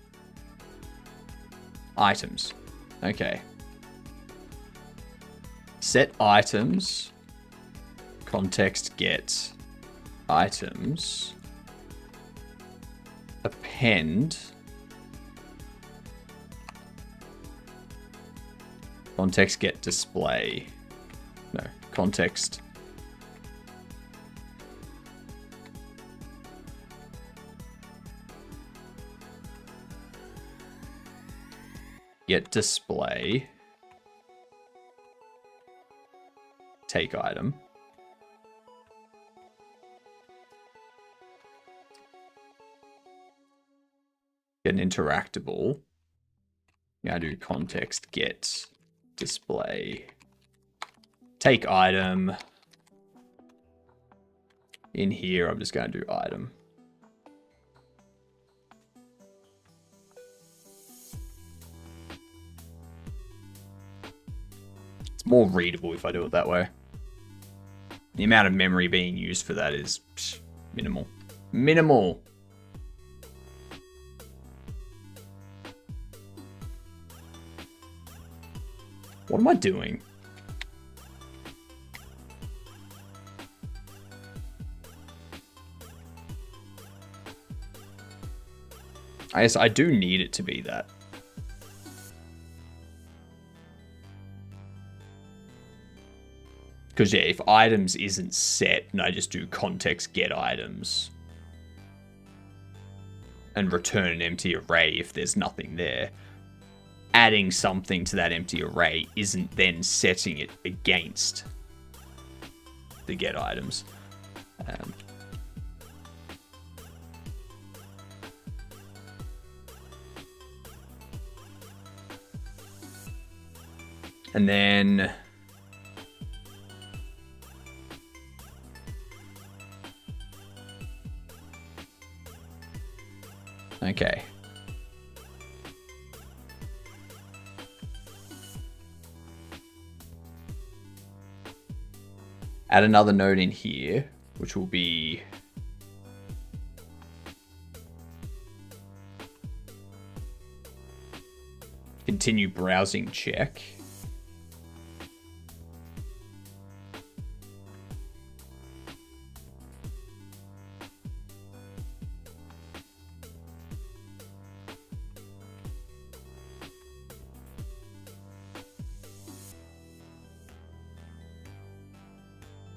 Items. Okay. Set items. Context get items. Append. Context get display. No, context. Get display. take item. Get an interactable. Yeah, I do context get display. Take item. In here, I'm just going to do item. It's more readable if I do it that way. The amount of memory being used for that is minimal. Minimal. What am I doing? I guess I do need it to be that. Because, yeah, if items isn't set and I just do context get items and return an empty array if there's nothing there, adding something to that empty array isn't then setting it against the get items. And then okay. Add another node in here, which will be continue browsing check.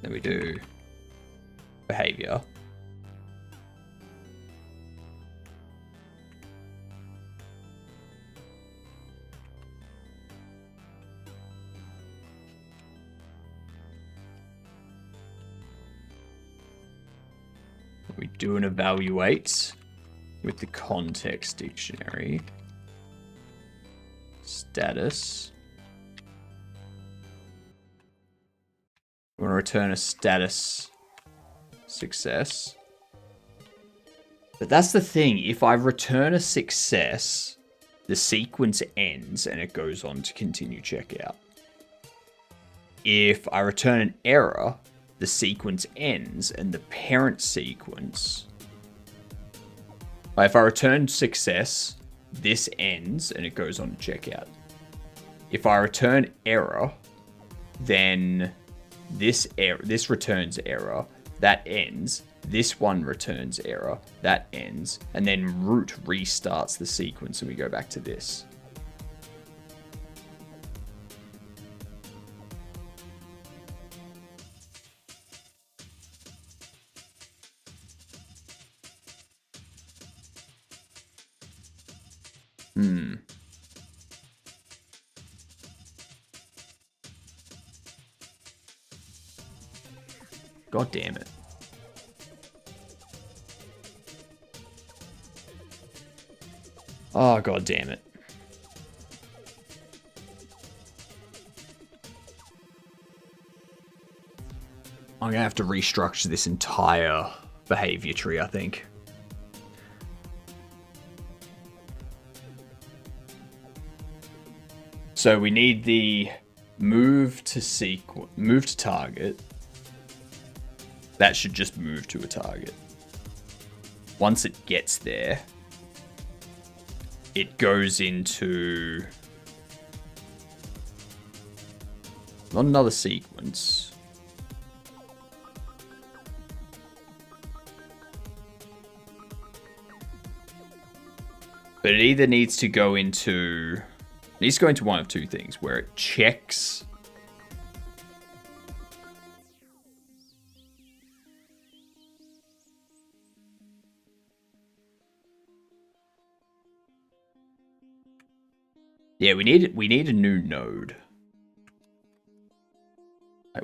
Then we do behavior. We do an evaluate with the context dictionary. Status. We want to return a status success. But that's the thing. If I return a success, the sequence ends and it goes on to continue checkout. If I return an error, the sequence ends and the parent sequence. If I return success, this ends and it goes on to checkout. If I return error, then this returns error, that ends. This one returns error, that ends. And then root restarts the sequence and we go back to this. God damn it. Oh, god damn it. I'm gonna have to restructure this entire behavior tree, I think. So we need the move to target. That should just move to a target. Once it gets there, it goes into not another sequence. But it either needs to go into one of two things, where it checks we need a new node.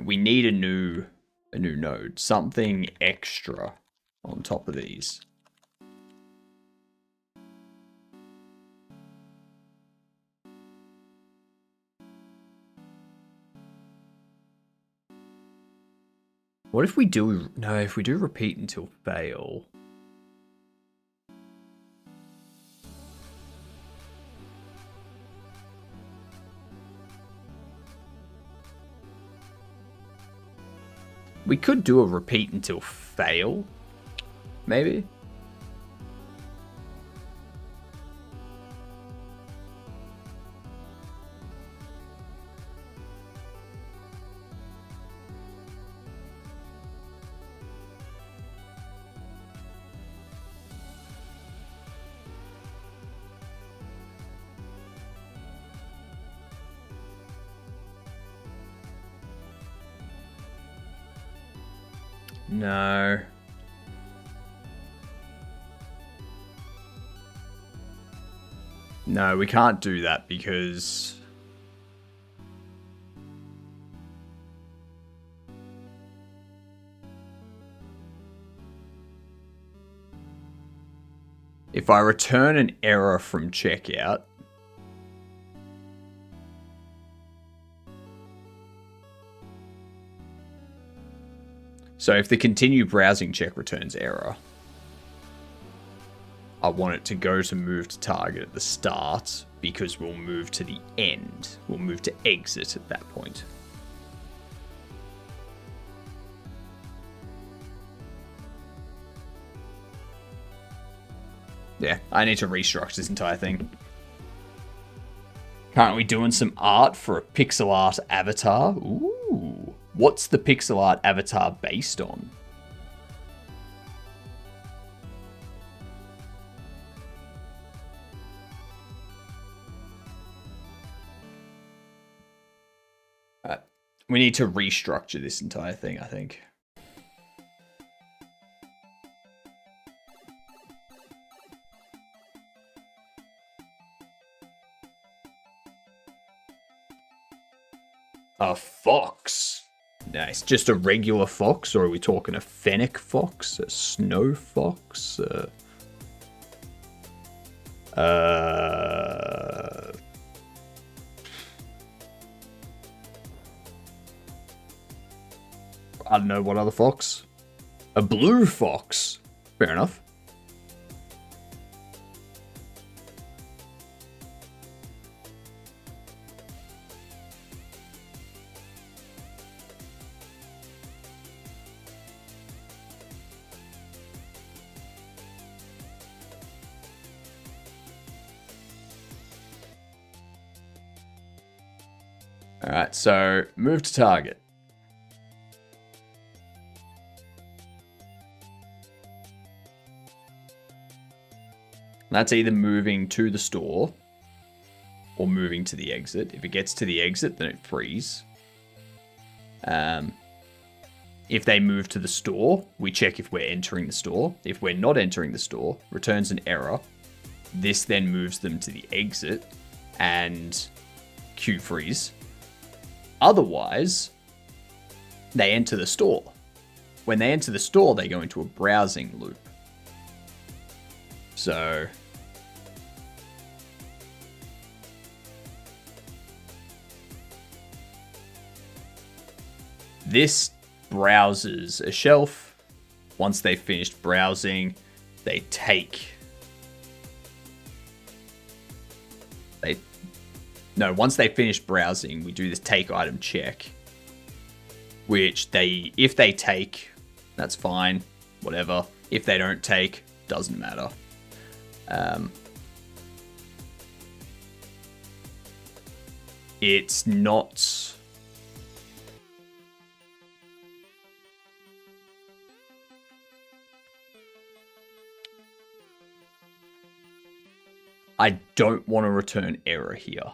We need a new node, something extra on top of these. What if we do, no, if we do repeat until fail. We could do a repeat until fail, maybe. No. No, we can't do that because if I return an error from checkout, so if the continue browsing check returns error, I want it to go to move to target at the start because we'll move to the end. We'll move to exit at that point. Yeah, I need to restructure this entire thing. Currently doing some art for a pixel art avatar. Ooh. What's the pixel art avatar based on? We need to restructure this entire thing, I think. A fox. Nice. Just a regular fox, or are we talking a fennec fox? A snow fox? I don't know, what other fox? A blue fox. Fair enough. Alright, so move to target. That's either moving to the store or moving to the exit. If it gets to the exit, then it frees. If they move to the store, we check if we're entering the store. If we're not entering the store, returns an error. This then moves them to the exit and queue freeze. Otherwise, they enter the store. When they enter the store, they go into a browsing loop. So this browses a shelf. Once they've finished browsing, they take... once they finish browsing, we do this take item check. Which if they take, that's fine, whatever. If they don't take, doesn't matter. It's not... I don't want to return error here.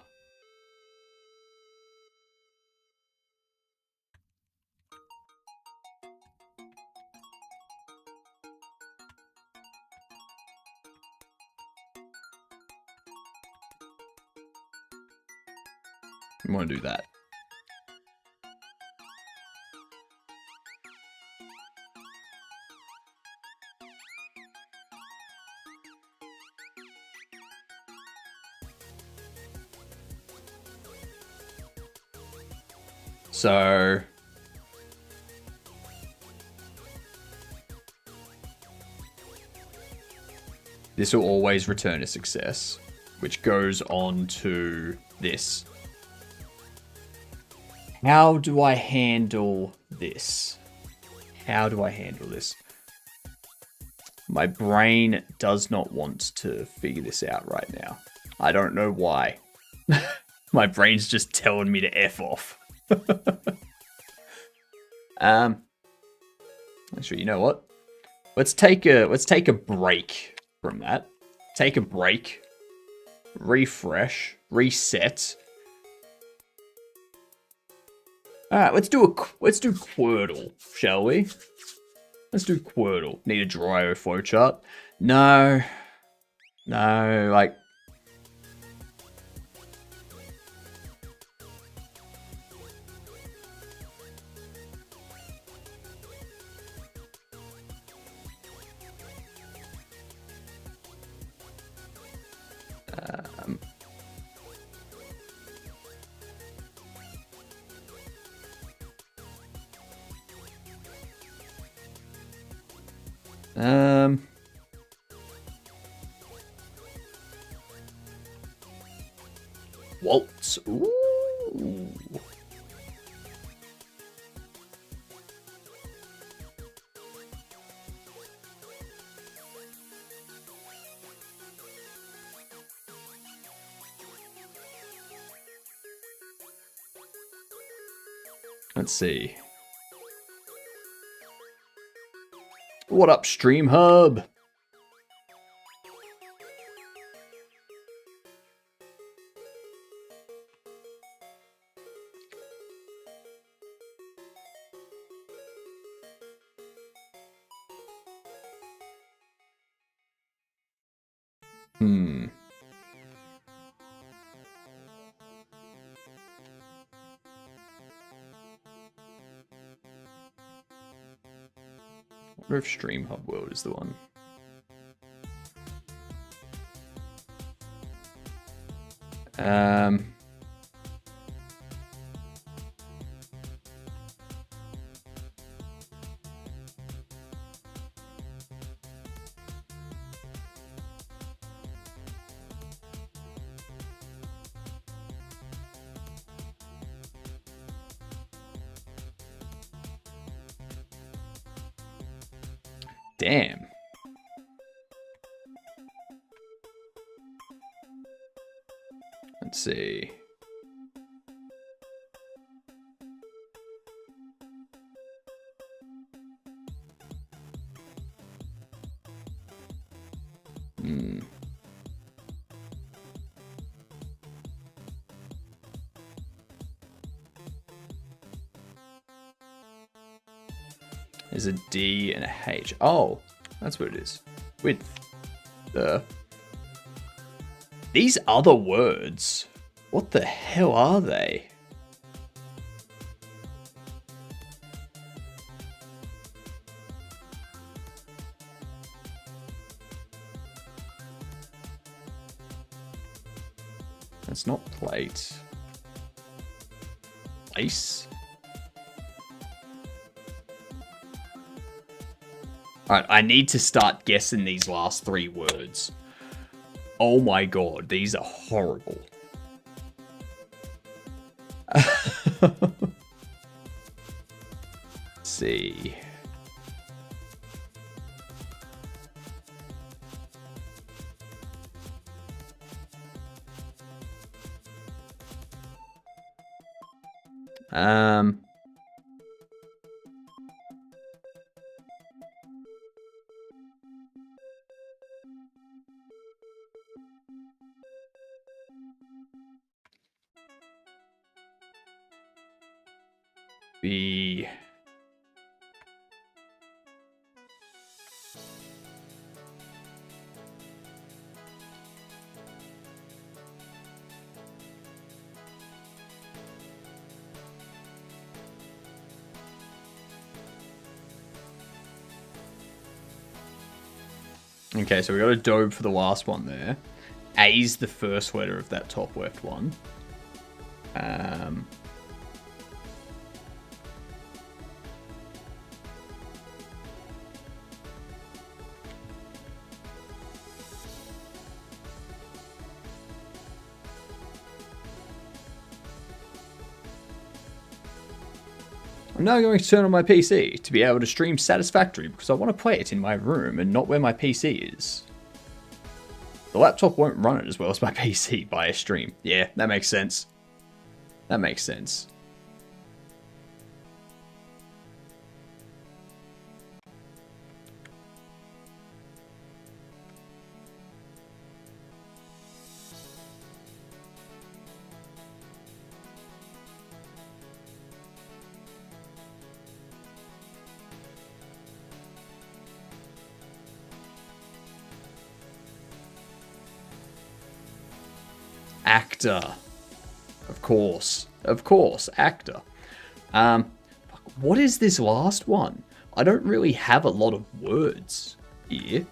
I want to do that. So this will always return a success, which goes on to this. How do I handle this? How do I handle this? My brain does not want to figure this out right now. I don't know why. My brain's just telling me to F off. Actually, you know what? Let's take a break from that. Take a break. Refresh. Reset. Alright, let's do Quirtle, shall we? Let's do Quirtle. Need a draw IO flowchart? No. No, like... Waltz. Ooh. Let's see. What up, Stream Hub? I wonder if Stream Hub World is the one. Damn. Let's see. There's a D and a H. Oh, that's what it is. With these other words. What the hell are they? That's not plate. Place? Alright, I need to start guessing these last three words. Oh my god, these are horrible. Let's see. B. Okay, so we got a dobe for the last one there. A's the first letter of that top left one. I'm now going to turn on my PC to be able to stream Satisfactory because I want to play it in my room and not where my PC is. The laptop won't run it as well as my PC by a stream. Yeah, that makes sense. That makes sense. Actor. Of course, actor. What is this last one? I don't really have a lot of words here.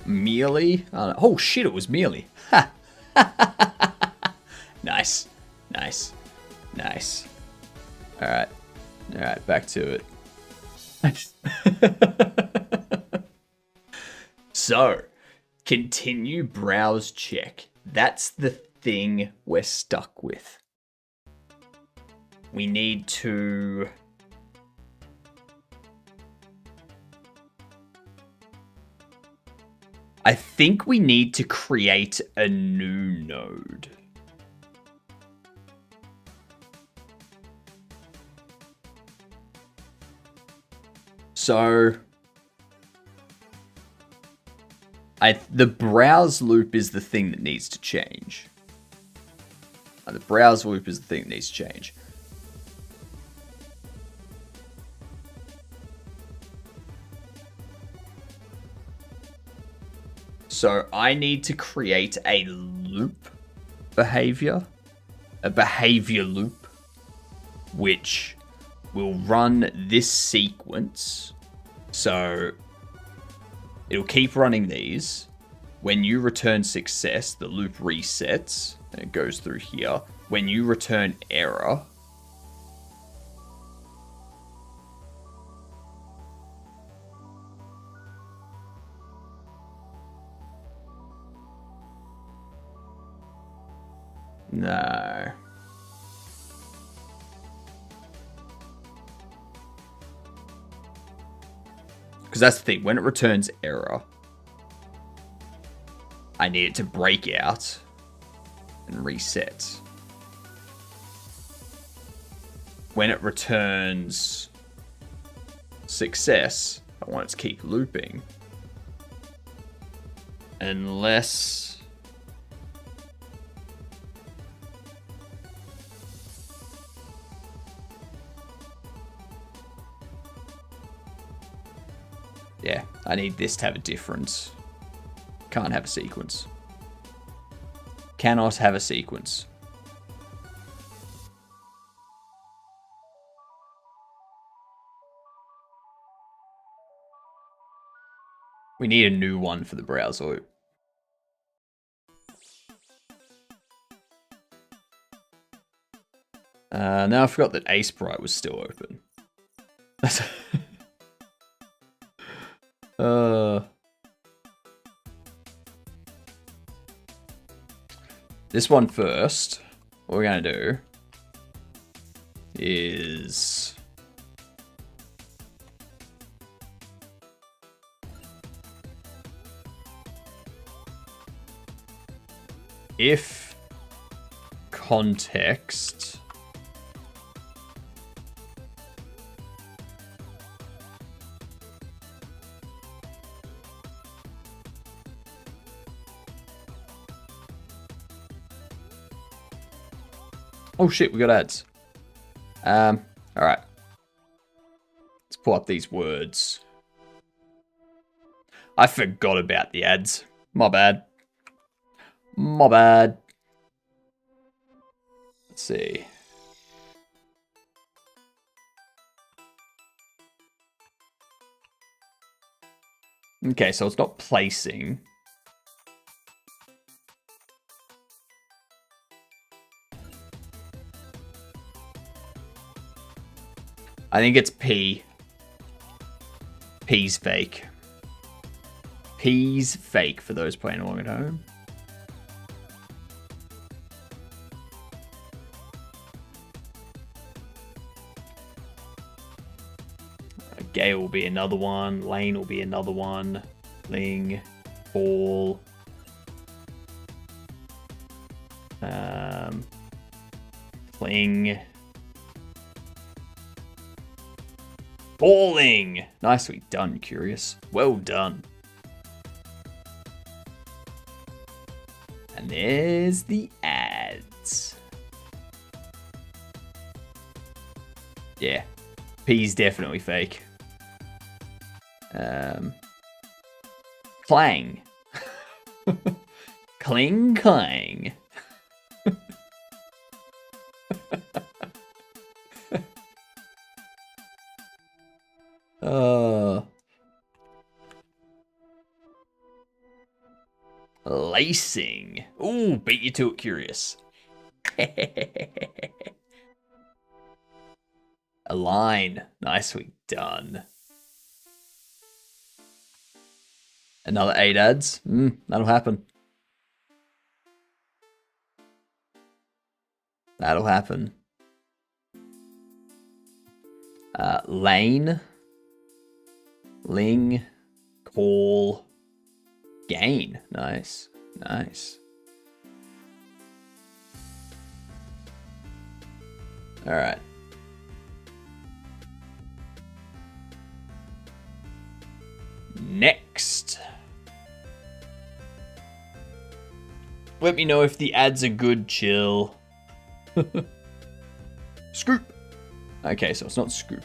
Merely? Oh shit, it was merely. Ha! Nice. Nice. Nice. Alright. Alright, back to it. So, continue browse check. That's the thing we're stuck with. We need to... I think we need to create a new node. So, the browse loop is the thing that needs to change. The browse loop is the thing that needs to change. So I need to create a loop behavior, a behavior loop, which will run this sequence. So it'll keep running these. When you return success, the loop resets and it goes through here. When you return error, no. Because that's the thing, when it returns error, I need it to break out and reset. When it returns success, I want it to keep looping. Unless... yeah, I need this to have a difference. Can't have a sequence. Cannot have a sequence. We need a new one for the browse loop. Now I forgot that Sprite was still open. This one first. What we're gonna do is if context oh shit, we got ads. Alright. Let's pull up these words. I forgot about the ads. My bad. My bad. Let's see. Okay, so it's not placing. I think it's P. P's fake. P's fake for those playing along at home. Gale will be another one. Lane will be another one. Ling, Ball. Cling. Balling. Nicely done, Curious. Well done. And there's the ads. Yeah. P's definitely fake. Clang. Cling clang. Lacing. Ooh, beat you to it, Curious. Align. Nicely done. Another 8 ads. That'll happen. That'll happen. Lane. Ling. Call. Gain. Nice. Nice. Alright. Next. Let me know if the ads are good, chill. Scoop. Okay, so it's not scoop.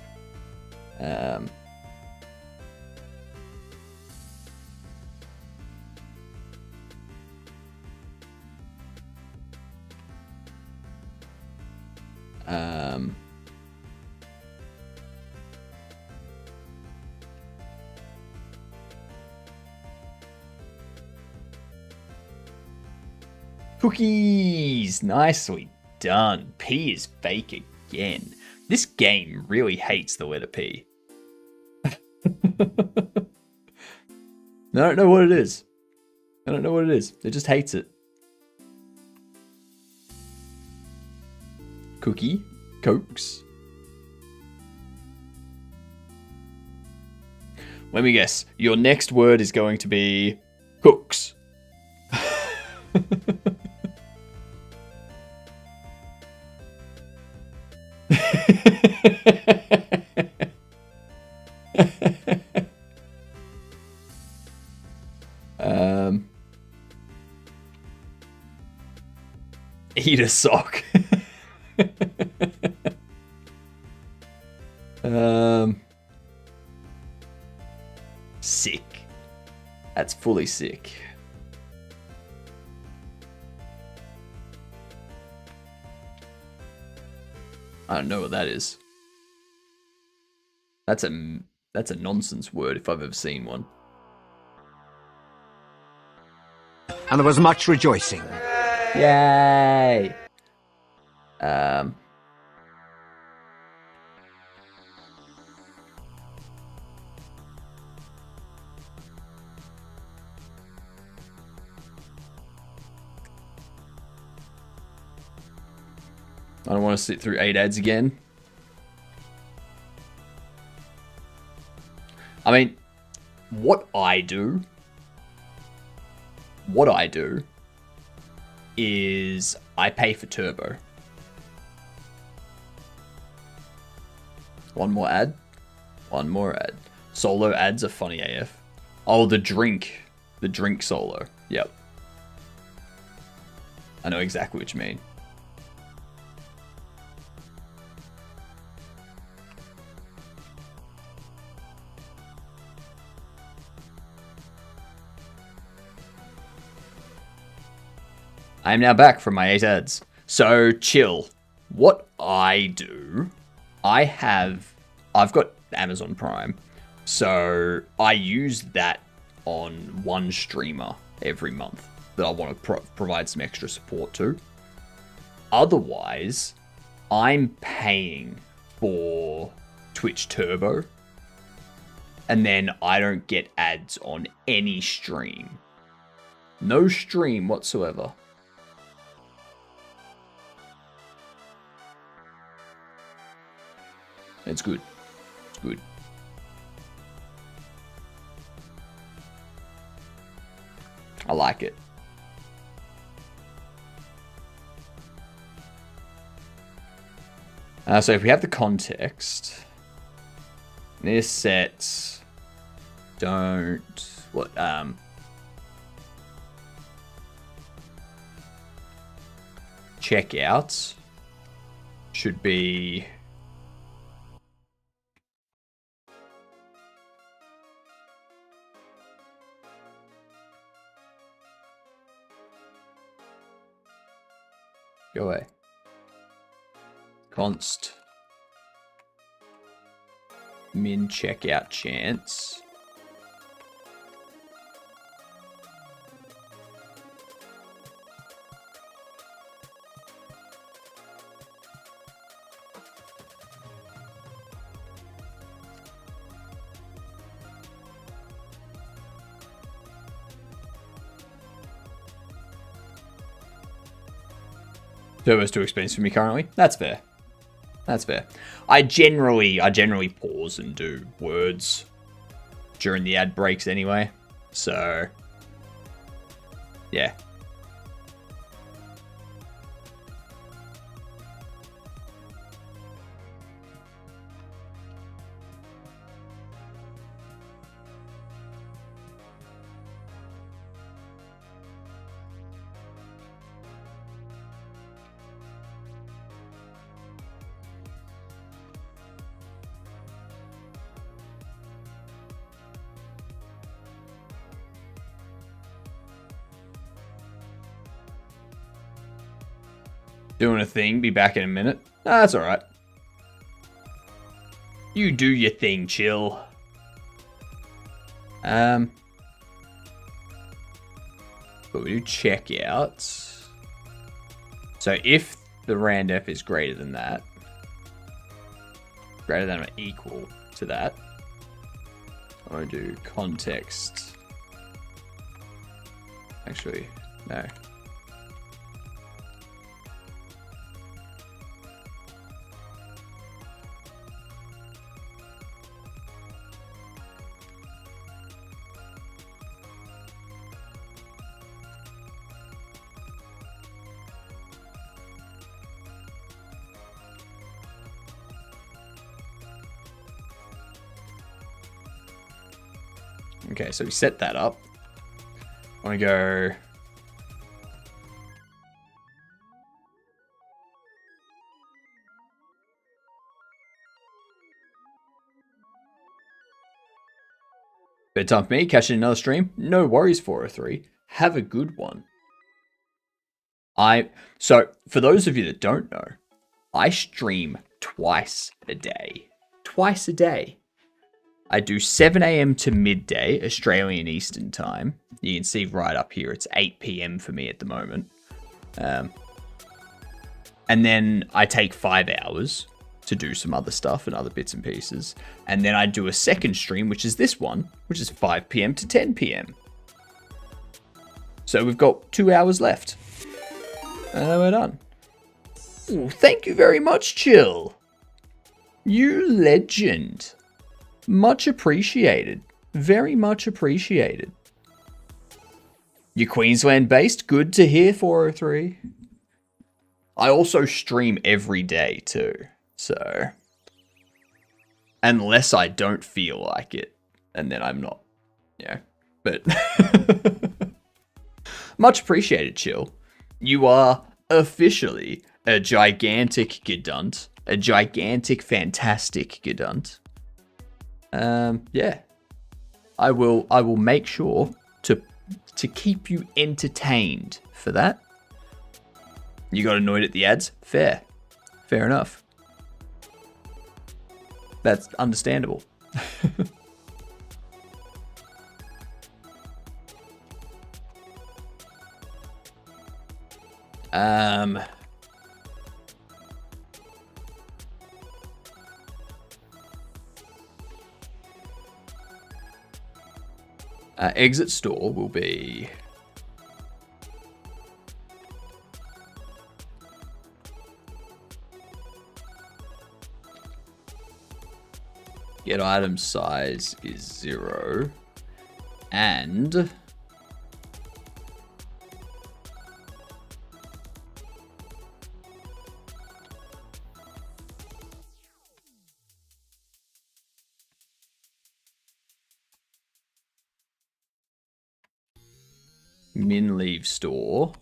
Cookies! Nicely done. P is fake again. This game really hates the letter P. I don't know what it is. I don't know what it is. It just hates it. Cookie. Cokes. Let me guess. Your next word is going to be cooks. Eat a sock. Sick. That's fully sick. I don't know what that is. That's a nonsense word if I've ever seen one. And there was much rejoicing. Yay! I don't want to sit through 8 ads again. I mean, what I do is I pay for turbo. One more ad. One more ad. Solo ads are funny AF. Oh, the drink. The drink solo. Yep. I know exactly what you mean. I am now back from my 8 ads. So chill. What I do, I've got Amazon Prime. So I use that on one streamer every month that I want to provide some extra support to. Otherwise, I'm paying for Twitch Turbo. And then I don't get ads on any stream. No stream whatsoever. It's good. It's good. I like it. So if we have the context, this sets don't what checkouts should be go away. Const min checkout chance. Turbo's too expensive for me currently. That's fair. That's fair. I generally pause and do words during the ad breaks anyway. So yeah. Doing a thing, be back in a minute. That's alright. You do your thing, chill. But we do checkouts. So if the randf is greater than that, greater than or equal to that, I'm going to do context. Actually, no. Okay, so we set that up. I want to go... Bedtime for me, catching another stream. No worries, 403. Have a good one. So, for those of you that don't know, I stream twice a day. Twice a day. I do 7 a.m. to midday, Australian Eastern Time. You can see right up here, it's 8 p.m. for me at the moment. And then I take 5 hours to do some other stuff and other bits and pieces. And then I do a second stream, which is this one, which is 5 p.m. to 10 p.m. So we've got 2 hours left. And then we're done. Ooh, thank you very much, Chill. You legend. Much appreciated. Very much appreciated. You're Queensland based? Good to hear, 403. I also stream every day too. So, unless I don't feel like it, and then I'm not. Yeah. But much appreciated, Chill. You are officially a gigantic Gedunt. A gigantic, fantastic Gedunt. Yeah, I will make sure to keep you entertained for that. You got annoyed at the ads? Fair enough. That's understandable. Exit store will be... Get item size is 0. And... min leave store.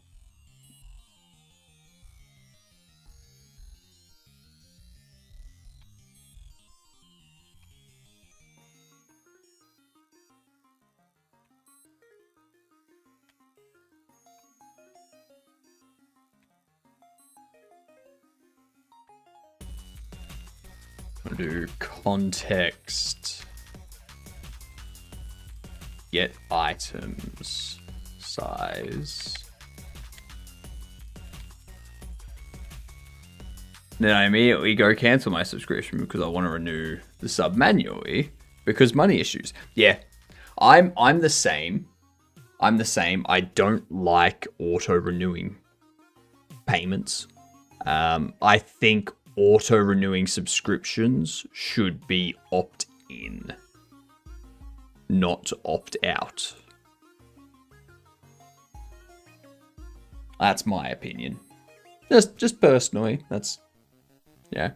I'll do context. Get items. Size. Then I immediately go cancel my subscription because I want to renew the sub manually because money issues. Yeah, I'm the same. I'm the same. I don't like auto renewing payments. I think auto renewing subscriptions should be opt in, not opt out. That's my opinion. Just personally, that's, yeah.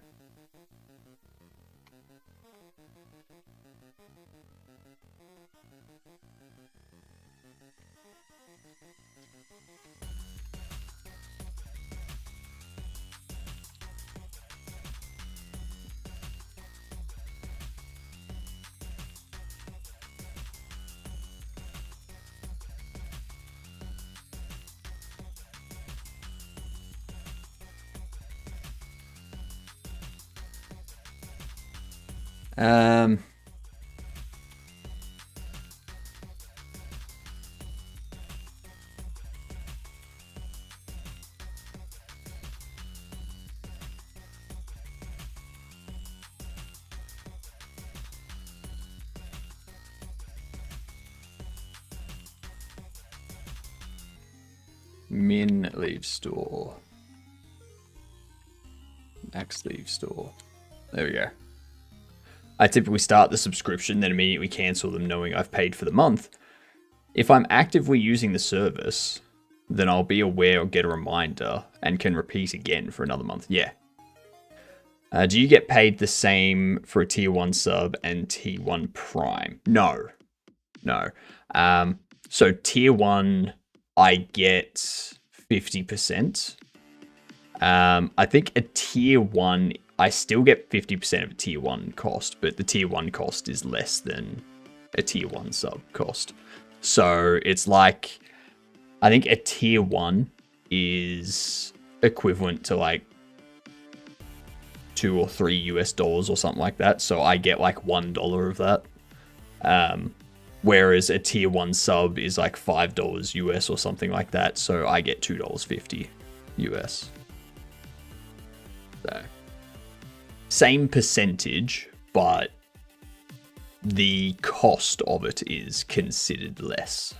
Min leave store. Max leave store. There we go. I typically start the subscription, then immediately cancel them knowing I've paid for the month. If I'm actively using the service, then I'll be aware or get a reminder and can repeat again for another month. Yeah. Do you get paid the same for a tier 1 sub and tier 1 prime? No. No. So tier 1, I get 50%. I think a tier 1, I still get 50% of a tier 1 cost, but the tier 1 cost is less than a tier 1 sub cost. So it's like, I think a tier 1 is equivalent to like $2 or $3 US or something like that. So I get like $1 of that. Whereas a tier 1 sub is like $5 US or something like that. So I get $2.50 US. So, same percentage, but the cost of it is considered less.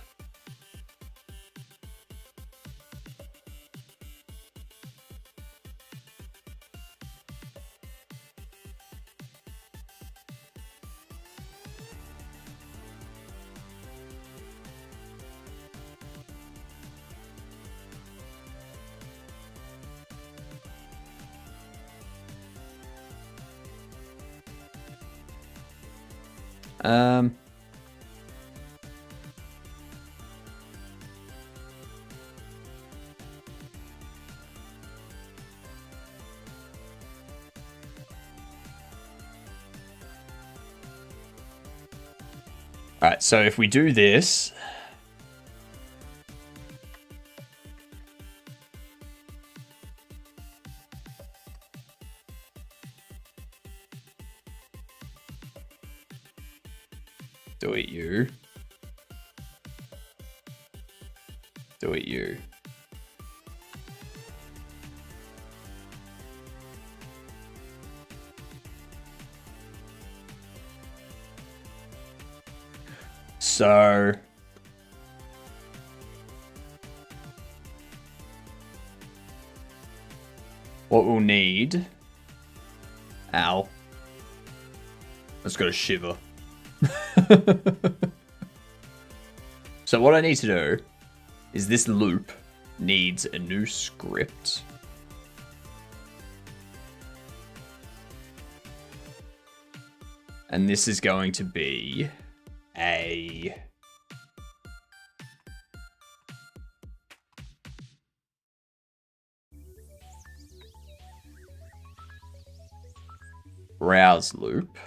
All right, so if we do this, do it you. Do it you. So what we'll need... Ow. I just got a shiver. So what I need to do is this loop needs a new script. And this is going to be a... browse loop.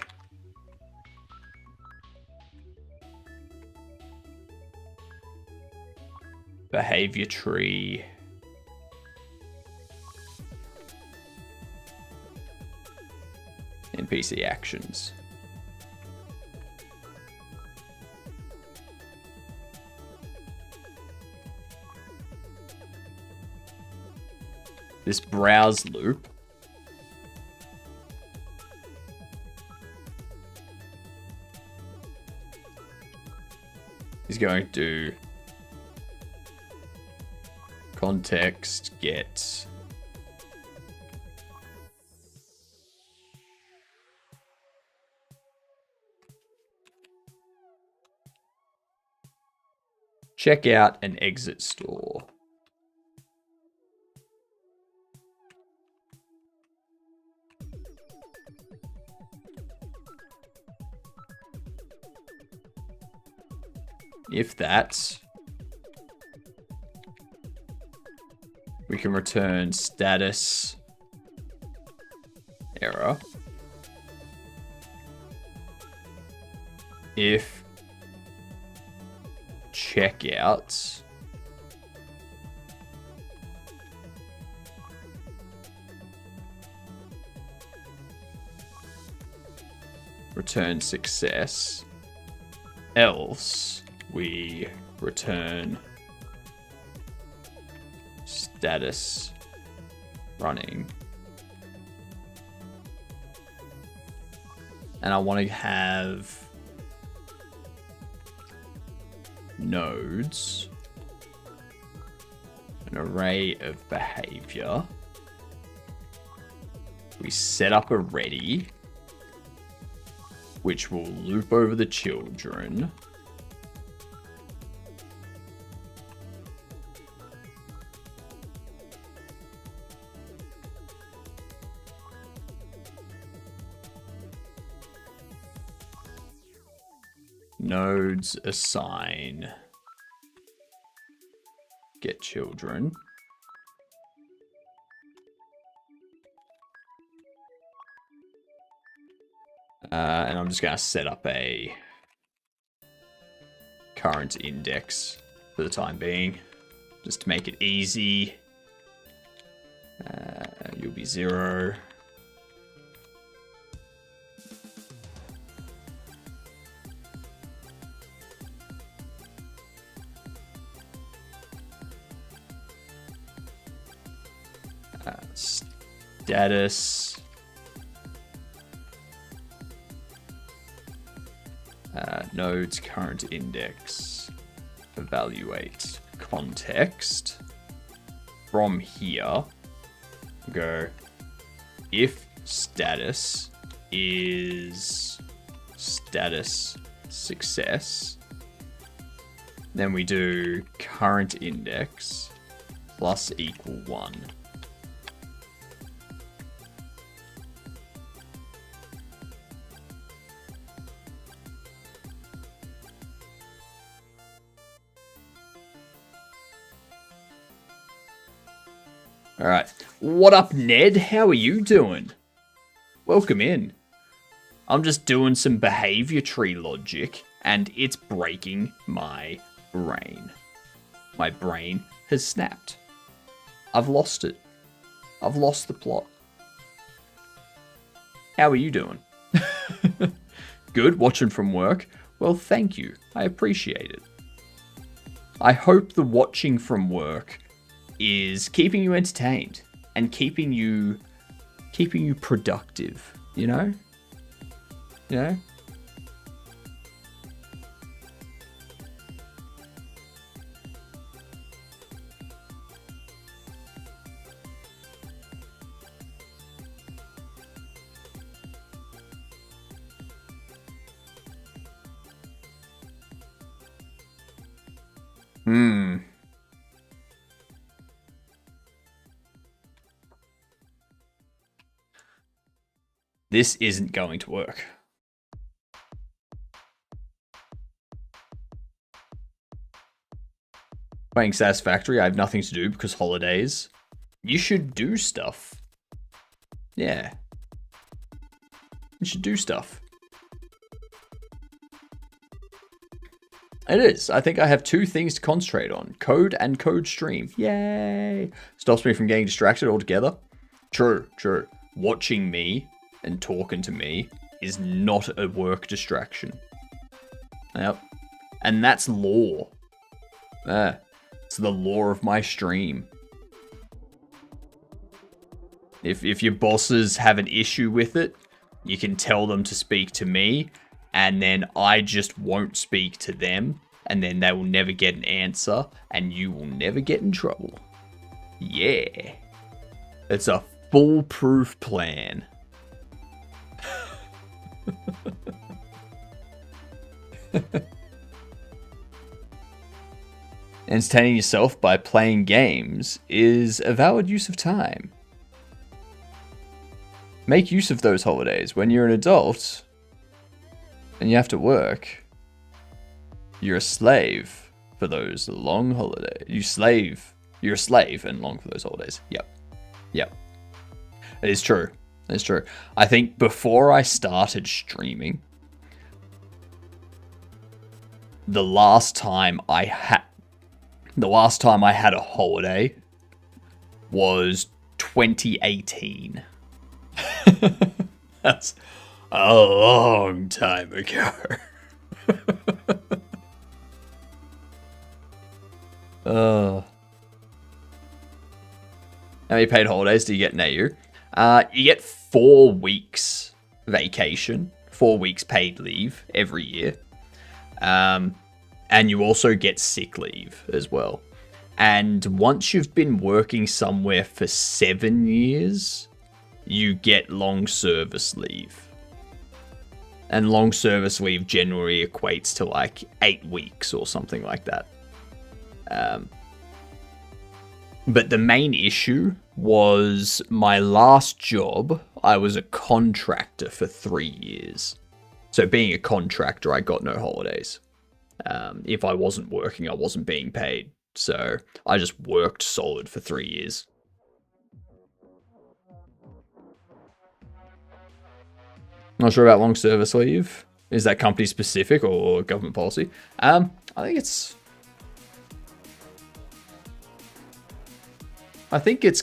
Behavior tree. NPC actions. This browse loop is going to context get checkout and exit store. If that, we can return status error. If checkout return success, else we return status running. And I want to have nodes, an array of behavior. We set up a ready, which will loop over the children. Nodes assign get children. And I'm just going to set up a current index for the time being, just to make it easy. You'll be 0. Status nodes current index evaluate context. From here, go if status is status success, then we do current index plus equal 1. All right. What up, Ned? How are you doing? Welcome in. I'm just doing some behavior tree logic, and it's breaking my brain. My brain has snapped. I've lost it. I've lost the plot. How are you doing? Good, watching from work. Well, thank you. I appreciate it. I hope the watching from work is keeping you entertained and keeping you productive, you know? You know? Hmm. This isn't going to work. Playing Satisfactory, I have nothing to do because holidays. You should do stuff. Yeah. You should do stuff. It is. I think I have two things to concentrate on. Code and code stream. Yay. Stops me from getting distracted altogether. True, true. Watching me and talking to me is not a work distraction. Yep. And that's law. It's the law of my stream. If your bosses have an issue with it, you can tell them to speak to me, and then I just won't speak to them, and then they will never get an answer, and you will never get in trouble. Yeah. It's a foolproof plan. Entertaining yourself by playing games is a valid use of time. Make use of those holidays. When you're an adult and you have to work, you're a slave for those long holidays. You're a slave and long for those holidays. Yep. It is true. It's true. I think before I started streaming, the last time I had a holiday was 2018. That's a long time ago. How many paid holidays do you get in AU? You get 4 weeks vacation, 4 weeks paid leave every year. And you also get sick leave as well. And once you've been working somewhere for 7 years, you get long service leave. And long service leave generally equates to like 8 weeks or something like that. But the main issue was my last job, I was a contractor for 3 years. So being a contractor, I got no holidays. If I wasn't working, I wasn't being paid. So I just worked solid for 3 years. Not sure about long service leave. Is that company specific or government policy? I think it's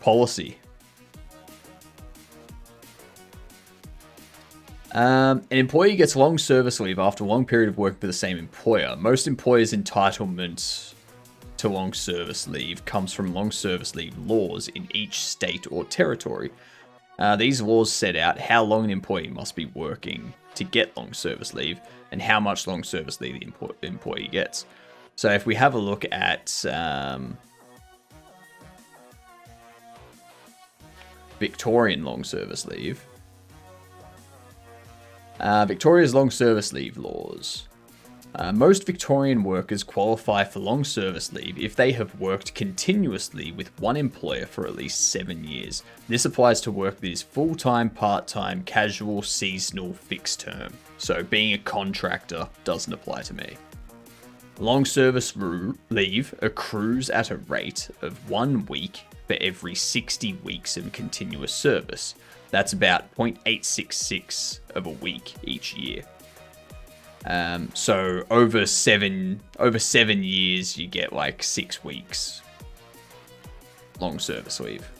policy. An employee gets long service leave after a long period of working for the same employer. Most employers' entitlement to long service leave comes from long service leave laws in each state or territory. These laws set out how long an employee must be working to get long service leave and how much long service leave the employee gets. So if we have a look at Victorian long service leave, Victoria's long service leave laws. Most Victorian workers qualify for long service leave if they have worked continuously with one employer for at least 7 years. This applies to work that is full-time, part-time, casual, seasonal, fixed term. So being a contractor doesn't apply to me. Long service leave accrues at a rate of 1 week for every 60 weeks of continuous service. That's about 0.866 of a week each year. So over seven years, you get like 6 weeks long service leave.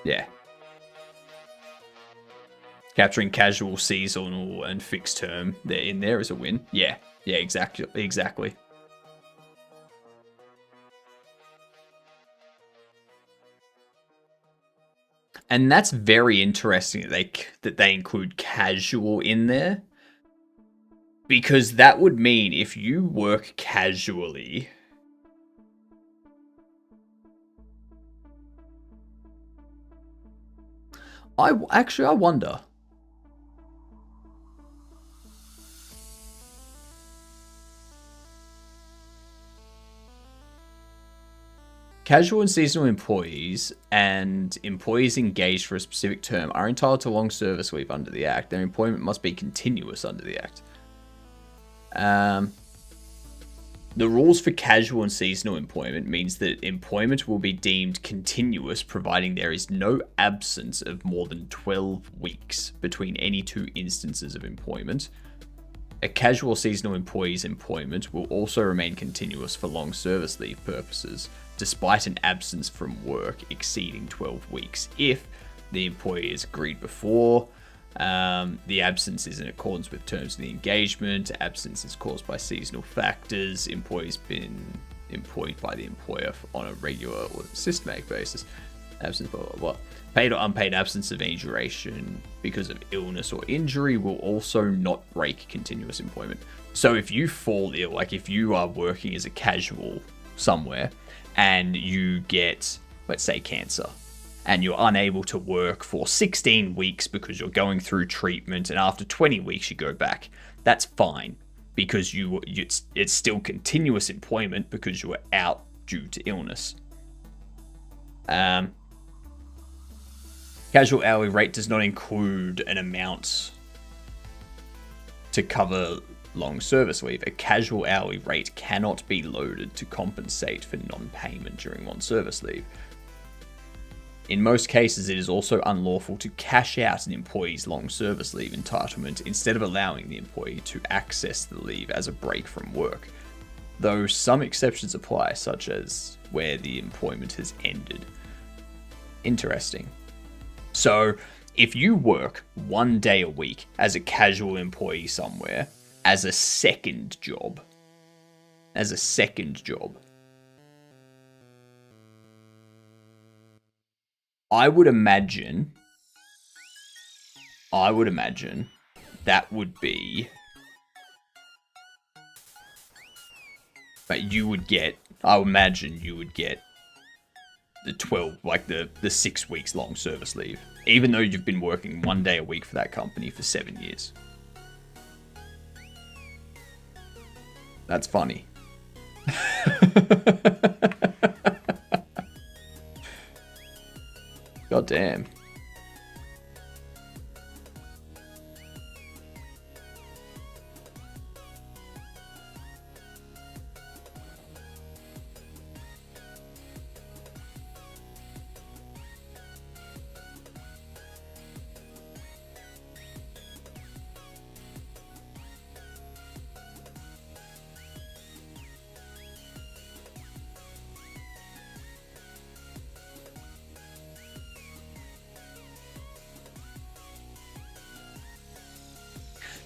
Yeah. Capturing casual, seasonal, and fixed term in there is a win. Yeah, exactly. And that's very interesting that they include casual in there. Because that would mean if you work casually, I wonder. Casual and seasonal employees and employees engaged for a specific term are entitled to long service leave under the Act. Their employment must be continuous under the Act. The rules for casual and seasonal employment means that employment will be deemed continuous providing there is no absence of more than 12 weeks between any two instances of employment. A casual seasonal employee's employment will also remain continuous for long service leave purposes, despite an absence from work exceeding 12 weeks if the employee has agreed before, the absence is in accordance with terms of the engagement, absence is caused by seasonal factors, employee's been employed by the employer on a regular or systematic basis, absence, blah, blah, blah. Paid or unpaid absence of any duration because of illness or injury will also not break continuous employment. So if you fall ill, like if you are working as a casual somewhere and you get, let's say, cancer, and you're unable to work for 16 weeks because you're going through treatment, and after 20 weeks you go back, that's fine because it's still continuous employment because you were out due to illness. Casual hourly rate does not include an amount to cover long service leave. A casual hourly rate cannot be loaded to compensate for non-payment during long service leave. In most cases, it is also unlawful to cash out an employee's long service leave entitlement instead of allowing the employee to access the leave as a break from work, though some exceptions apply, such as where the employment has ended. Interesting. So, if you work 1 day a week as a casual employee somewhere, as a second job, I would imagine that would be, but I would imagine you would get the 12, like the 6 weeks long service leave, even though you've been working 1 day a week for that company for 7 years. That's funny. God damn.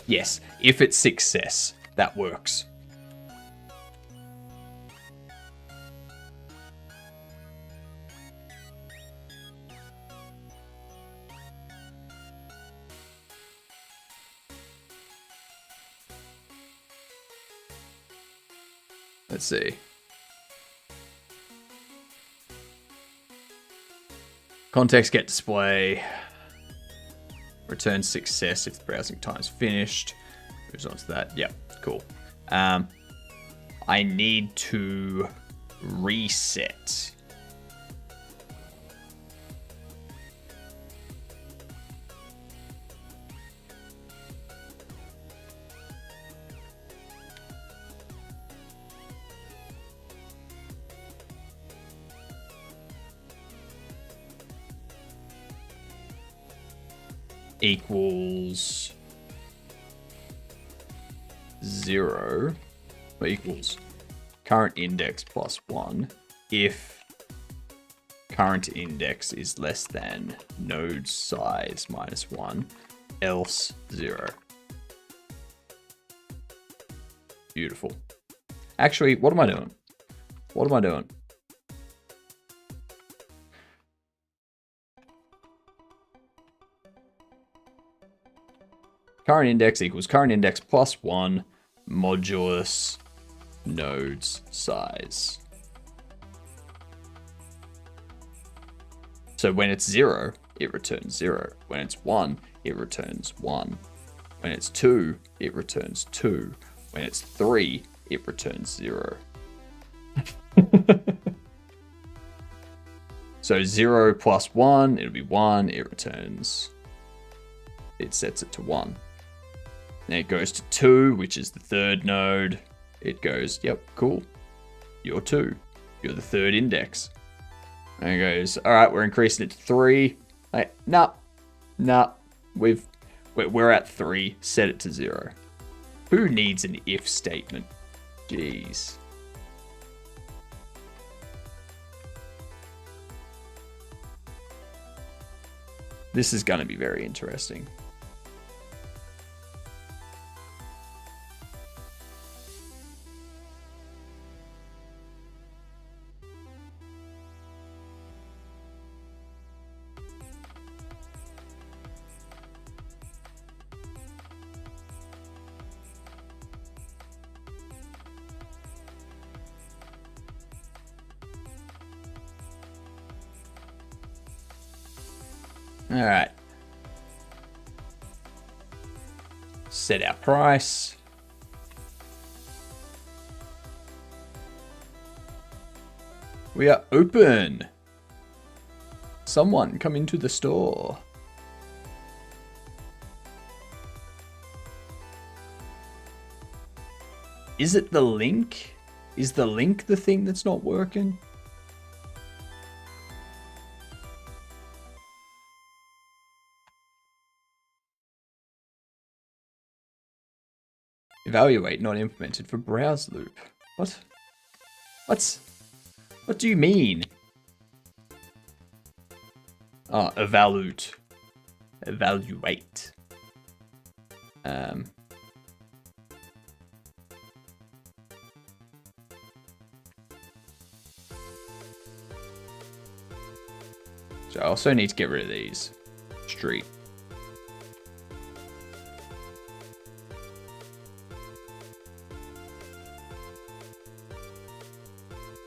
Yes, if it's success, that works. Let's see. Context get display. Returns success if the browsing time's finished. Moves on to that. Yep, cool. I need to reset. Equals 0, or equals current index plus 1 if current index is less than node size minus 1, else 0. Beautiful. Actually, what am I doing? Current index equals current index plus 1 modulus nodes size. So when it's 0, it returns 0. When it's 1, it returns 1. When it's 2, it returns 2. When it's 3, it returns 0. So 0 plus 1, it'll be 1. It returns. It sets it to 1. Then it goes to 2, which is the third node. It goes, yep, cool. You're 2. You're the third index. And it goes, all right, we're increasing it to 3. Like, nah. We're at 3. Set it to 0. Who needs an if statement? Jeez. This is going to be very interesting. All right. Set our price. We are open. Someone come into the store. Is it the link? Is the link the thing that's not working? Evaluate not implemented for browse loop. What? What do you mean? Oh, evaluate. Evaluate. So I also need to get rid of these. Street.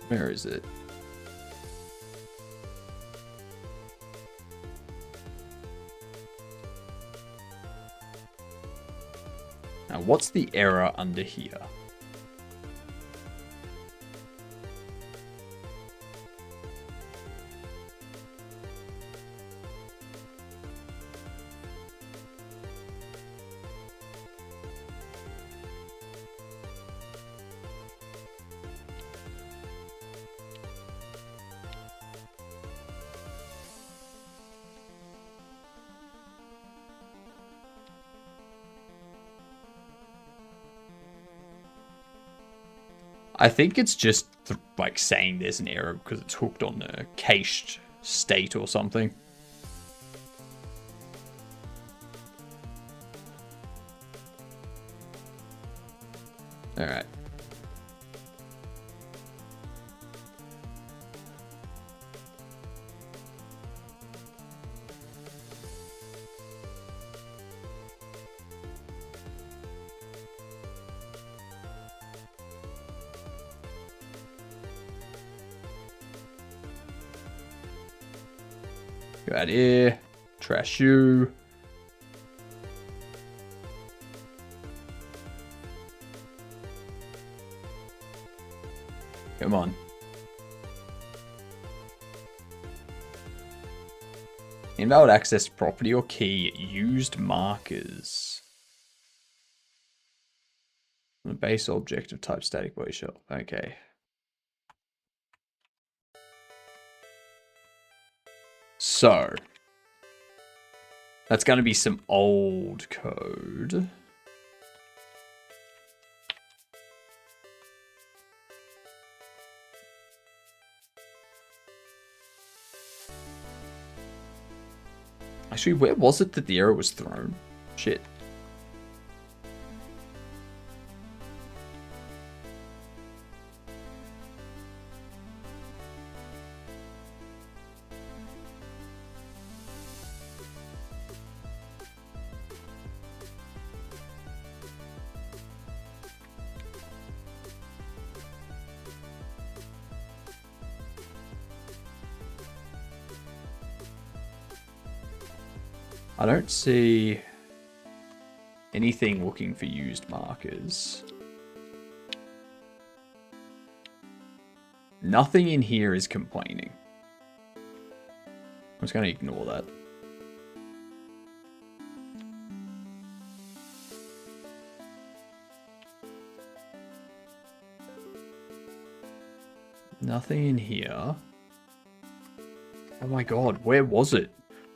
Where is it? Now, what's the error under here? I think it's just like saying there's an error because it's hooked on the cached state or something. All right. Go out here, trash you. Come on. Invalid access to property or key, used markers. The base object of type static body shell. Okay. So, that's going to be some old code. Actually, where was it that the error was thrown? Shit. I don't see anything looking for used markers. Nothing in here is complaining. I'm just going to ignore that. Nothing in here. Oh my god, where was it?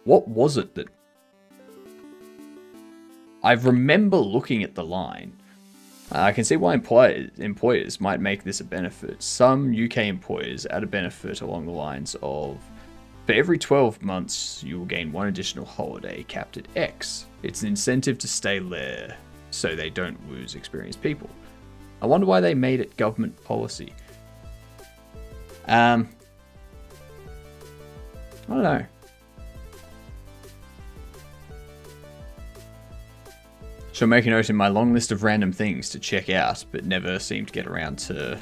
What was it that... I remember looking at the line. I can see why employers might make this a benefit. Some UK employers add a benefit along the lines of, for every 12 months, you will gain one additional holiday capped at X. It's an incentive to stay there so they don't lose experienced people. I wonder why they made it government policy. I don't know. Shall make a note in my long list of random things to check out, but never seem to get around to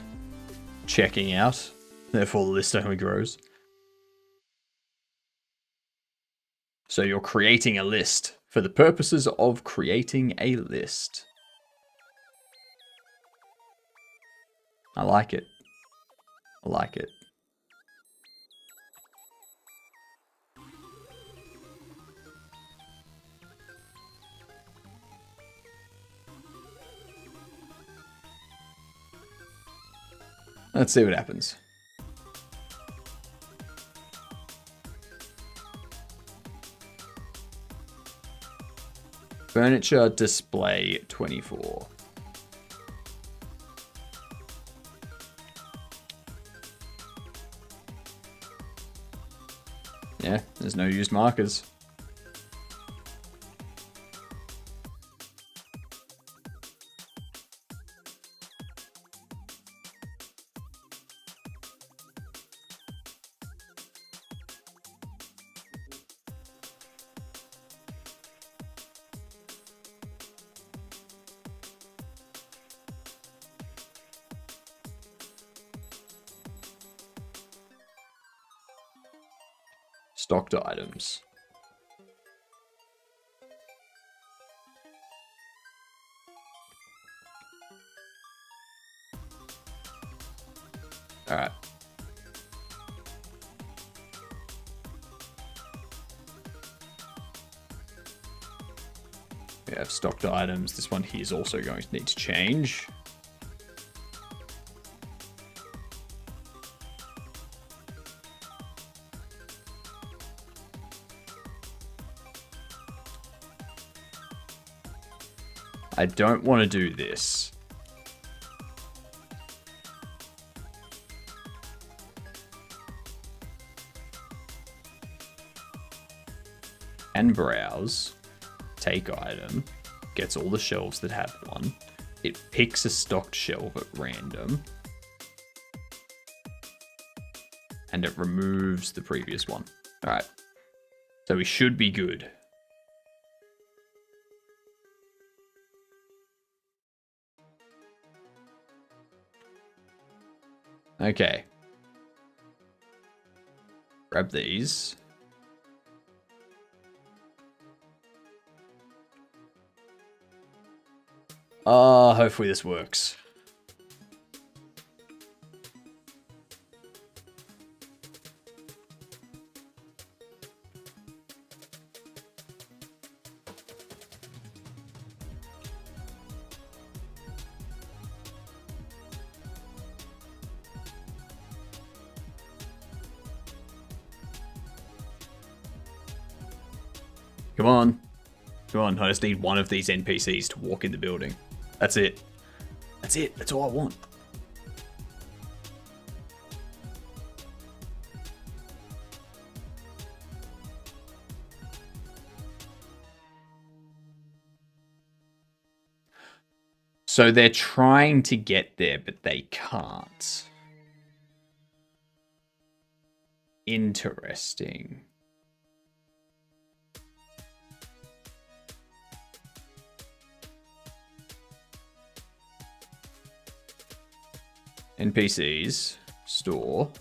checking out. Therefore, the list only grows. So you're creating a list for the purposes of creating a list. I like it. I like it. Let's see what happens. Furniture display 24. Yeah, there's no used markers. Stocked items. All right. We have stocked items. This one here is also going to need to change. I don't want to do this. And browse. Take item. Gets all the shelves that have one. It picks a stocked shelf at random. And it removes the previous one. Alright. So we should be good. Okay. Grab these. Hopefully this works. Come on. Come on, I just need one of these NPCs to walk in the building. That's it. That's it. That's all I want. So they're trying to get there, but they can't. Interesting. NPCs, store.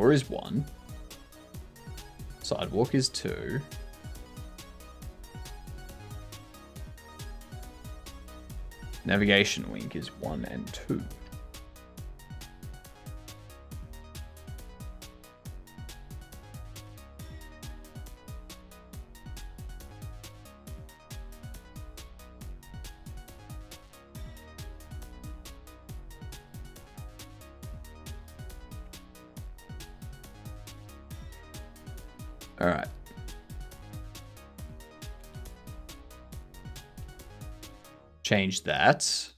door is 1. Sidewalk is 2. Navigation link is 1 and 2. All right. Change that.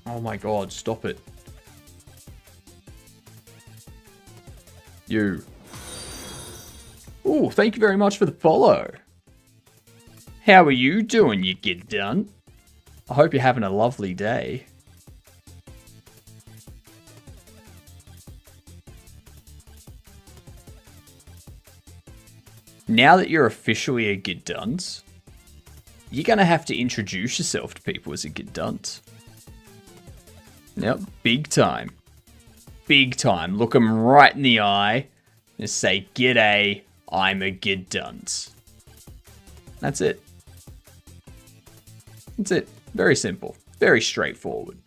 Oh my God, stop it. You. Oh, thank you very much for the follow. How are you doing, you get done? I hope you're having a lovely day. Now that you're officially a good dunce, you're going to have to introduce yourself to people as a good dunce. Yep, big time. Big time. Look them right in the eye and say, "G'day, I'm a good dunce." That's it. That's it. Very simple. Very straightforward.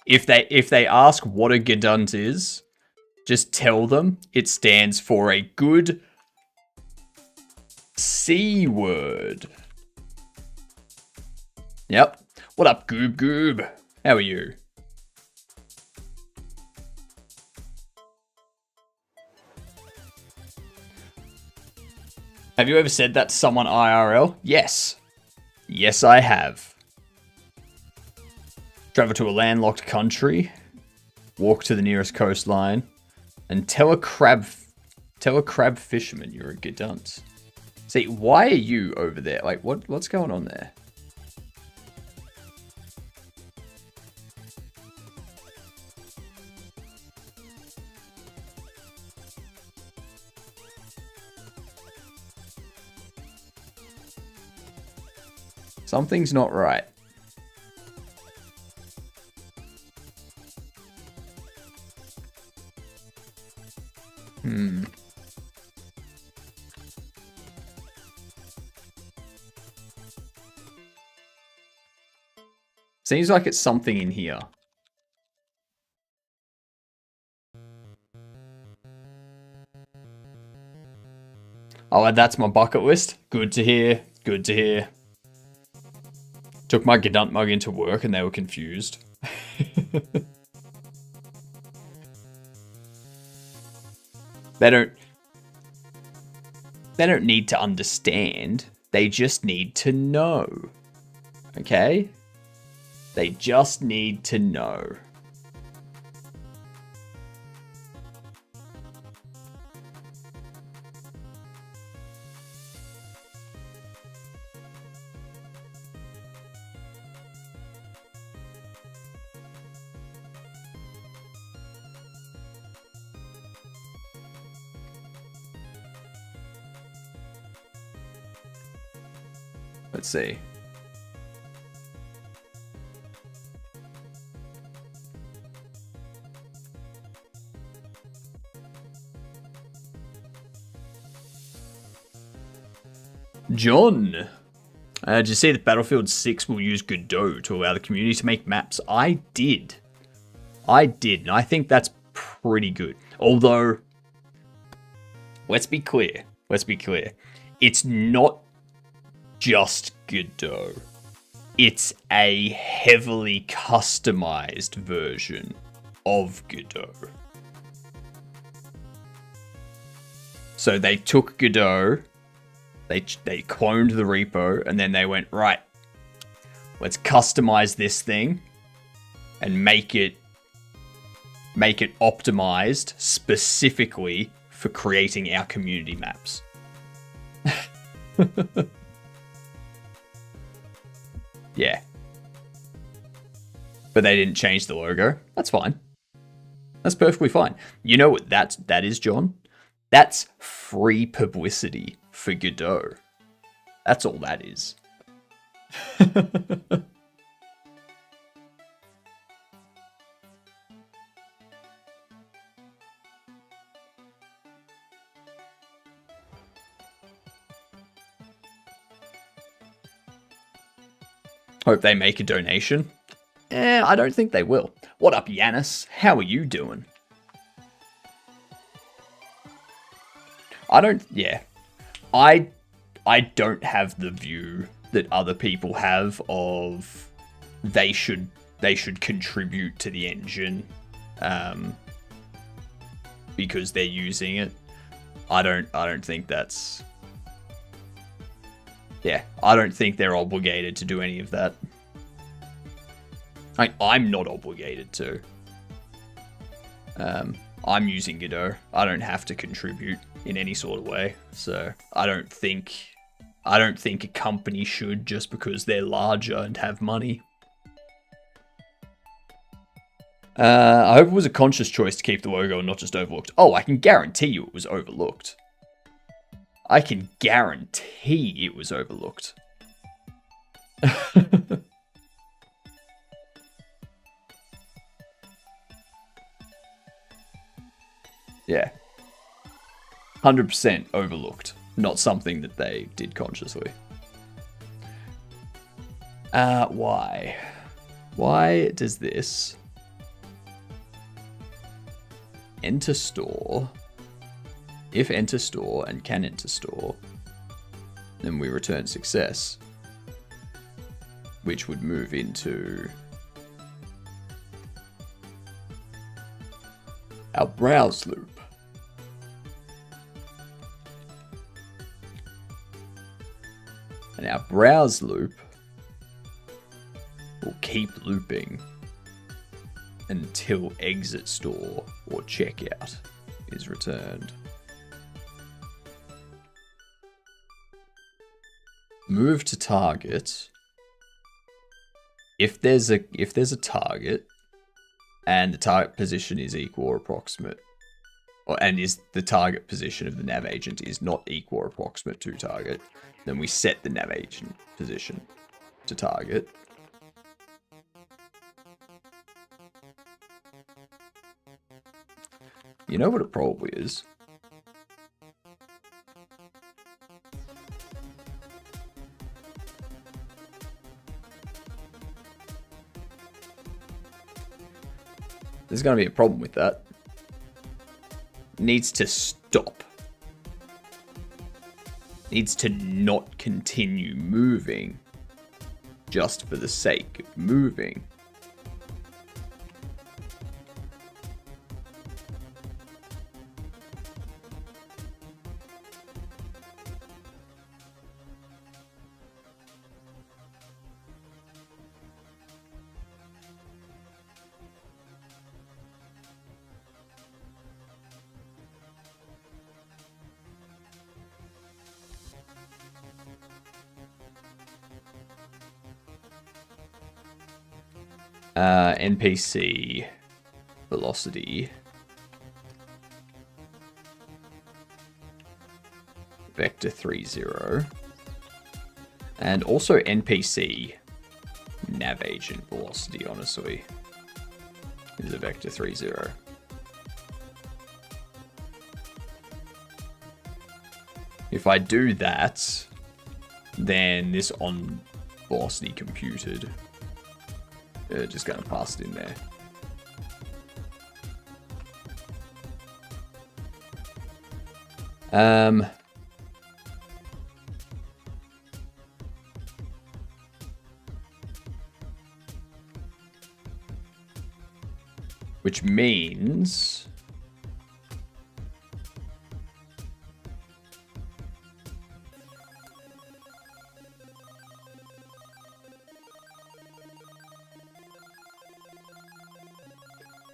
If they ask what a gedunt is, just tell them it stands for a good C word. Yep. What up, Goob Goob? How are you? Have you ever said that to someone IRL? Yes. Yes, I have. Travel to a landlocked country, walk to the nearest coastline, and tell a crab fisherman you're a gedunt. See, why are you over there? Like, what's going on there? Something's not right. Seems like it's something in here. Oh, and that's my bucket list. Good to hear. Good to hear. Took my gedunt mug into work and they were confused. They don't need to understand. They just need to know. Okay? They just need to know. Let's see. John, did you see that Battlefield 6 will use Godot to allow the community to make maps? I did, and I think that's pretty good. Although, let's be clear. It's not just Godot. It's a heavily customized version of Godot. So they took Godot, they cloned the repo, and then they went, right, let's customize this thing and make it optimized specifically for creating our community maps. Yeah. But they didn't change the logo. That's fine. That's perfectly fine. You know what that is, John? That's free publicity for Godot. That's all that is. Hope they make a donation. I don't think they will. What up, Yanis? How are you doing? I don't have the view that other people have of they should contribute to the engine because they're using it. I don't think that's... Yeah, I don't think they're obligated to do any of that. I'm not obligated to. I'm using Godot. I don't have to contribute in any sort of way. So I don't think a company should just because they're larger and have money. I hope it was a conscious choice to keep the logo and not just overlooked. Oh, I can guarantee you it was overlooked. I can guarantee it was overlooked. Yeah. 100% overlooked. Not something that they did consciously. Why? Why does this enter store? If enter store and can enter store, then we return success, which would move into our browse loop. And our browse loop will keep looping until exit store or checkout is returned. Move to target. If there's a target and the target position is equal or approximate, and is the target position of the nav agent is not equal or approximate to target, then we set the nav agent position to target. You know what it probably is? There's going to be a problem with that. It needs to stop. It needs to not continue moving just for the sake of moving. NPC velocity vector 30 and also NPC nav agent velocity honestly is a vector 30. If I do that, then this on velocity computed just going to pass it in there. Which means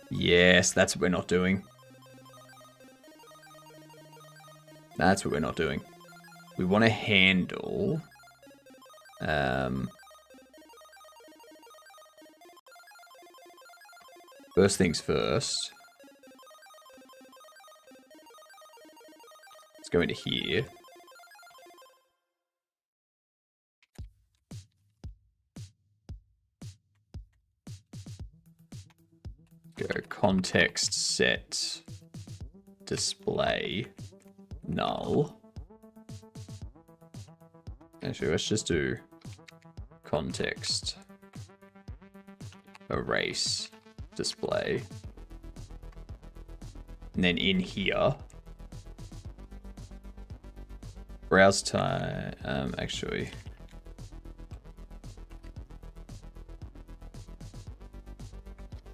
yes, that's what we're not doing. That's what we're not doing. we want to handle... first things first. Let's go into here. Go context set display null. Actually, let's just do context erase display. And then in here, browse time, actually,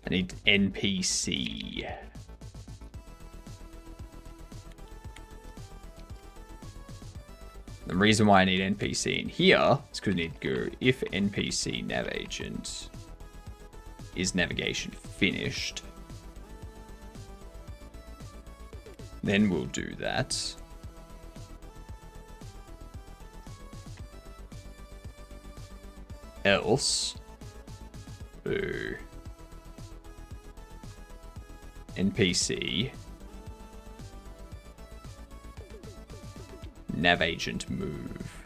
I need NPC. The reason why I need NPC in here is because I need to go if NPC nav agent is navigation finished. Then we'll do that. Else, boo. NPC nav agent move.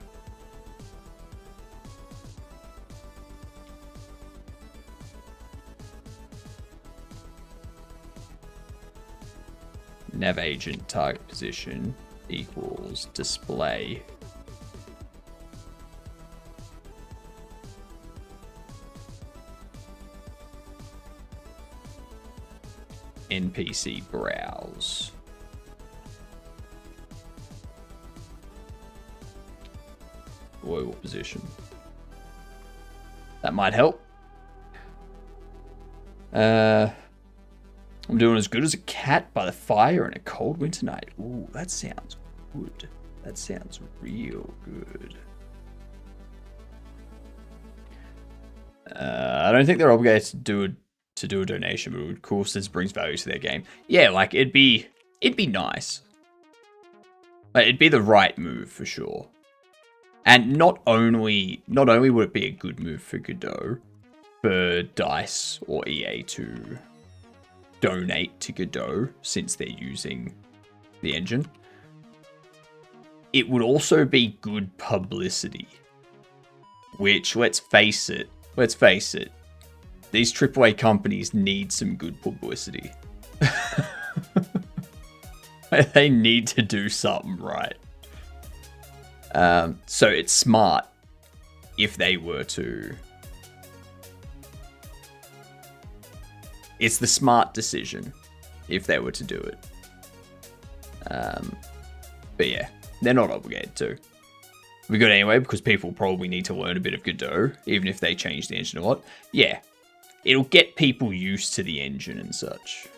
Nav agent target position equals display NPC browse. Boy, what position? That might help. I'm doing as good as a cat by the fire on a cold winter night. Ooh, that sounds good. That sounds real good. I don't think they're obligated to do a donation, but it would be cool since it brings value to their game. Yeah, like it'd be nice. Like, it'd be the right move for sure. And not only would it be a good move for Godot, for DICE or EA to donate to Godot since they're using the engine, it would also be good publicity. Which, let's face it, these AAA companies need some good publicity. They need to do something right. So it's smart if they were to... It's the smart decision if they were to do it. But yeah, they're not obligated to. We got it anyway because people probably need to learn a bit of Godot, even if they change the engine a lot. Yeah, it'll get people used to the engine and such.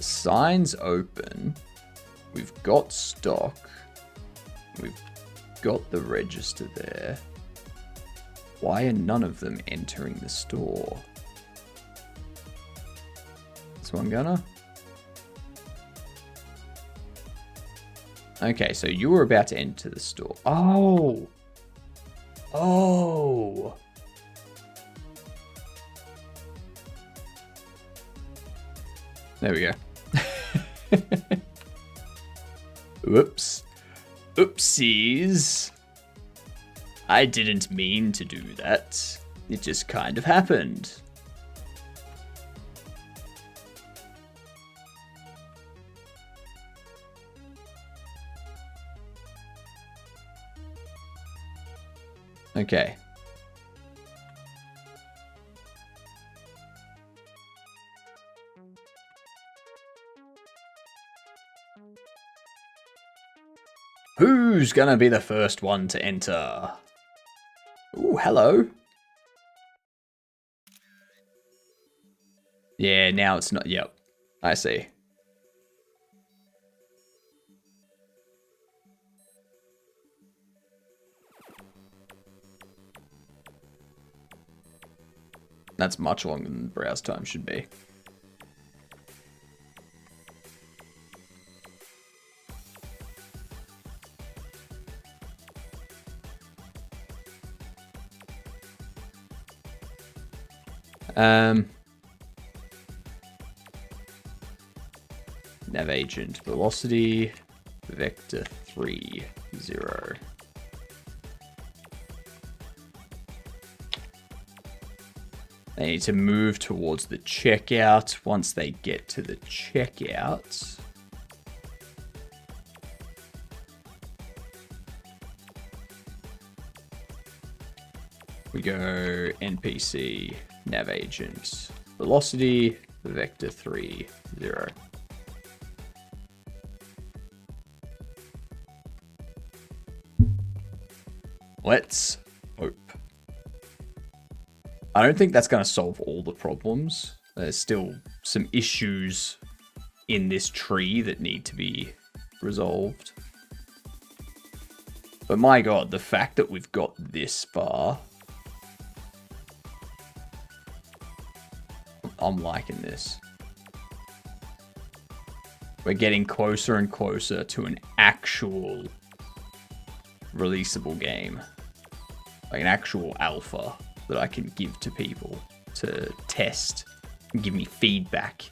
Signs open. We've got stock. We've got the register there. Why are none of them entering the store? This one gonna? Okay, so you were about to enter the store. Oh! Oh! There we go. Whoops. Oopsies. I didn't mean to do that. It just kind of happened. Okay. Who's gonna be the first one to enter? Ooh, hello. Yeah, now it's not. Yep, I see. That's much longer than the browse time should be. Nav agent velocity vector 3 0. They need to move towards the checkout. Once they get to the checkout, we go NPC nav agent velocity vector 3 0. Let's hope. I don't think that's going to solve all the problems. There's still some issues in this tree that need to be resolved. But my god, the fact that we've got this far, I'm liking this. We're getting closer and closer to an actual releasable game. Like an actual alpha that I can give to people to test and give me feedback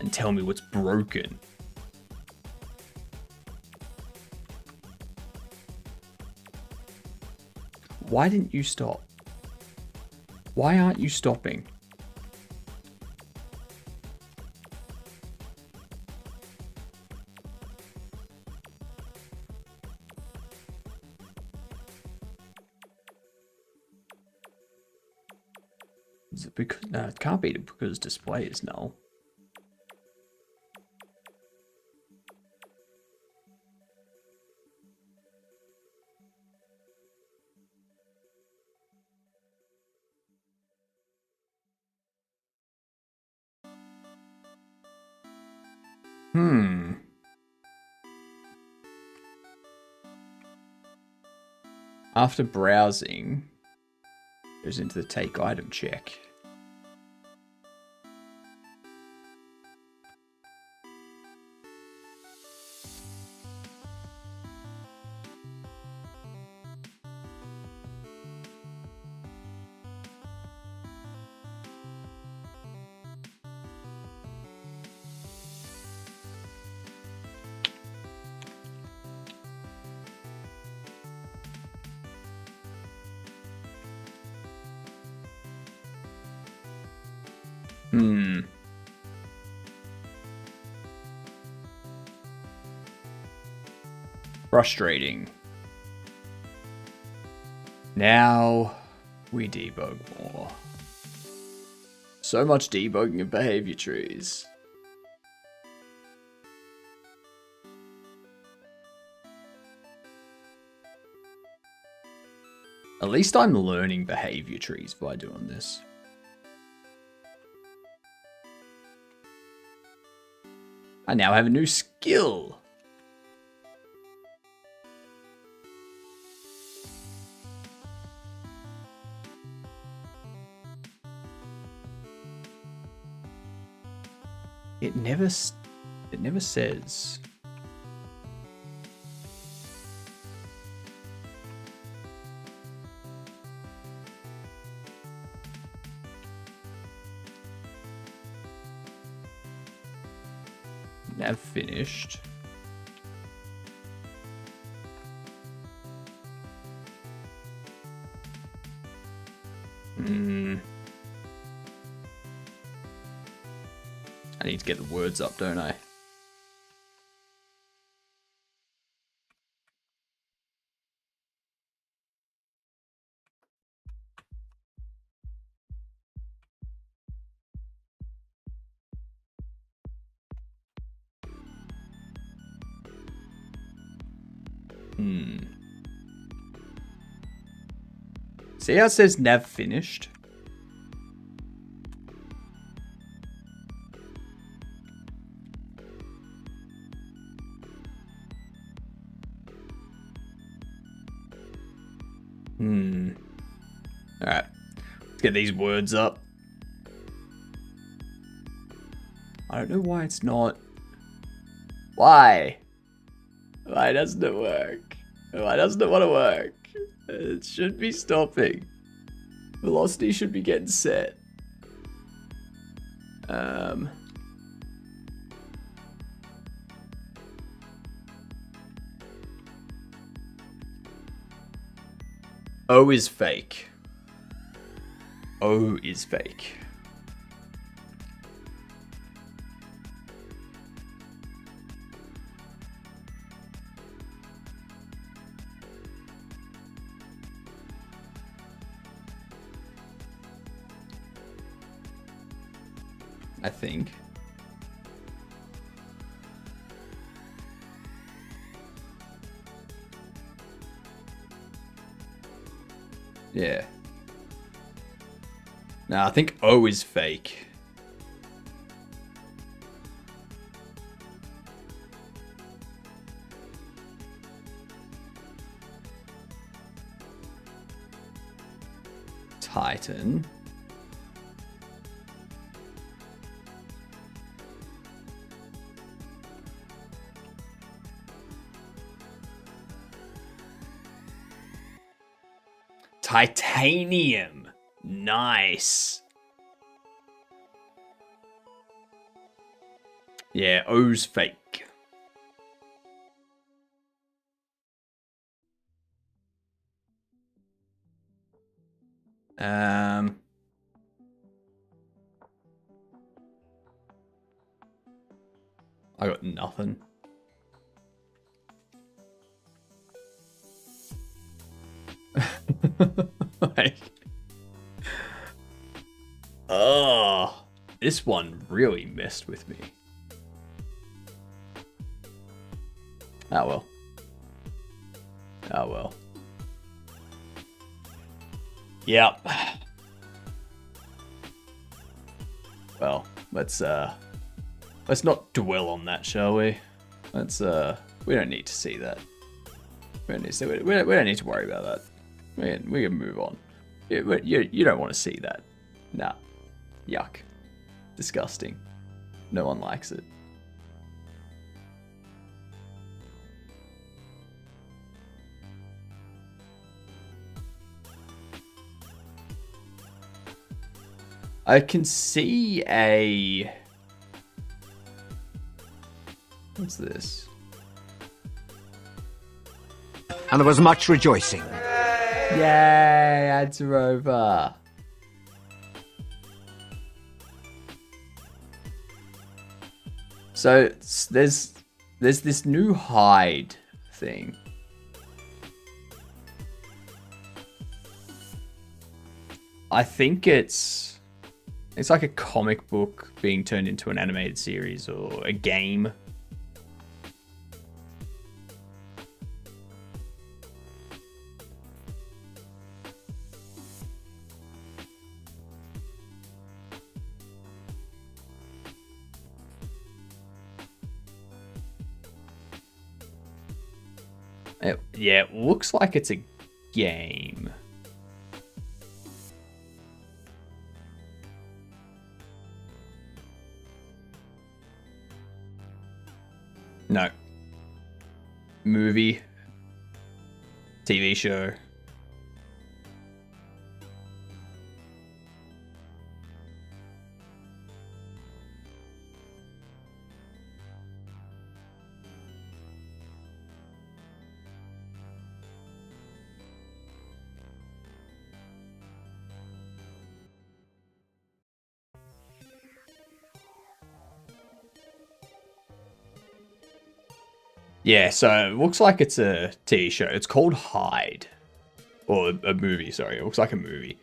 and tell me what's broken. Why didn't you stop? Why aren't you stopping? Is it because... No, it can't be because display is null. After browsing, goes into the take item check. Frustrating. Now we debug more. So much debugging of behavior trees. At least I'm learning behavior trees by doing this. I now have a new skill. It never says. Nav finished. I need to get the words up, don't I? See how it says nav finished? Get these words up. I don't know why it's not. Why? Why doesn't it work? Why doesn't it want to work? It should be stopping. Velocity should be getting set. O is fake. O is fake. I think. Yeah. Nah, I think O is fake. Titan. Titanium. Nice. Yeah, O's fake. I got nothing. Like, oh, this one really messed with me. Oh well. Oh well. Yep. Well, let's not dwell on that, shall we? We don't need to see that. We don't need to worry about that. We can move on. You don't want to see that. Nah. Yuck. Disgusting. No one likes it. I can see a... What's this? And there was much rejoicing. Yay, ads are over. So there's this new hide thing. I think it's like a comic book being turned into an animated series or a game. Yeah, it looks like it's a game. No. Movie. TV show. Yeah, so it looks like it's a TV show. It's called Hyde. Or a movie, sorry. It looks like a movie.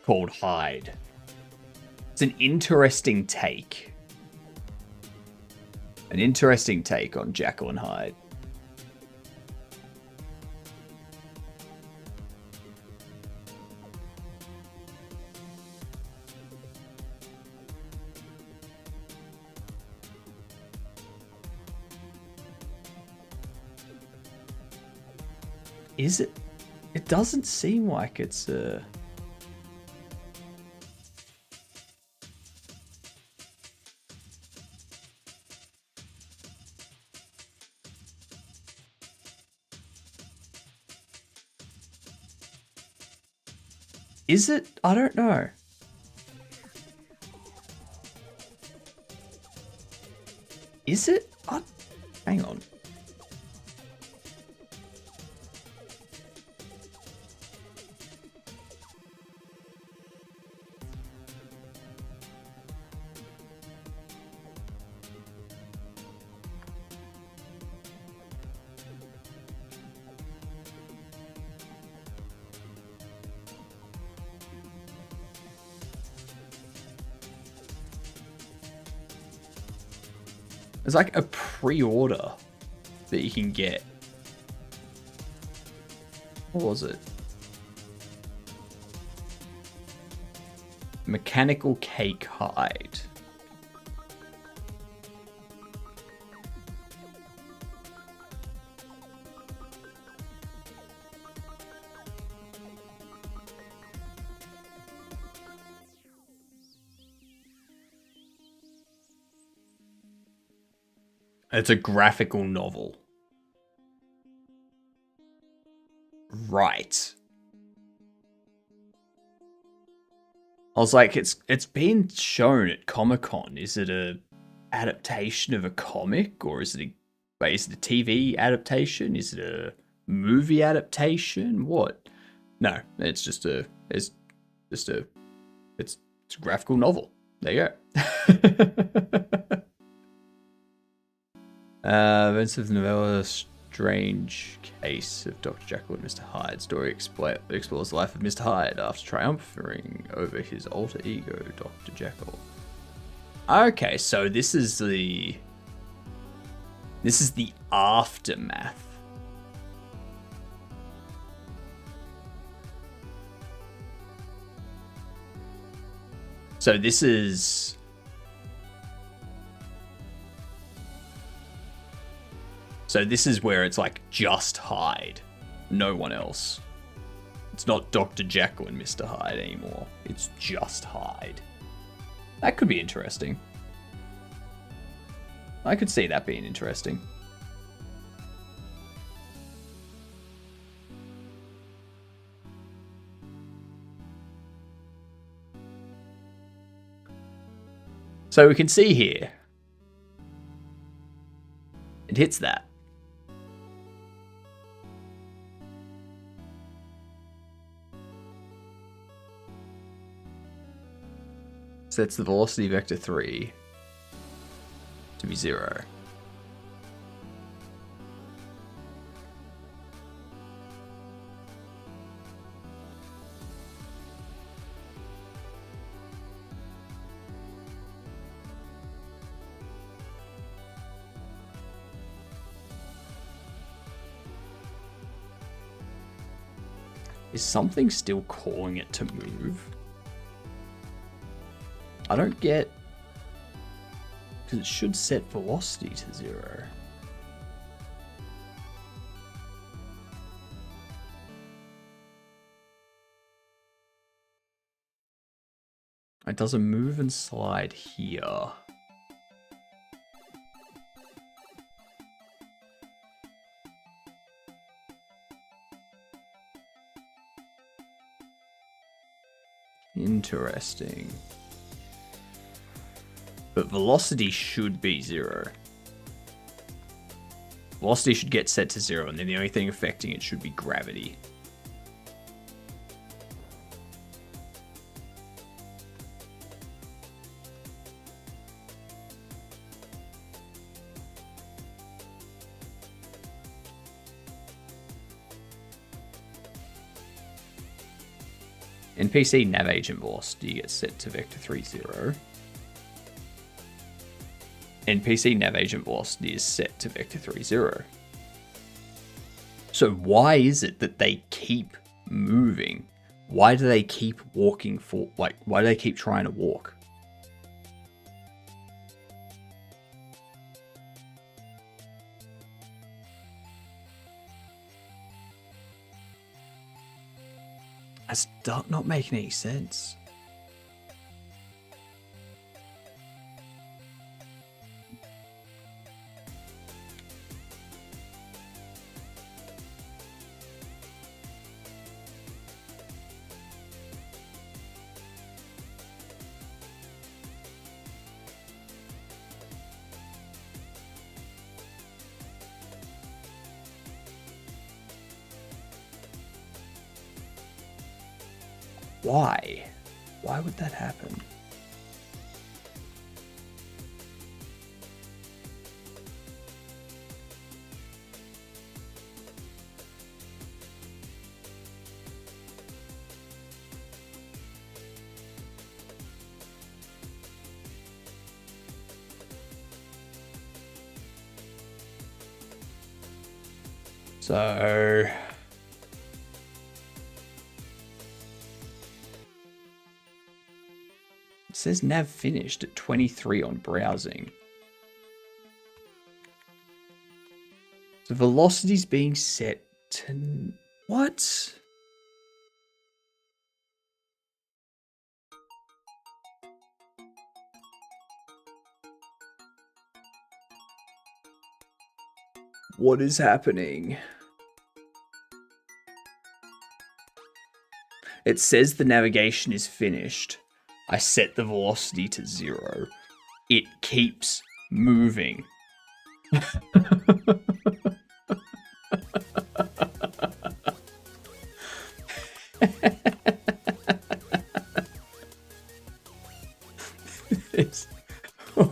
Called Hyde. It's an interesting take. An interesting take on Jekyll and Hyde. Is it? It doesn't seem like it's a... Is it? I don't know. Is it? Hang on. There's like a pre-order that you can get. What was it? Mechanical cake hide. It's a graphical novel. Right. I was like, it's been shown at Comic-Con. Is it a adaptation of a comic, or is it a TV adaptation? Is it a movie adaptation? What? No, it's a graphical novel. There you go. Events of the novella Strange Case of Dr. Jekyll and Mr. Hyde. Story explores the life of Mr. Hyde after triumphing over his alter ego, Dr. Jekyll. Okay, so this is the aftermath. So this is where it's like just Hyde, no one else. It's not Dr. Jekyll and Mr. Hyde anymore. It's just Hyde. That could be interesting. I could see that being interesting. So we can see here, it hits that. Sets the velocity vector 3 to be 0. Is something still calling it to move? I don't get... Because it should set velocity to 0. It does a move and slide here. Interesting. But velocity should be 0. Velocity should get set to 0, and then the only thing affecting it should be gravity. In PC, nav agent velocity gets set to vector 3, 0. In PC, nav agent velocity is set to vector 3, 0. So why is it that they keep moving? Why do they keep walking for, why do they keep trying to walk? That's not making any sense. Why? Why would that happen? So it says nav finished at 23 on browsing. The velocity's being set to what? What is happening? It says the navigation is finished. I set the velocity to 0. It keeps moving.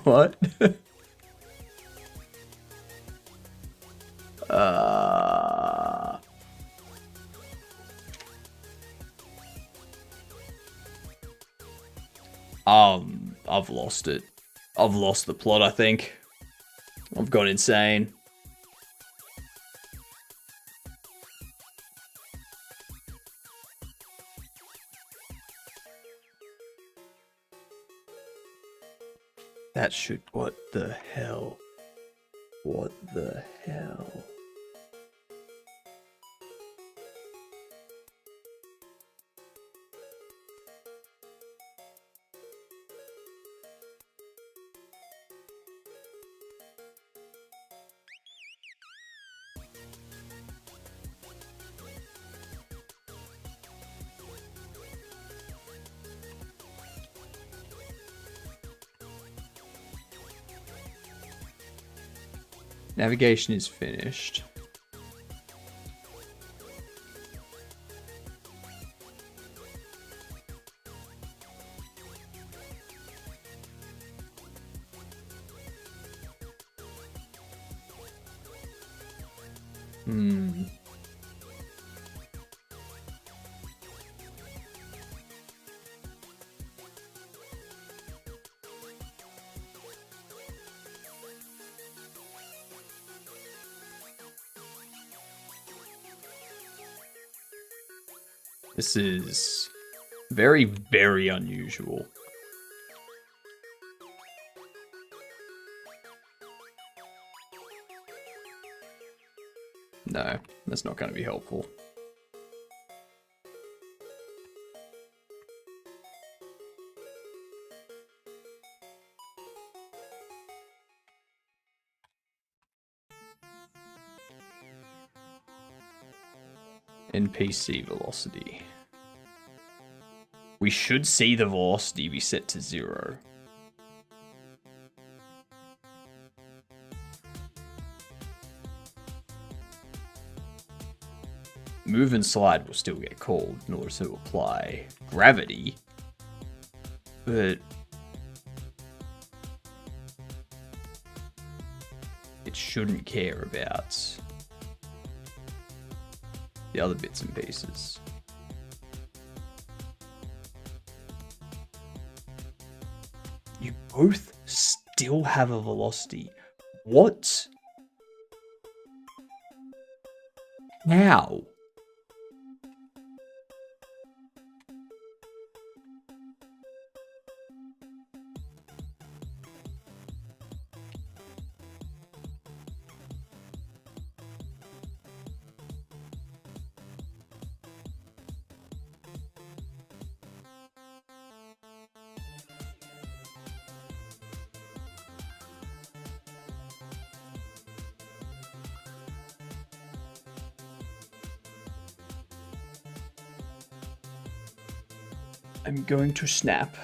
What? I've lost it. I've lost the plot, I think. I've gone insane. That should... What the hell? What the hell? Navigation is finished. This is very, very unusual. No, that's not going to be helpful. NPC velocity. We should see the velocity be set to 0. Move and slide will still get called in order to apply gravity, but it shouldn't care about the other bits and pieces. You both still have a velocity. What? How? I'm going to snap.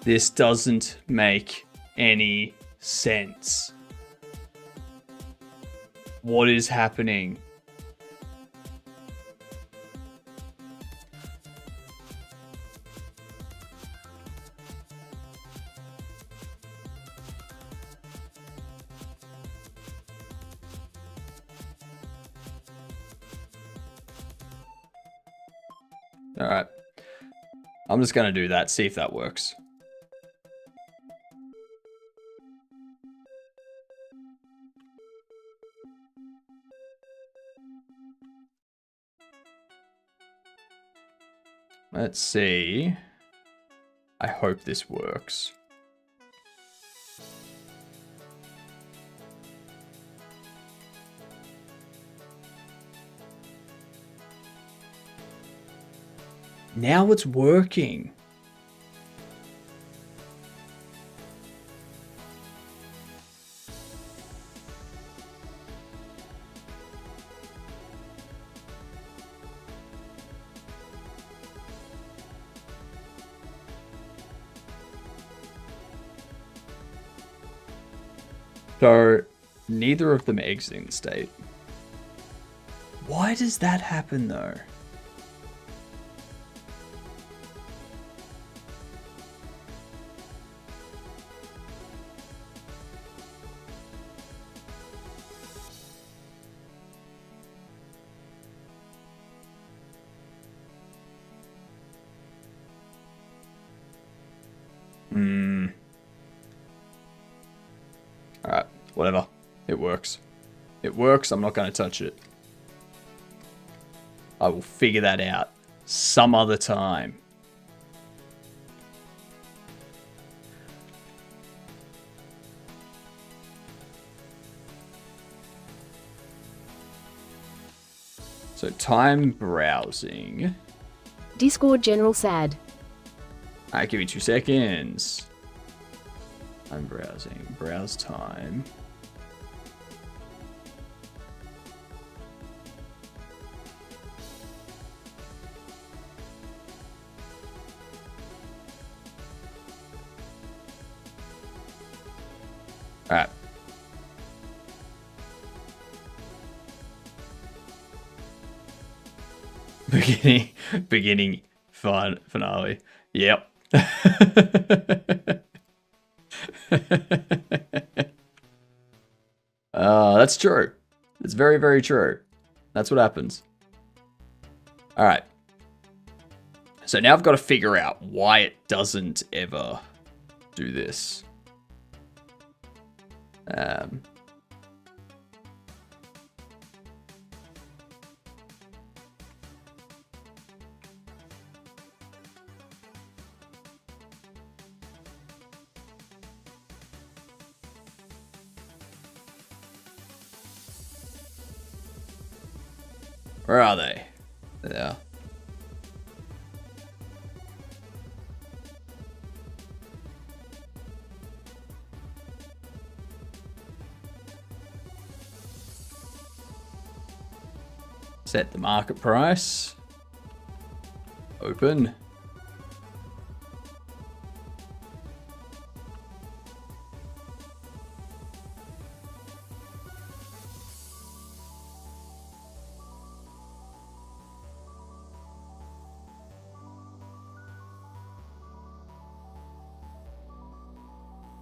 This doesn't make any sense. What is happening? All right. I'm just going to do that, see if that works. Let's see. I hope this works. Now it's working. So, neither of them are exiting the state. Why does that happen though? Alright, whatever. It works. It works, I'm not going to touch it. I will figure that out some other time. So time browsing. Discord General Sad. Alright, give me 2 seconds. I'm browsing. Browse time. Alright. Beginning finale. Yep. That's true. It's very, very true. That's what happens. All right. So now I've got to figure out why it doesn't ever do this. Where are they? There. Set the market price. Open.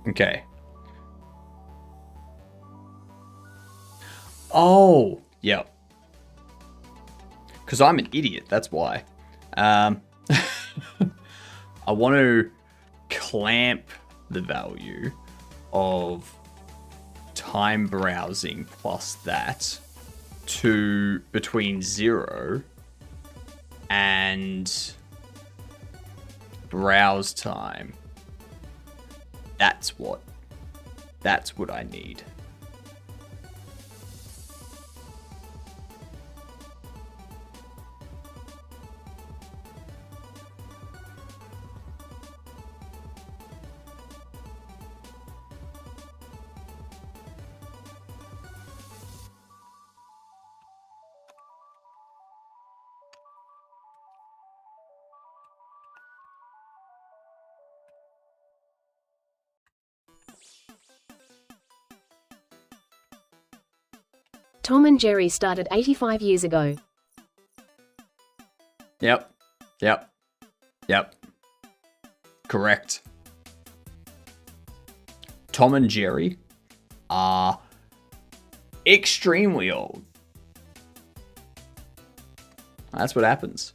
Okay. Oh, yep. Because I'm an idiot, that's why. I want to clamp the value of time browsing plus that to between 0 and browse time. That's what I need. Tom and Jerry started 85 years ago. Yep. Yep. Yep. Correct. Tom and Jerry are extremely old. That's what happens.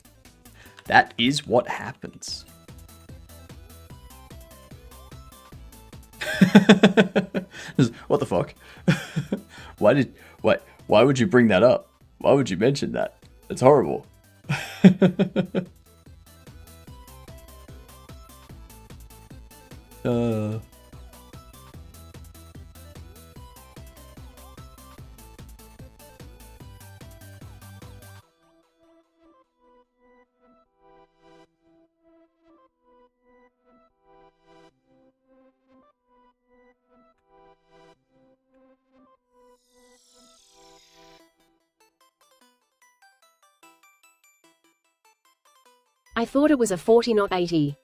That is what happens. What the fuck? Why would you bring that up? Why would you mention that? It's horrible. I thought it was a 40, not 80.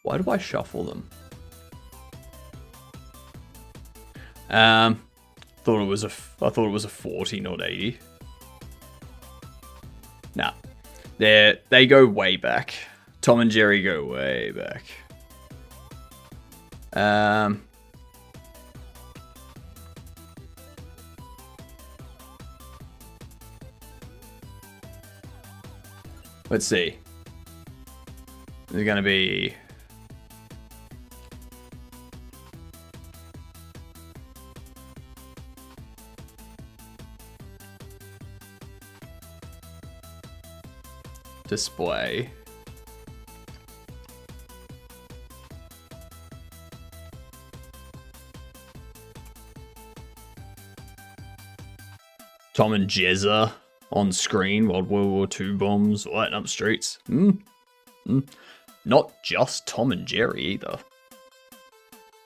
Why do I shuffle them? Thought it was a 40, not 80. Nah. They go way back. Tom and Jerry go way back. Let's see. They're gonna be display. Tom and Jezza on screen while World War II bombs lighting up streets. Not just Tom and Jerry either.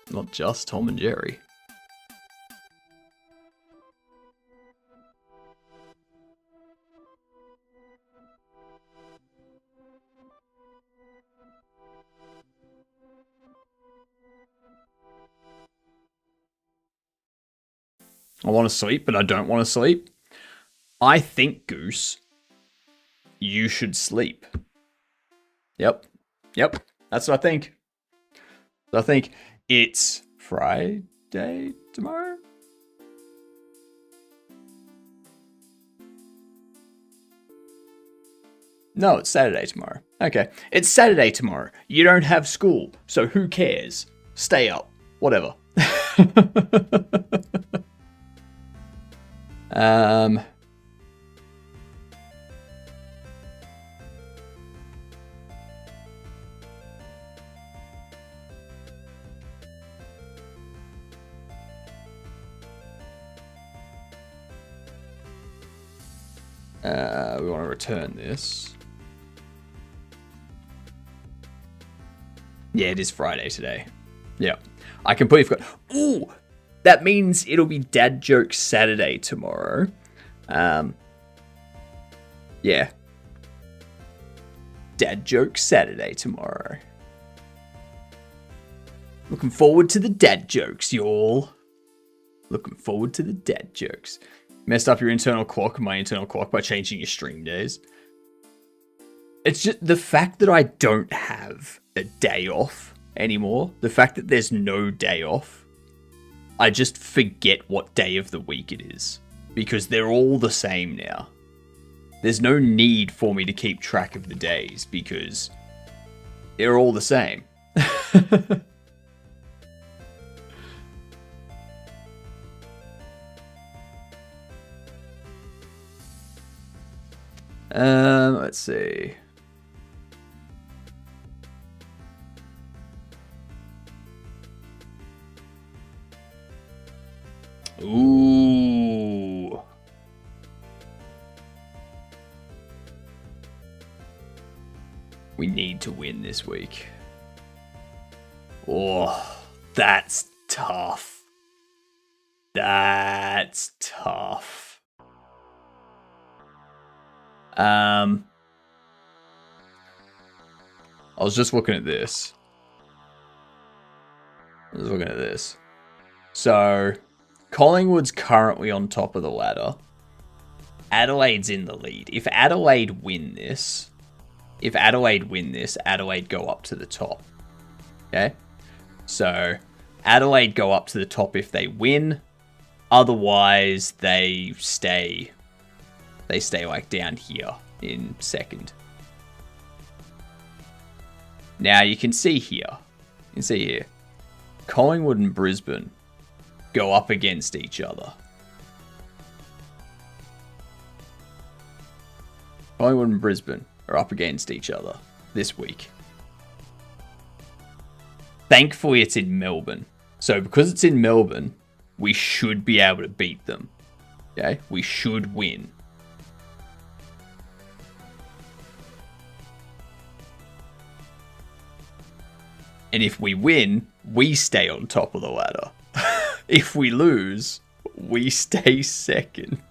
Not just Tom and Jerry. I want to sleep, but I don't want to sleep. I think, Goose, you should sleep. Yep. That's what I think. I think it's Friday tomorrow. No, it's Saturday tomorrow. Okay. It's Saturday tomorrow. You don't have school, so who cares? Stay up. Whatever. We want to return this. Yeah, it is Friday today. Yeah. I completely forgot. Ooh, that means it'll be Dad Joke Saturday tomorrow. Yeah. Dad Joke Saturday tomorrow. Looking forward to the dad jokes, y'all. Looking forward to the dad jokes. Messed up your internal clock, my internal clock, by changing your stream days. It's just the fact that I don't have a day off anymore. The fact that there's no day off. I just forget what day of the week it is. Because they're all the same now. There's no need for me to keep track of the days because they're all the same. Let's see. Ooh. We need to win this week. Oh, that's tough. That's tough. I was just looking at this. Let's look at this. So, Collingwood's currently on top of the ladder. Adelaide's in the lead. If Adelaide win this, Adelaide go up to the top. Okay? So, Adelaide go up to the top if they win. Otherwise, they stay like down here in second. Now, you can see here. Collingwood and Brisbane go up against each other. Collingwood and Brisbane are up against each other this week. Thankfully, it's in Melbourne. So because it's in Melbourne, we should be able to beat them. Okay? We should win. And if we win, we stay on top of the ladder. If we lose, we stay second.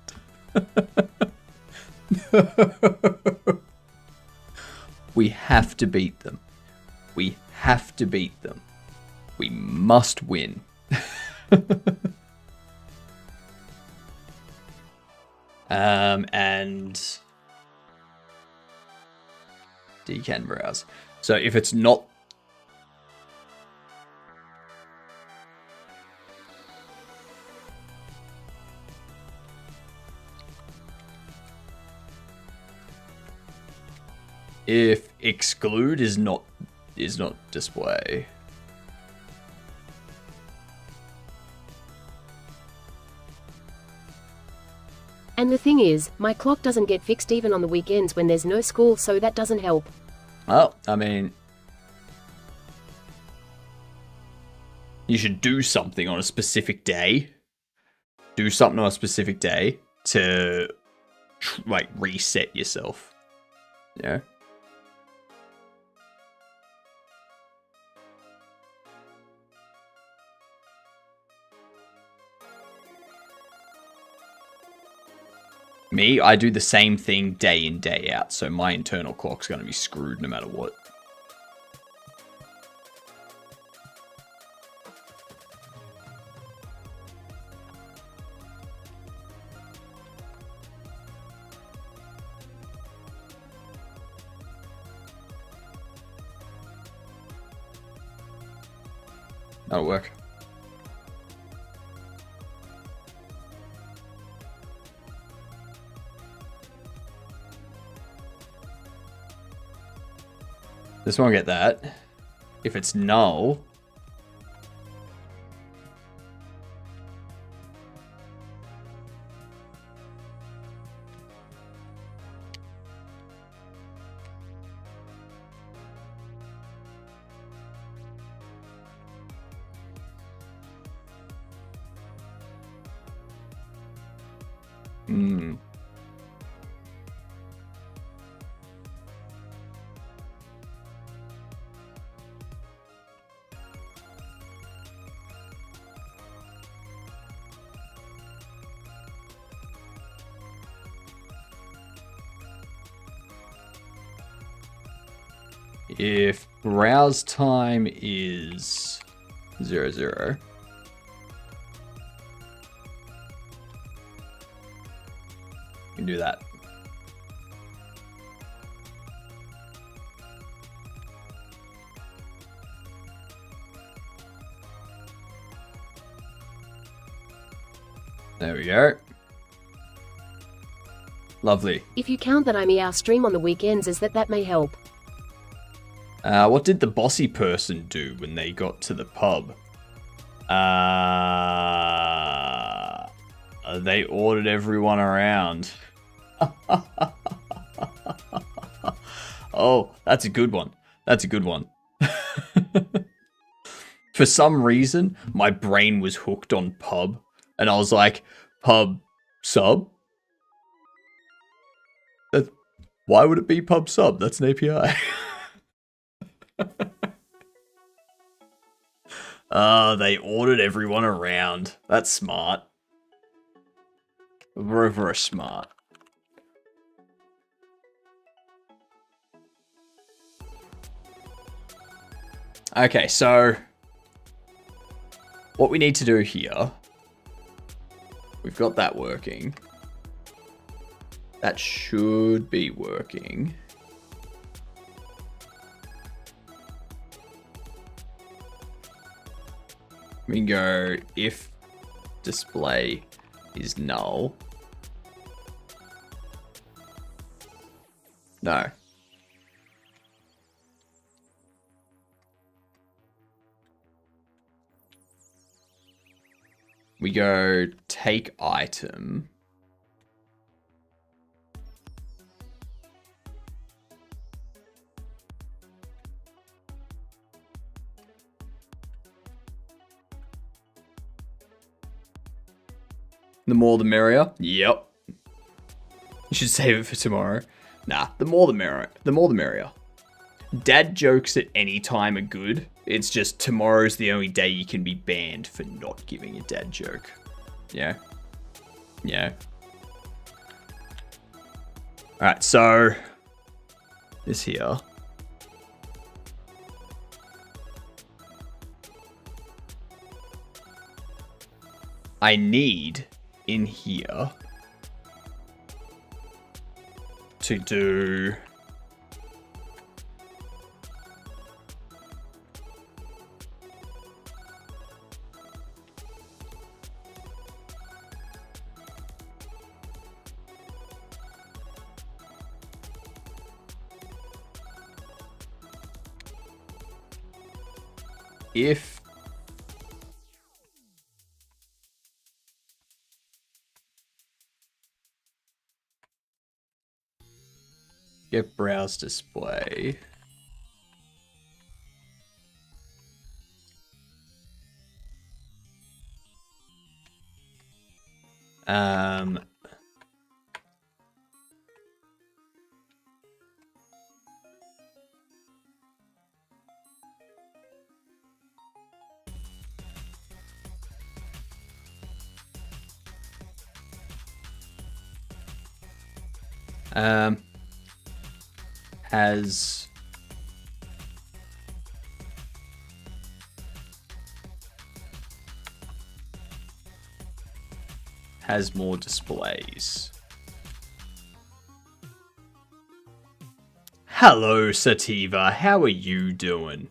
We have to beat them. We have to beat them. We must win. And Decan browse. So if it's not if exclude is not display. And the thing is, my clock doesn't get fixed even on the weekends when there's no school, so that doesn't help. Well, I mean, you should do something on a specific day. Do something on a specific day to like reset yourself. Yeah. Me, I do the same thing day in, day out, so my internal clock's going to be screwed no matter what. That'll work. This won't get that. If it's null, if browse time is 00, you can do that. There we go. Lovely. If you count that I meow stream on the weekends, is that may help. What did the bossy person do when they got to the pub? They ordered everyone around. Oh, that's a good one. That's a good one. For some reason, my brain was hooked on pub, and I was like, pub sub? Why would it be pub sub? That's an API. They ordered everyone around. That's smart. Very, very smart. Okay, so what we need to do here, we've got that working. That should be working. We can go if display is null. No. We go take item. The more the merrier. Yep. You should save it for tomorrow. Nah, the more the merrier. The more the merrier. Dad jokes at any time are good. It's just tomorrow's the only day you can be banned for not giving a dad joke. Yeah. Yeah. Alright, so this here. I need in here to do if get browse display. Has more displays. Hello, Sativa. How are you doing?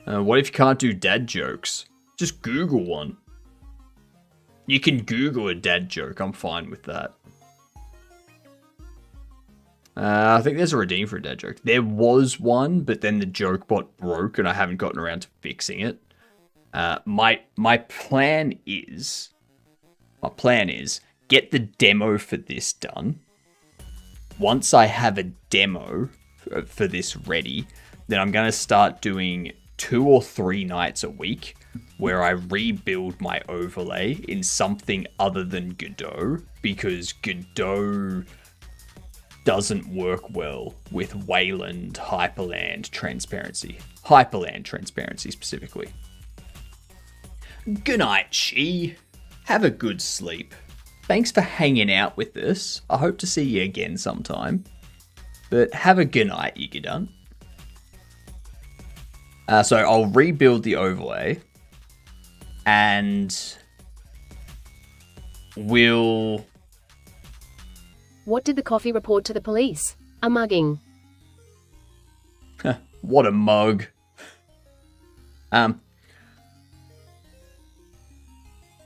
What if you can't do dad jokes? Just Google one. You can Google a dad joke. I'm fine with that. I think there's a redeem for a dad joke. There was one, but then the joke bot broke and I haven't gotten around to fixing it. My plan is get the demo for this done. Once I have a demo for this ready, then I'm going to start doing 2 or 3 nights a week where I rebuild my overlay in something other than Godot, because Godot doesn't work well with Wayland Hyperland transparency. Hyperland transparency specifically. Good night, She. Have a good sleep. Thanks for hanging out with us. I hope to see you again sometime. But have a good night, you get done. So I'll rebuild the overlay. And we'll... What did the coffee report to the police? A mugging. What a mug. And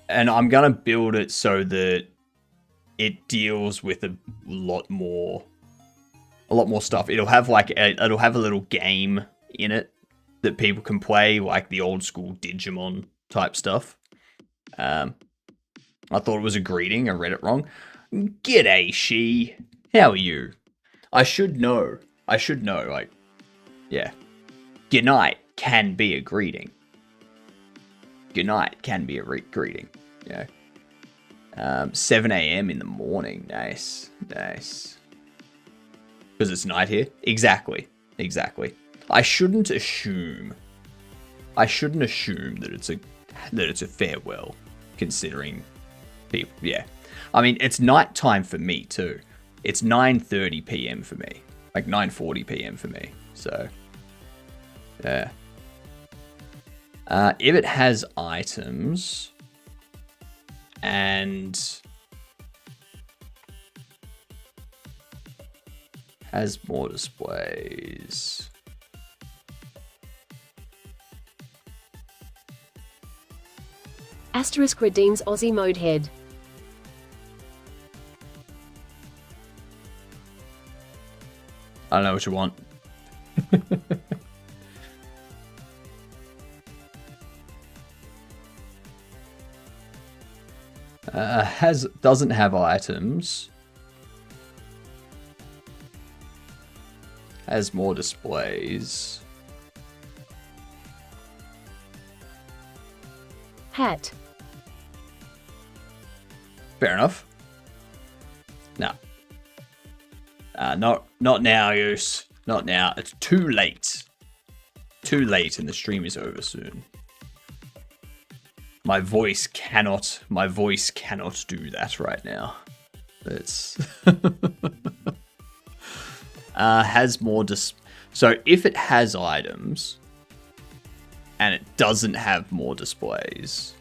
I'm gonna build it so that it deals with a lot more stuff. It'll have it'll have a little game in it that people can play, like the old school Digimon type stuff. I thought it was a greeting. I read it wrong. G'day, She. How are you? I should know. Like, yeah. Good night can be a greeting. Good night can be a greeting. Yeah. 7 a.m. in the morning. Nice. Because it's night here. Exactly. I shouldn't assume that it's a farewell, considering people. Yeah. I mean, it's night time for me too. It's 9:30 p.m. for me. Like 9:40 p.m. for me. So, yeah. If it has items and has more displays. Asterisk redeems Aussie mode head. I don't know what you want. Doesn't have items. Has more displays. Hat. Fair enough. No. Not now, Use. Not now. It's too late. Too late, and the stream is over soon. My voice cannot do that right now. It's has more so if it has items and it doesn't have more displays,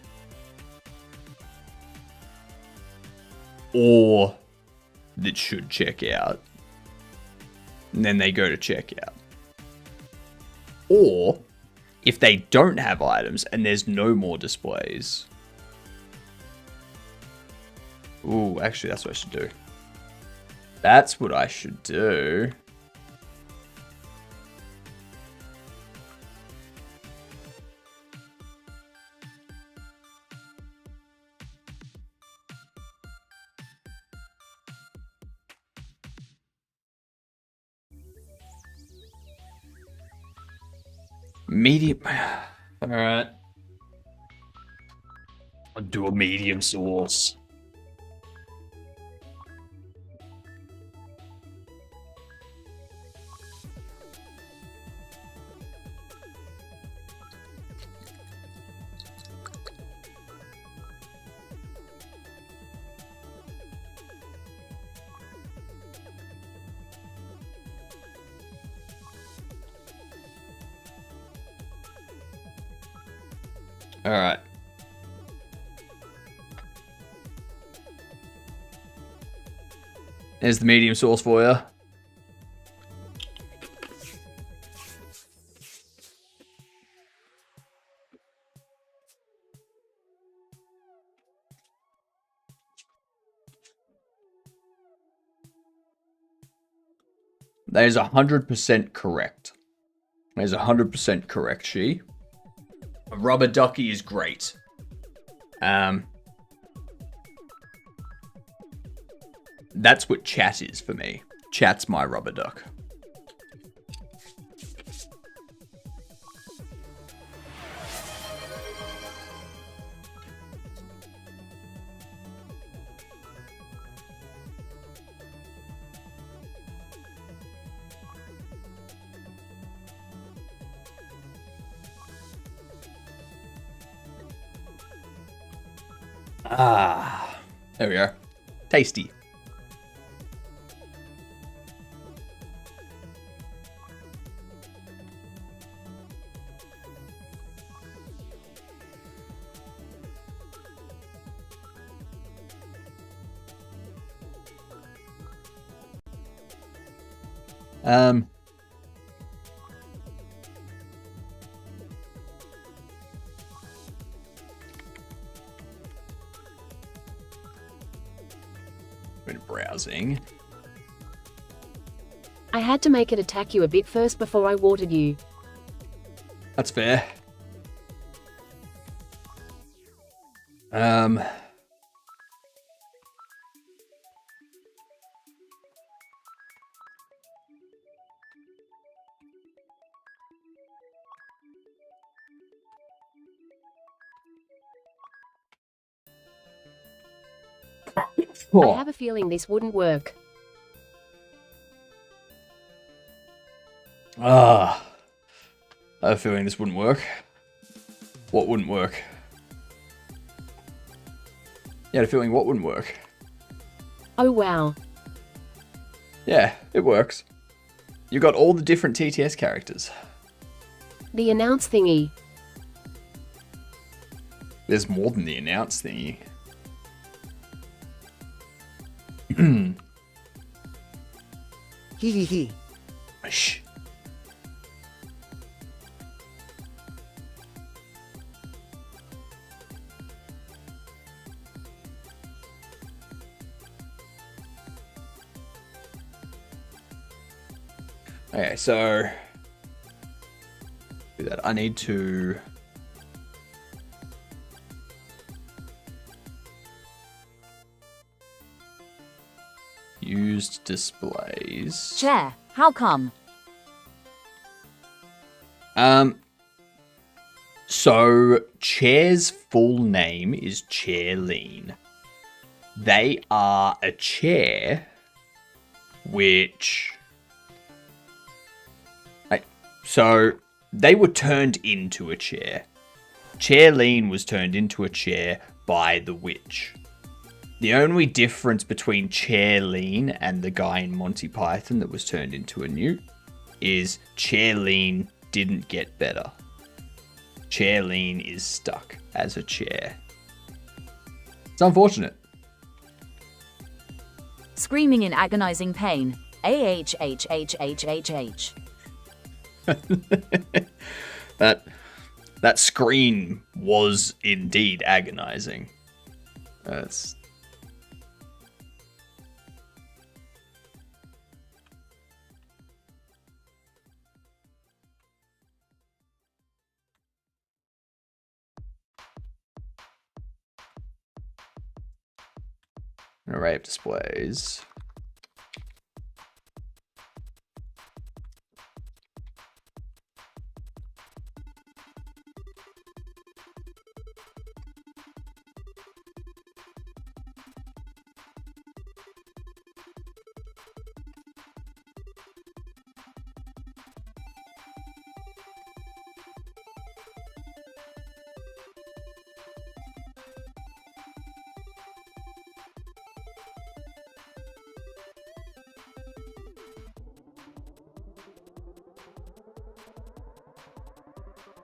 or that should check out, and then they go to checkout. Or if they don't have items and there's no more displays. Ooh, actually that's what I should do. That's what I should do. Medium. Alright. I'll do a medium sauce. All right. There's the medium sauce for you. That is 100% correct. That is 100% correct, She. A rubber ducky is great. That's what chat is for me. Chat's my rubber duck. Ah, there we are. Tasty. Been browsing. I had to make it attack you a bit first before I watered you. That's fair. I have a feeling this wouldn't work. I have a feeling this wouldn't work. What wouldn't work? You had a feeling what wouldn't work? Oh wow. Yeah, it works. You got all the different TTS characters. The announce thingy. There's more than the announce thingy. Hee hee. Shh. Okay, so do that. I need to used displays. Chair, how come? So Chair's full name is Chairleen. They are a chair which so they were turned into a chair. Chairleen was turned into a chair by the witch. The only difference between Chairleen and the guy in Monty Python that was turned into a newt is Chairleen didn't get better. Chairleen is stuck as a chair. It's unfortunate. Screaming in agonizing pain. AHHHHHH. That scream was indeed agonizing. That's an array of displays.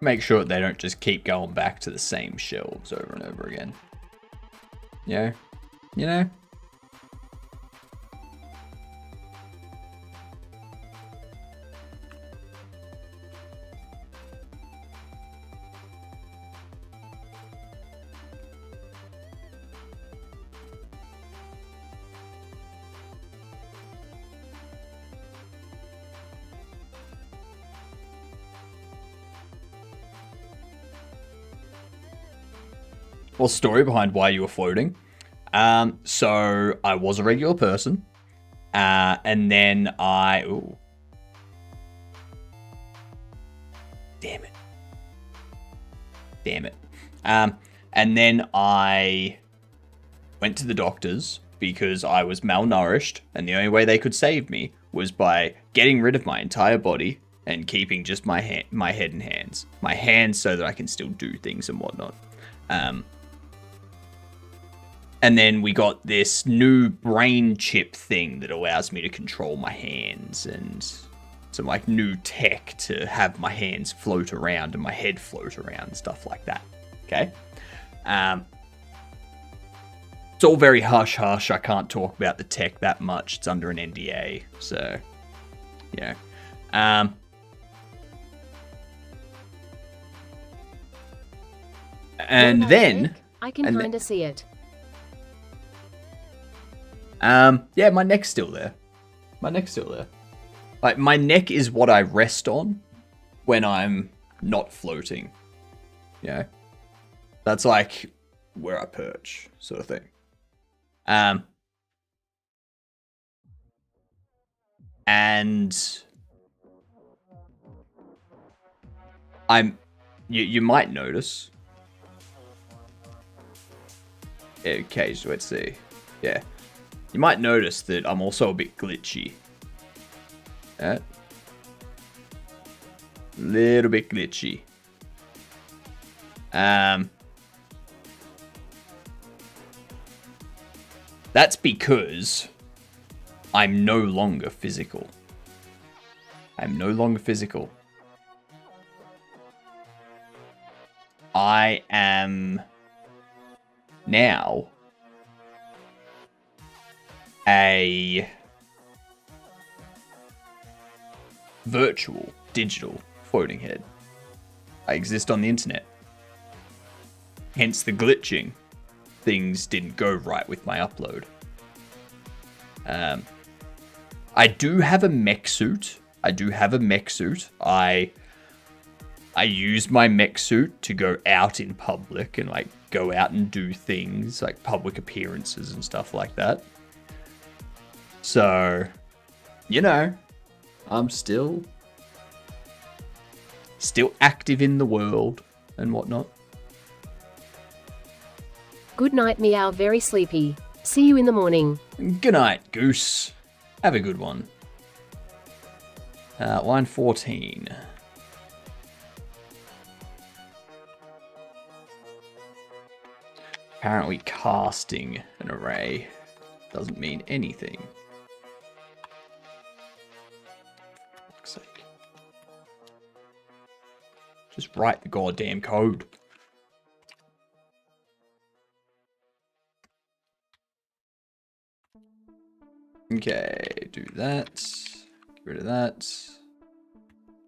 Make sure that they don't just keep going back to the same shelves over and over again. Yeah, you know? Well, story behind why you were floating. So I was a regular person, and then ooh, damn it. And then I went to the doctors because I was malnourished, and the only way they could save me was by getting rid of my entire body and keeping just my head and hands. My hands so that I can still do things and whatnot. And then we got this new brain chip thing that allows me to control my hands and some like new tech to have my hands float around and my head float around and stuff like that. Okay. It's all very hush hush. I can't talk about the tech that much. It's under an NDA. So, yeah. And then I can kind of see it. Yeah, my neck's still there. Like, my neck is what I rest on when I'm not floating. Yeah. That's like where I perch, sort of thing. And you might notice. Okay, so let's see. Yeah. You might notice that I'm also a bit glitchy. Little bit glitchy. That's because I'm no longer physical. I am now a virtual, digital floating head. I exist on the internet. Hence the glitching. Things didn't go right with my upload. I do have a mech suit. I use my mech suit to go out in public and like go out and do things like public appearances and stuff like that. So, you know, I'm still active in the world and whatnot. Good night, meow, very sleepy. See you in the morning. Good night, Goose. Have a good one. Line 14. Apparently casting an array doesn't mean anything. For fuck's sake. Just write the goddamn code. Okay, do that. Get rid of that.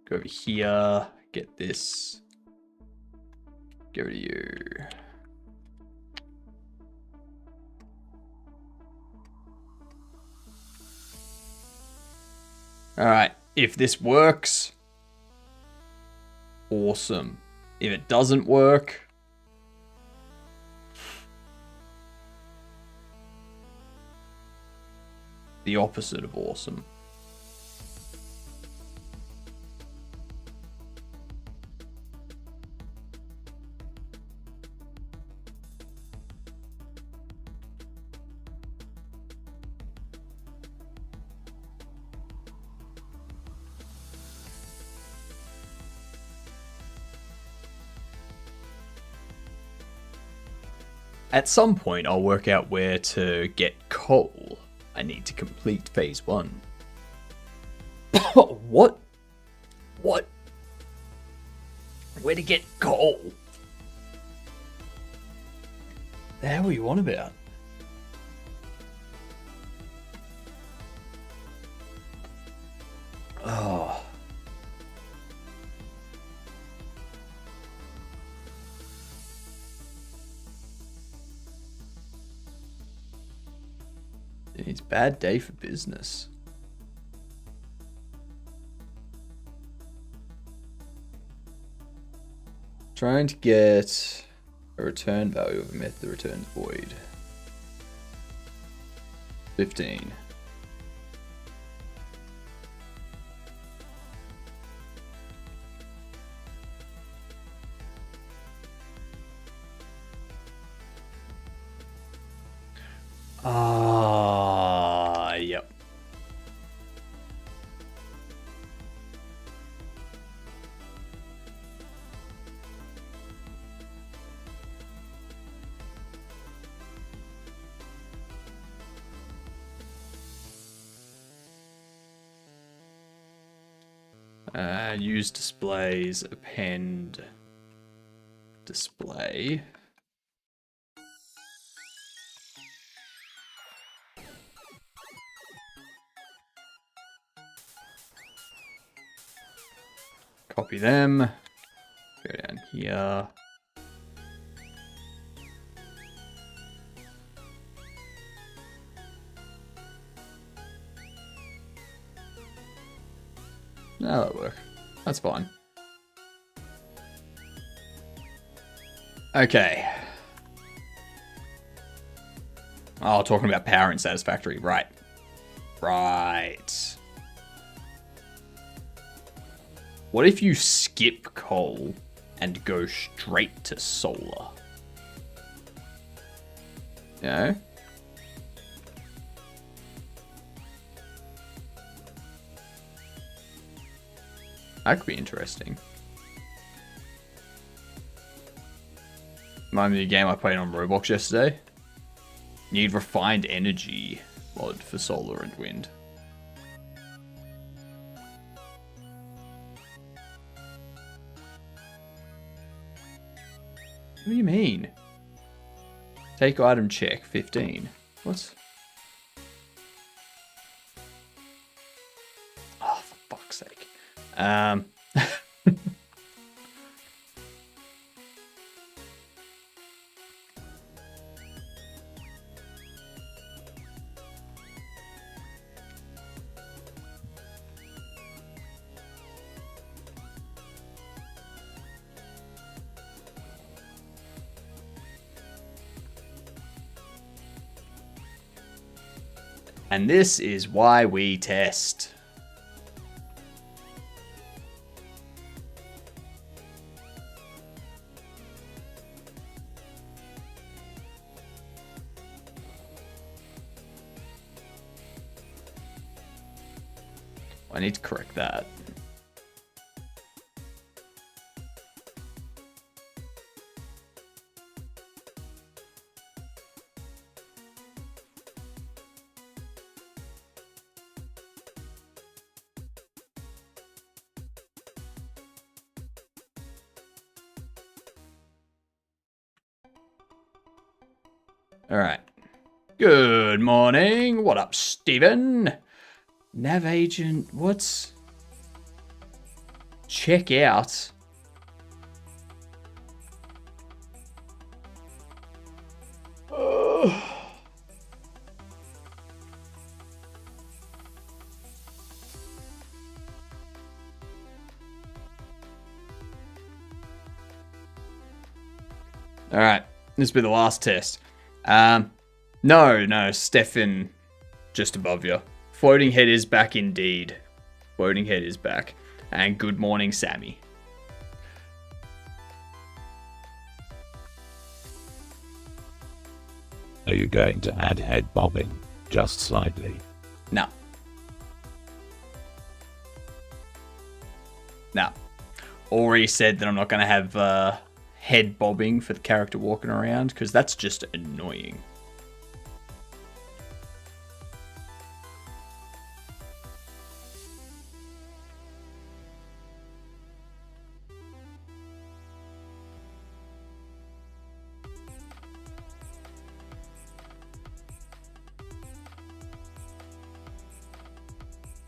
Go over here. Get this. Get rid of you. Alright, if this works, awesome. If it doesn't work, the opposite of awesome. At some point, I'll work out where to get coal. I need to complete phase 1. What? What? Where to get coal? The hell are you on about? Oh. It's a bad day for business. Trying to get a return value of a method that returns void. 15. Yep. Use displays, append display. Copy them. Go down here. No, that'll work. That's fine. Okay. Oh, talking about power and satisfactory. Right. Right. What if you skip coal and go straight to solar? You know? That could be interesting. Remind me of the game I played on Roblox yesterday. Need refined energy mod for solar and wind. What do you mean? Take item check, 15. What? Oh, for fuck's sake. And this is why we test. I need to correct that. All right. Good morning. What up, Steven? Nav agent, what's... Check out. All right, this will be the last test. No, Stefan, just above you. Floating head is back indeed. Floating head is back. And good morning, Sammy. Are you going to add head bobbing? Just slightly. No. No. Already said that I'm not going to have head bobbing for the character walking around, because that's just annoying.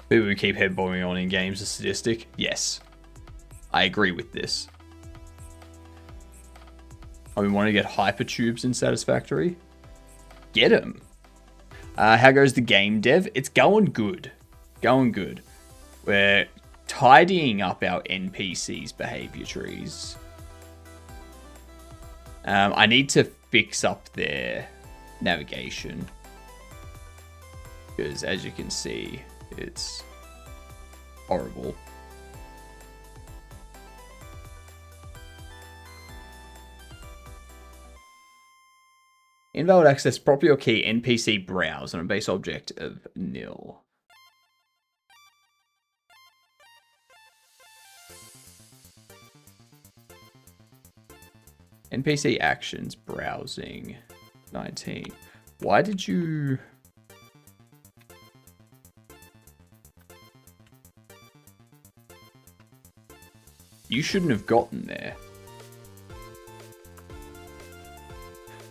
People who keep head bobbing on in games are sadistic. Yes. I agree with this. I mean, want to get hypertubes in Satisfactory? Get them. How goes the game dev? It's going good. Going good. We're tidying up our NPCs' behavior trees. I need to fix up their navigation. Because as you can see, it's horrible. Invalid access, property or key, NPC browse on a base object of nil. NPC actions, browsing, 19. Why did you... You shouldn't have gotten there.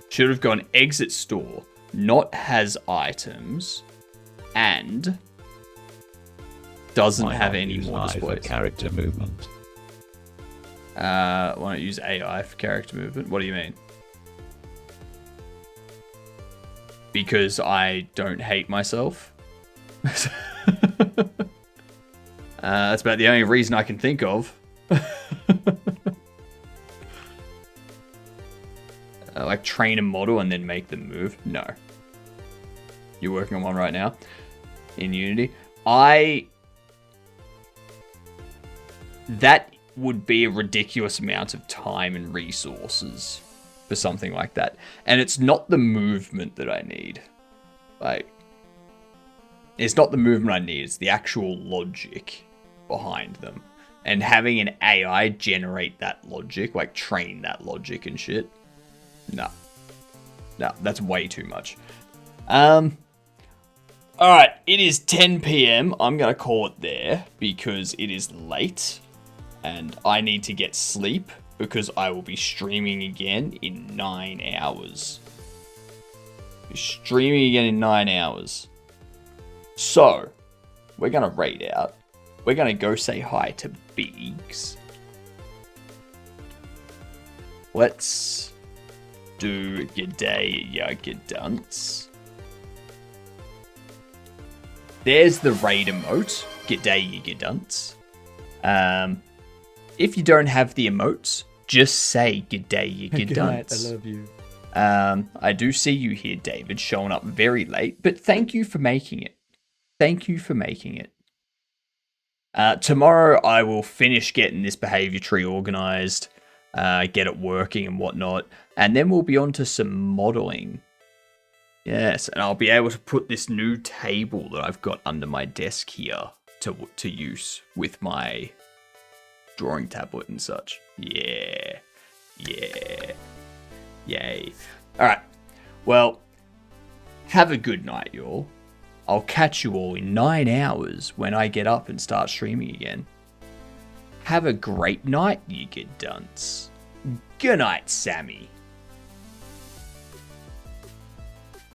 Should have gone exit store, not has items, and doesn't have any more displays. Character movement. Why not use AI for character movement? What do you mean? Because I don't hate myself. That's about the only reason I can think of. Like train a model and then make them move? No. You're working on one right now in Unity. That would be a ridiculous amount of time and resources for something like that. And it's not the movement that I need. Like, it's not the movement I need. It's the actual logic behind them. And having an AI generate that logic, like train that logic and shit. No, that's way too much. Alright, it is 10 PM. I'm going to call it there because it is late and I need to get sleep because I will be streaming again in 9 hours. streaming again in 9 hours. So, we're going to raid out. We're going to go say hi to Biggs. Let's do G'day, ya Dunce. There's the raid emote. G'day, ya Dunce. If you don't have the emotes, just say G'day, ya Dunce. I love you. I do see you here, David, showing up very late, but thank you for making it. Thank you for making it. Tomorrow I will finish getting this behavior tree organized, get it working and whatnot, and then we'll be on to some modeling. Yes, and I'll be able to put this new table that I've got under my desk here to use with my drawing tablet and such. Yeah. Yay. Alright. Well, have a good night, y'all. I'll catch you all in 9 hours when I get up and start streaming again. Have a great night, you good dunce. Good night, Sammy.